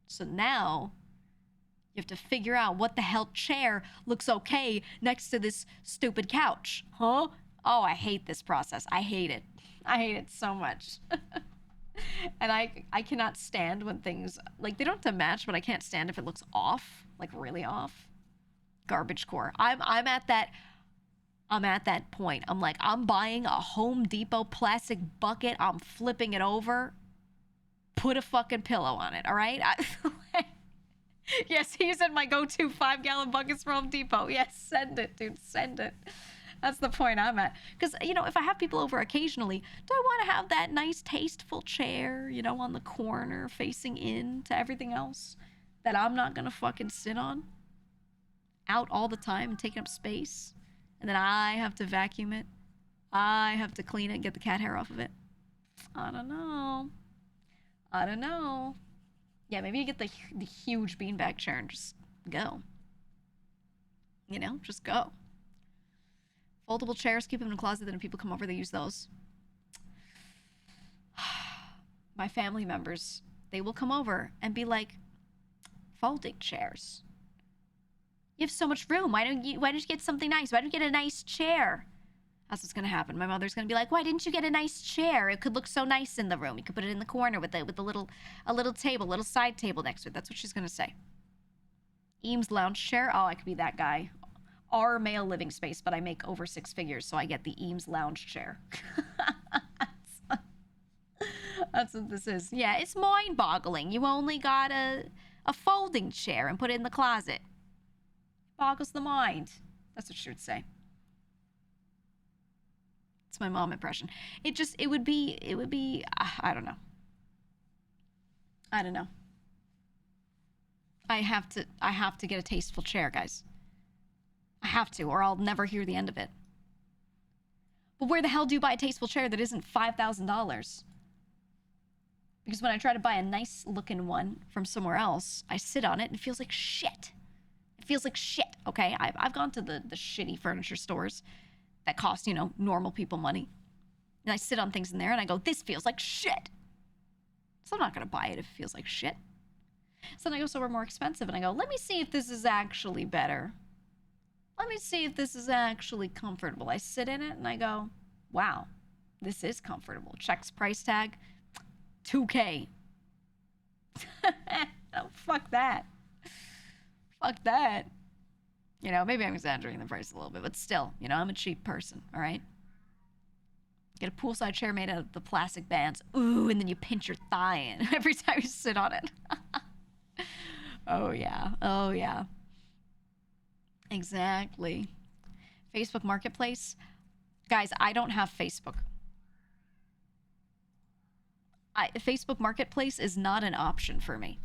So now You have to figure out what the hell chair looks okay next to this stupid couch. Huh? Oh, I hate this process. I hate it. I hate it so much. And I cannot stand when things, like, they don't have to match, but I can't stand if it looks off, like really off. Garbage core. I'm at that point. I'm like, I'm buying a Home Depot plastic bucket. I'm flipping it over. Put a fucking pillow on it, all right? Yes, he said my go-to 5-gallon buckets from Home Depot. Yes, send it, dude, send it. That's the point I'm at. Because, you know, if I have people over occasionally, do I want to have that nice, tasteful chair, you know, on the corner facing in to everything else that I'm not going to fucking sit on? Out all the time and taking up space? And then I have to vacuum it? I have to clean it, get the cat hair off of it? I don't know. I don't know. Yeah, maybe you get the huge beanbag chair and just go. You know, just go. Foldable chairs, keep them in the closet, then when people come over, they use those. My family members, they will come over and be like, folding chairs. You have so much room. Why don't you get something nice? Why don't you get a nice chair? That's what's gonna happen. My mother's gonna be like, why didn't you get a nice chair? It could look so nice in the room. You could put it in the corner with a little table, little side table next to it. That's what she's gonna say. Eames lounge chair. Oh, I could be that guy. Our male living space, but I make over 6 figures, so I get the Eames lounge chair. That's what this is. Yeah, it's mind-boggling. You only got a folding chair and put it in the closet. Boggles the mind. That's what she would say. It's my mom impression. It would be, I don't know. I don't know. I have to get a tasteful chair, guys. I have to, or I'll never hear the end of it. But where the hell do you buy a tasteful chair that isn't $5,000? Because when I try to buy a nice looking one from somewhere else, I sit on it and it feels like shit. It feels like shit, okay? I've gone to the shitty furniture stores that cost, you know, normal people money. And I sit on things in there and I go, this feels like shit. So I'm not going to buy it if it feels like shit. So then I go somewhere more expensive and I go, let me see if this is actually better. Let me see if this is actually comfortable. I sit in it and I go, wow, this is comfortable. Checks price tag, $2K. Oh, fuck that. Fuck that. You know, maybe I'm exaggerating the price a little bit, but still, you know, I'm a cheap person, all right? Get a poolside chair made out of the plastic bands. Ooh, and then you pinch your thigh in every time you sit on it. Oh, yeah. Oh, yeah. Exactly. Facebook Marketplace. Guys, I don't have Facebook. Facebook Marketplace is not an option for me.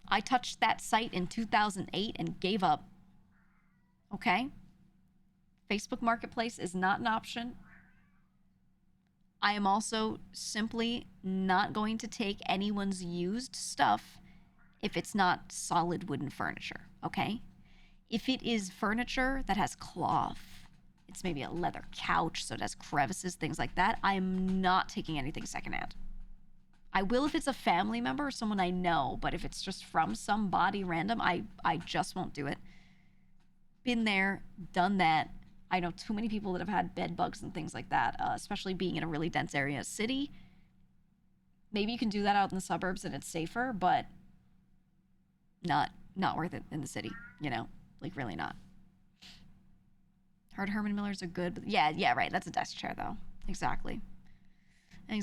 I touched that site in 2008 and gave up. Okay? Facebook Marketplace is not an option. I am also simply not going to take anyone's used stuff if it's not solid wooden furniture, okay? If it is furniture that has cloth, it's maybe a leather couch, so it has crevices, things like that, I am not taking anything secondhand. I will if it's a family member or someone I know, but if it's just from somebody random, I just won't do it. Been there, done that. I know too many people that have had bed bugs and things like that, especially being in a really dense area city. Maybe you can do that out in the suburbs and it's safer, but not worth it in the city, you know? Like, really not. Heard Herman Millers are good, but yeah, right. That's a desk chair, though. Exactly. I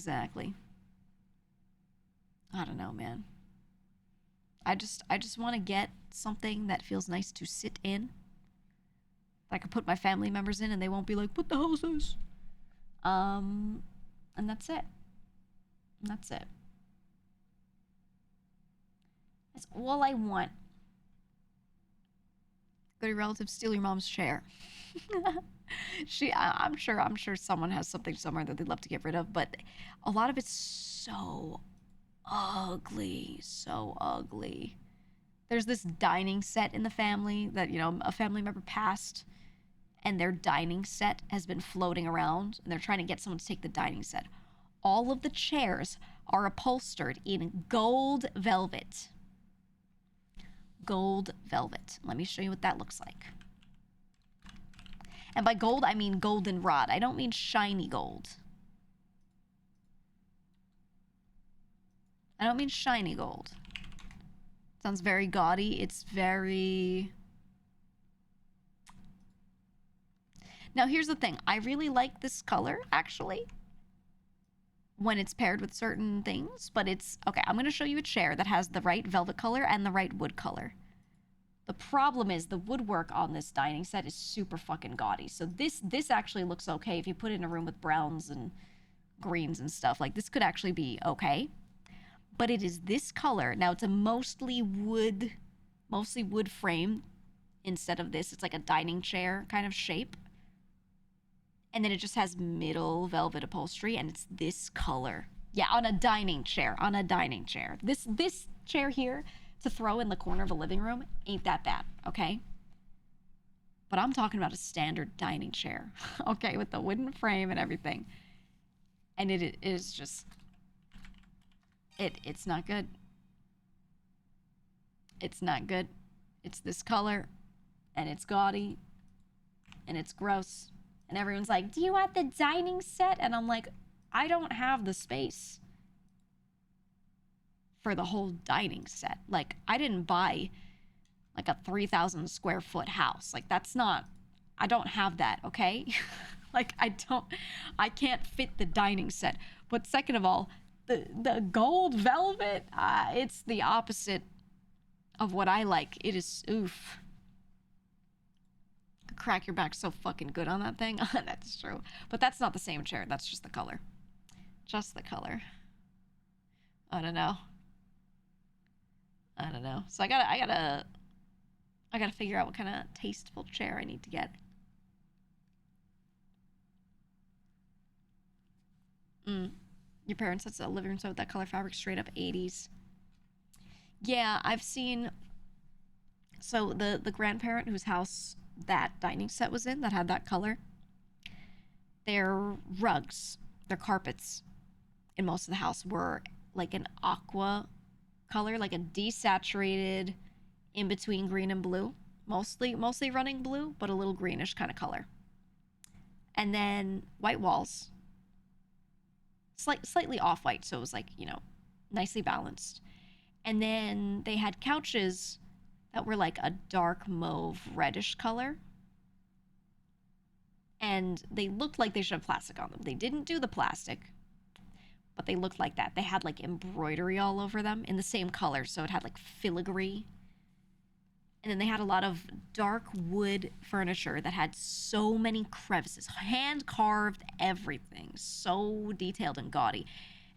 don't know, man. I just want to get something that feels nice to sit in. That I can put my family members in and they won't be like, what the hell is this? And that's it. That's all I want. Go to your relatives, steal your mom's chair. I'm sure someone has something somewhere that they'd love to get rid of, but a lot of it's so ugly. There's this dining set in the family that, you know, a family member passed, and their dining set has been floating around, and they're trying to get someone to take the dining set. All of the chairs are upholstered in gold velvet. gold velvet. Let me show you what that looks like. And by gold, I mean goldenrod. I don't mean shiny gold. I don't mean shiny gold. Sounds very gaudy. It's very... Now, here's the thing. I really like this color, actually, when it's paired with certain things. But it's... Okay, I'm going to show you a chair that has the right velvet color and the right wood color. The problem is the woodwork on this dining set is super fucking gaudy. So this actually looks okay if you put it in a room with browns and greens and stuff. Like, this could actually be okay. But it is this color. Now, it's a mostly wood frame instead of this. It's like a dining chair kind of shape. And then it just has middle velvet upholstery, and it's this color. Yeah, on a dining chair, This chair here to throw in the corner of a living room ain't that bad, okay? But I'm talking about a standard dining chair, okay, with the wooden frame and everything. And it is just... It's not good. It's not good. It's this color, and it's gaudy, and it's gross. And everyone's like, do you want the dining set? And I'm like, I don't have the space for the whole dining set. Like, I didn't buy like a 3,000 square foot house. Like, that's not, I don't have that, okay? Like, I can't fit the dining set. But second of all, the gold velvet, it's the opposite of what I like. It is, oof. Crack your back so fucking good on that thing. That's true. But that's not the same chair. That's just the color. Just the color. I don't know. So I gotta figure out what kind of tasteful chair I need to get. Your parents sets a living room set with that color fabric, straight up 80s. Yeah, I've seen... So the grandparent whose house that dining set was in, that had that color, their rugs, their carpets in most of the house were like an aqua color, like a desaturated in between green and blue, mostly running blue, but a little greenish kind of color. And then white walls, slightly off-white, so it was like, you know, nicely balanced. And then they had couches that were like a dark mauve reddish color. And they looked like they should have plastic on them. They didn't do the plastic, but they looked like that. They had like embroidery all over them in the same color, so it had like filigree. And then they had a lot of dark wood furniture that had so many crevices, hand-carved everything, so detailed and gaudy.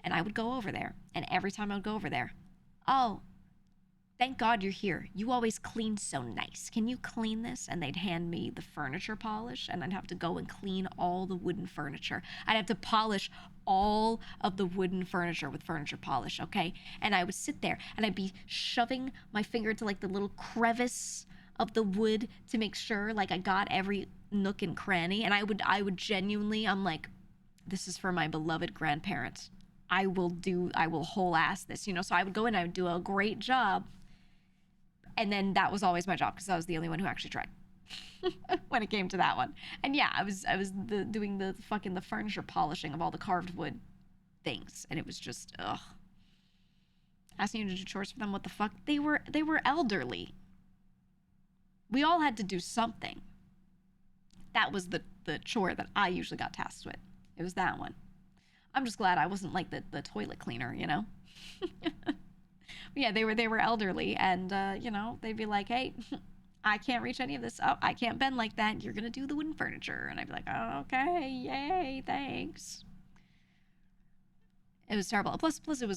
And I would go over there, and every time I would go over there, oh, thank God you're here. You always clean so nice. Can you clean this? And they'd hand me the furniture polish, and I'd have to go and clean all the wooden furniture. I'd have to polish all of the wooden furniture with furniture polish, okay? And I would sit there, and I'd be shoving my finger to, like, the little crevice of the wood to make sure, like, I got every nook and cranny. And I would genuinely, I'm like, this is for my beloved grandparents. I will whole ass this, you know? So I would go in, I would do a great job. And then that was always my job, because I was the only one who actually tried when it came to that one. And yeah, I was doing the furniture polishing of all the carved wood things, and it was just ugh. Asking you to do chores for them, what the fuck? They were elderly. We all had to do something. That was the chore that I usually got tasked with. It was that one. I'm just glad I wasn't like the toilet cleaner, you know. Yeah, they were elderly, and you know, they'd be like, hey, I can't reach any of this. Oh, I can't bend like that. You're gonna do the wooden furniture. And I'd be like, oh, okay, yay, thanks. It was terrible. Plus it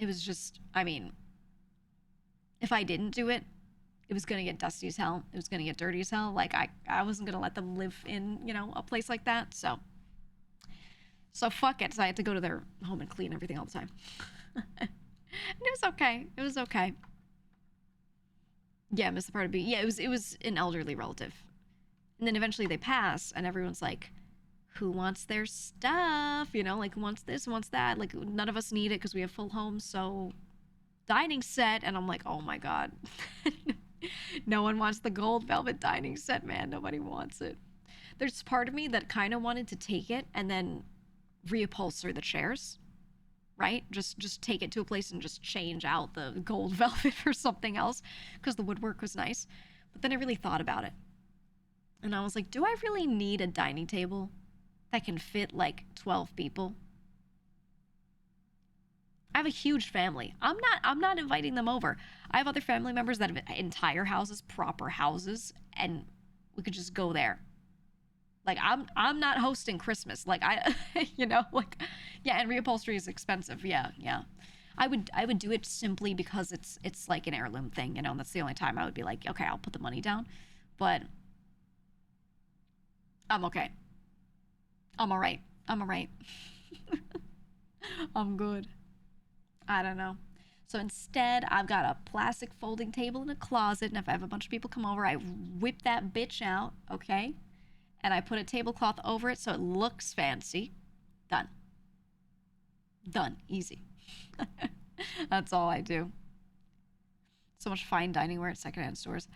was just, I mean, if I didn't do it, it was gonna get dusty as hell. It was gonna get dirty as hell. Like, I wasn't gonna let them live in, you know, a place like that. So fuck it. So I had to go to their home and clean everything all the time. And it was okay. It was okay. Yeah, I missed the part of being... Yeah, it was an elderly relative. And then eventually they pass, and everyone's like, who wants their stuff? You know, like, who wants this, who wants that? Like, none of us need it because we have full homes, so dining set, and I'm like, oh my god. No one wants the gold velvet dining set, man. Nobody wants it. There's part of me that kind of wanted to take it and then reupholster the chairs, right? Just take it to a place and just change out the gold velvet for something else because the woodwork was nice. But then I really thought about it. And I was like, do I really need a dining table that can fit like 12 people? I have a huge family. I'm not inviting them over. I have other family members that have entire houses, proper houses, and we could just go there. Like I'm not hosting Christmas. Like like yeah, and reupholstery is expensive. Yeah. I would do it simply because it's like an heirloom thing, and that's the only time I would be like, okay, I'll put the money down. But I'm okay. I'm all right. I'm good. I don't know. So instead, I've got a plastic folding table in a closet, and if I have a bunch of people come over, I whip that bitch out, okay? And I put a tablecloth over it so it looks fancy. Done. Easy. That's all I do. So much fine dining ware at secondhand stores.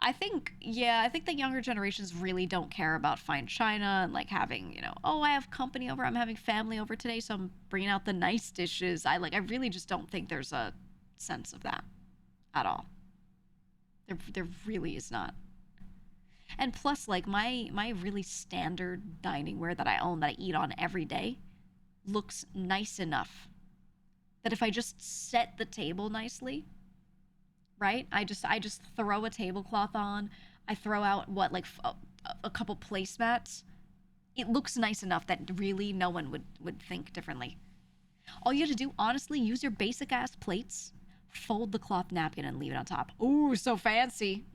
I think the younger generations really don't care about fine china and like having, oh, I have company over, I'm having family over today, so I'm bringing out the nice dishes. I really just don't think there's a sense of that at all. There really is not. And plus, like, my really standard dining ware that I own, that I eat on every day, looks nice enough that if I just set the table nicely, right? I just throw a tablecloth on. I throw out a couple placemats. It looks nice enough that really no one would think differently. All you have to do, honestly, use your basic ass plates, fold the cloth napkin, and leave it on top. Ooh, so fancy.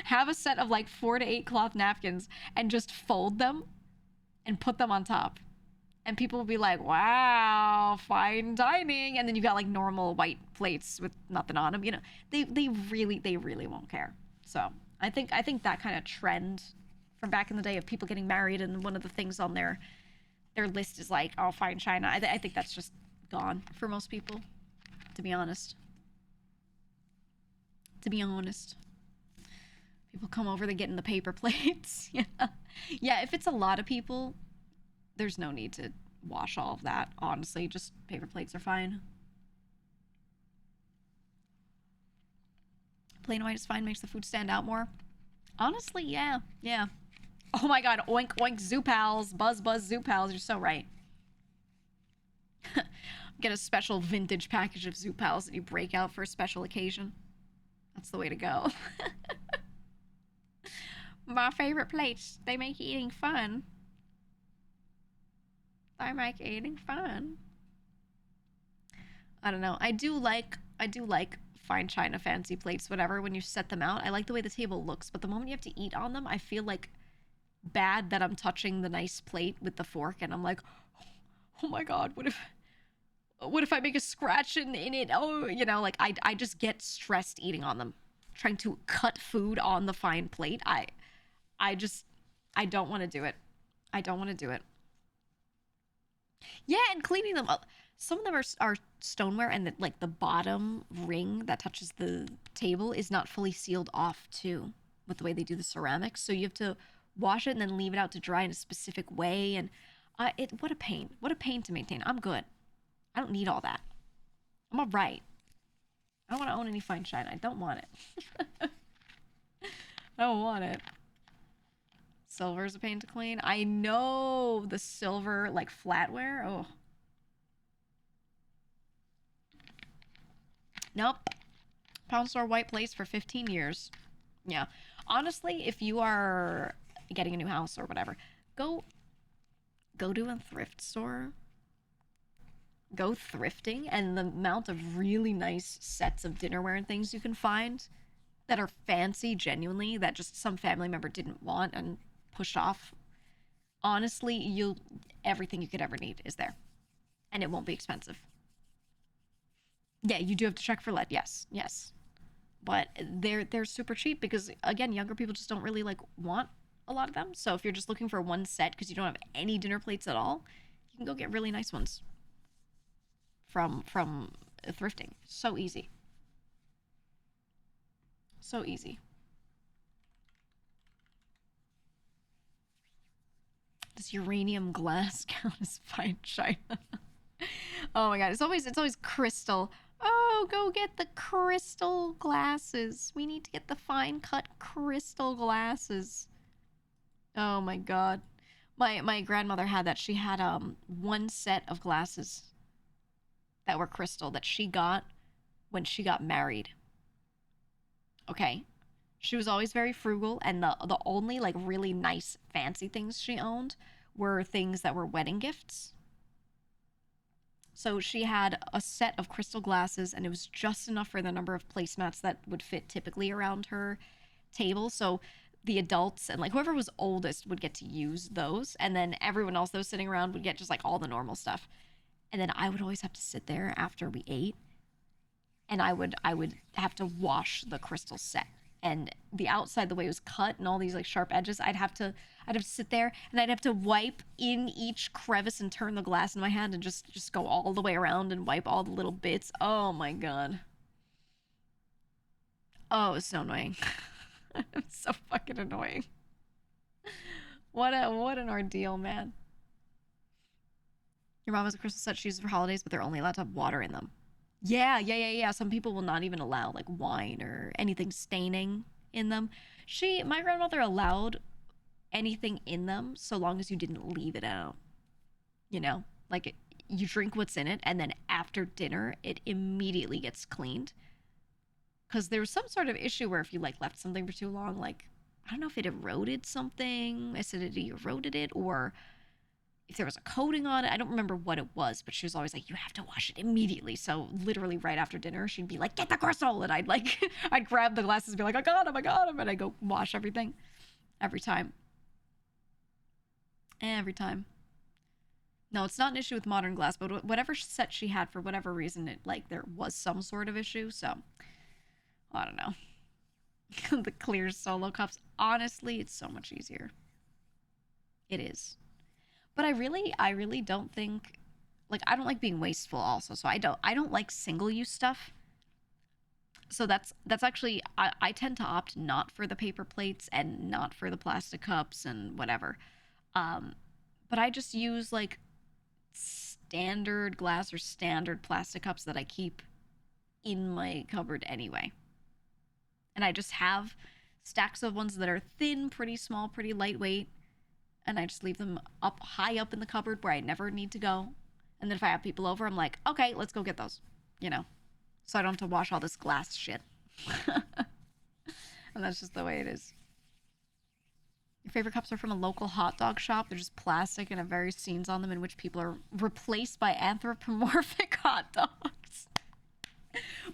Have a set of like 4 to 8 cloth napkins and just fold them and put them on top. And people will be like, wow, fine dining. And then you've got like normal white plates with nothing on them. They really won't care. So I think that kind of trend from back in the day of people getting married, and one of the things on their list is like, oh, fine china. I think that's just gone for most people, to be honest. People come over, they get in the paper plates. Yeah, if it's a lot of people, there's no need to wash all of that, honestly. Just paper plates are fine. Plain white is fine, makes the food stand out more. Honestly, yeah. Oh my god, oink oink zoo pals, buzz zoo pals, you're so right. Get a special vintage package of zoo pals that you break out for a special occasion. That's the way to go. My favorite plates, they make eating fun. I don't know. I do like fine china, fancy plates, whatever, when you set them out. I like the way the table looks, but the moment you have to eat on them, I feel like bad that I'm touching the nice plate with the fork, and I'm like, oh my god, what if I make a scratch in it? Oh, like I just get stressed eating on them. Trying to cut food on the fine plate. I don't want to do it. Yeah, and cleaning them up. Some of them are stoneware, and the bottom ring that touches the table is not fully sealed off too, with the way they do the ceramics. So you have to wash it and then leave it out to dry in a specific way. And what a pain. What a pain to maintain. I'm good. I don't need all that. I'm all right. I don't want to own any fine china. I don't want it. I don't want it. Silver is a pain to clean. I know, the silver, like, flatware. Oh. Nope. Pound store white plates for 15 years. Yeah. Honestly, if you are getting a new house or whatever, go to a thrift store. Go thrifting, and the amount of really nice sets of dinnerware and things you can find that are fancy, genuinely, that just some family member didn't want and pushed off. Honestly, everything you could ever need is there, and it won't be expensive. Yeah, you do have to check for lead. Yes, but they're super cheap because, again, younger people just don't really want a lot of them. So if you're just looking for one set because you don't have any dinner plates at all, you can go get really nice ones from thrifting. So easy. So easy. Does uranium glass count as fine china? Oh my god, it's always crystal. Oh, go get the crystal glasses. We need to get the fine cut crystal glasses. Oh my god. My grandmother had that. She had one set of glasses that were crystal that she got when she got married. Okay. She was always very frugal, and the only like really nice fancy things she owned were things that were wedding gifts. So she had a set of crystal glasses, and it was just enough for the number of placemats that would fit typically around her table. So the adults and like whoever was oldest would get to use those, and then everyone else that was sitting around would get just like all the normal stuff. And then I would always have to sit there after we ate, and I would have to wash the crystal set. And the outside, the way it was cut and all these like sharp edges, I'd have to sit there and I'd have to wipe in each crevice and turn the glass in my hand and just go all the way around and wipe all the little bits. Oh my god. Oh, it was so annoying. It's so fucking annoying. What an ordeal, man. Your mom has a crystal set she uses for holidays, but they're only allowed to have water in them. Yeah. Some people will not even allow like wine or anything staining in them. My grandmother allowed anything in them so long as you didn't leave it out. You know, like you drink what's in it, and then after dinner, it immediately gets cleaned. Because there was some sort of issue where if you like left something for too long, like I don't know if it eroded something, acidity eroded it, or if there was a coating on it. I don't remember what it was, but she was always like, you have to wash it immediately. So literally right after dinner, she'd be like, get the crystal. And I'd like, I'd grab the glasses and be like, I got him. And I'd go wash everything. Every time. Every time. No, it's not an issue with modern glass, but whatever set she had, for whatever reason, it like there was some sort of issue. So, I don't know. The clear solo cups. Honestly, it's so much easier. It is. But I really don't think, like, I don't like being wasteful also. So I don't like single-use stuff. So that's actually, I tend to opt not for the paper plates and not for the plastic cups and whatever. But I just use like standard glass or standard plastic cups that I keep in my cupboard anyway. And I just have stacks of ones that are thin, pretty small, pretty lightweight. And I just leave them up high up in the cupboard where I never need to go. And then if I have people over, I'm like, okay, let's go get those, you know, so I don't have to wash all this glass shit. And that's just the way it is. Your favorite cups are from a local hot dog shop. They're just plastic and have various scenes on them in which people are replaced by anthropomorphic hot dogs.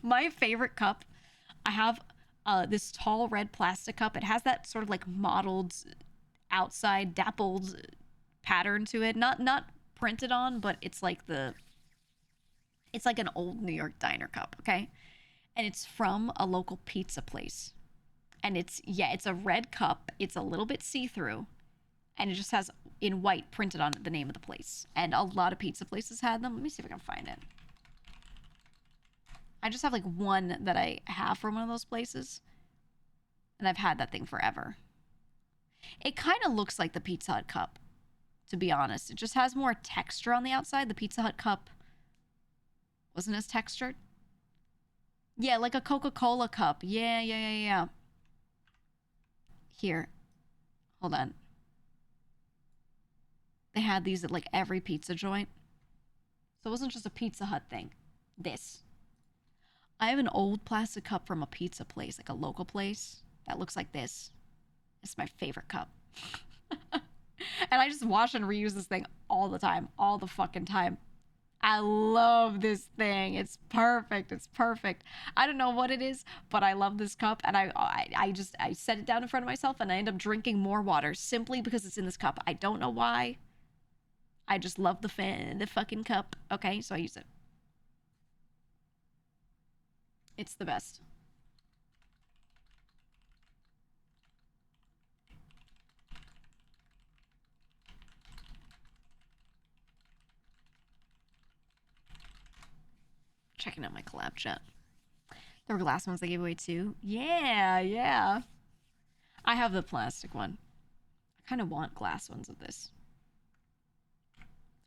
My favorite cup, I have this tall red plastic cup. It has that sort of like mottled outside dappled pattern to it, not printed on, but it's like an old New York diner cup, okay? And it's from a local pizza place, and it's a red cup. It's a little bit see-through, and it just has in white printed on it the name of the place, and a lot of pizza places had them. Let me see if I can find it. I just have like one that I have from one of those places, and I've had that thing forever. It kind of looks like the Pizza Hut cup, to be honest. It just has more texture on the outside. The Pizza Hut cup wasn't as textured. Yeah, like a Coca-Cola cup. Yeah. Here. Hold on. They had these at like every pizza joint. So it wasn't just a Pizza Hut thing. This. I have an old plastic cup from a pizza place, like a local place, that looks like this. It's my favorite cup. And I just wash and reuse this thing all the time. All the fucking time. I love this thing. It's perfect. It's perfect. I don't know what it is, but I love this cup. And I set it down in front of myself, and I end up drinking more water simply because it's in this cup. I don't know why. I just love the fucking cup. Okay, so I use it. It's the best. checking out my collab chat. There were glass ones they gave away too. Yeah, yeah. I have the plastic one. I kind of want glass ones of this.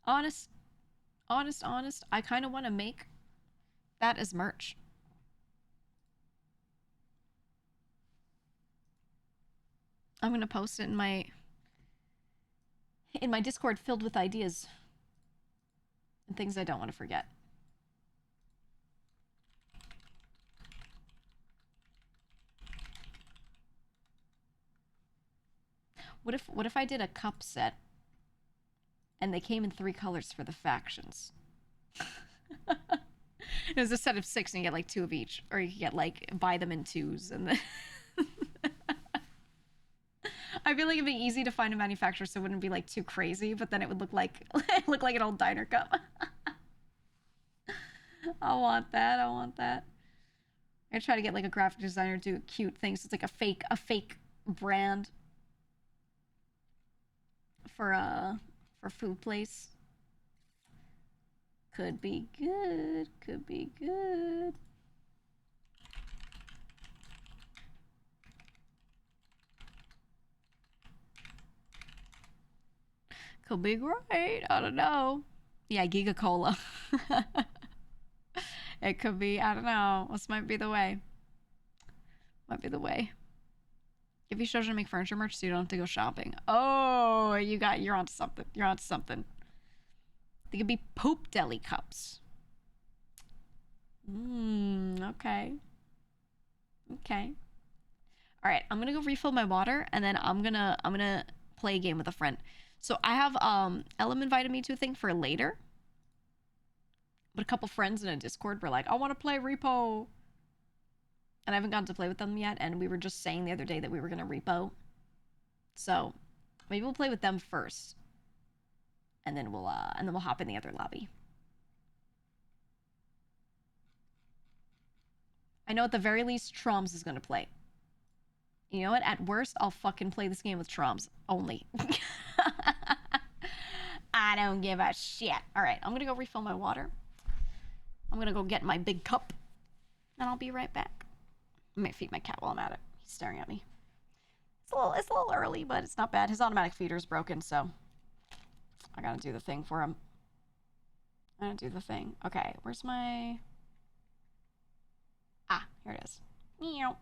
Honest. I kind of want to make that as merch. I'm going to post it in my Discord filled with ideas and things I don't want to forget. What if I did a cup set and they came in 3 colors for the factions? It was a set of 6 and you get like 2 of each, or you could get like buy them in 2s and then I feel like it'd be easy to find a manufacturer so it wouldn't be like too crazy, but then it would look like an old diner cup. I want that. I try to get like a graphic designer to do cute things. It's like a fake brand for food place. Could be good. Could be good. Could be great. I don't know. Yeah, GEEGA Cola. It could be. I don't know. This might be the way. Might be the way. Give you children to make furniture merch so you don't have to go shopping. Oh, you're onto something. You're onto something. They could be poop deli cups. Okay. Okay. All right, I'm gonna go refill my water, and then I'm gonna play a game with a friend. So I have Ellum invited me to a thing for later. But a couple friends in a Discord were like, I want to play repo. And I haven't gotten to play with them yet, and we were just saying the other day that we were gonna repo. So maybe we'll play with them first. And then we'll hop in the other lobby. I know at the very least Troms is gonna play. You know what? At worst, I'll fucking play this game with Troms only. I don't give a shit. All right, I'm gonna go refill my water. I'm gonna go get my big cup, and I'll be right back. I might feed my cat while I'm at it. He's staring at me. It's a little early, but it's not bad. His automatic feeder's broken, so I gotta do the thing for him. I gotta do the thing. Okay, where's my... Ah, here it is. Meow.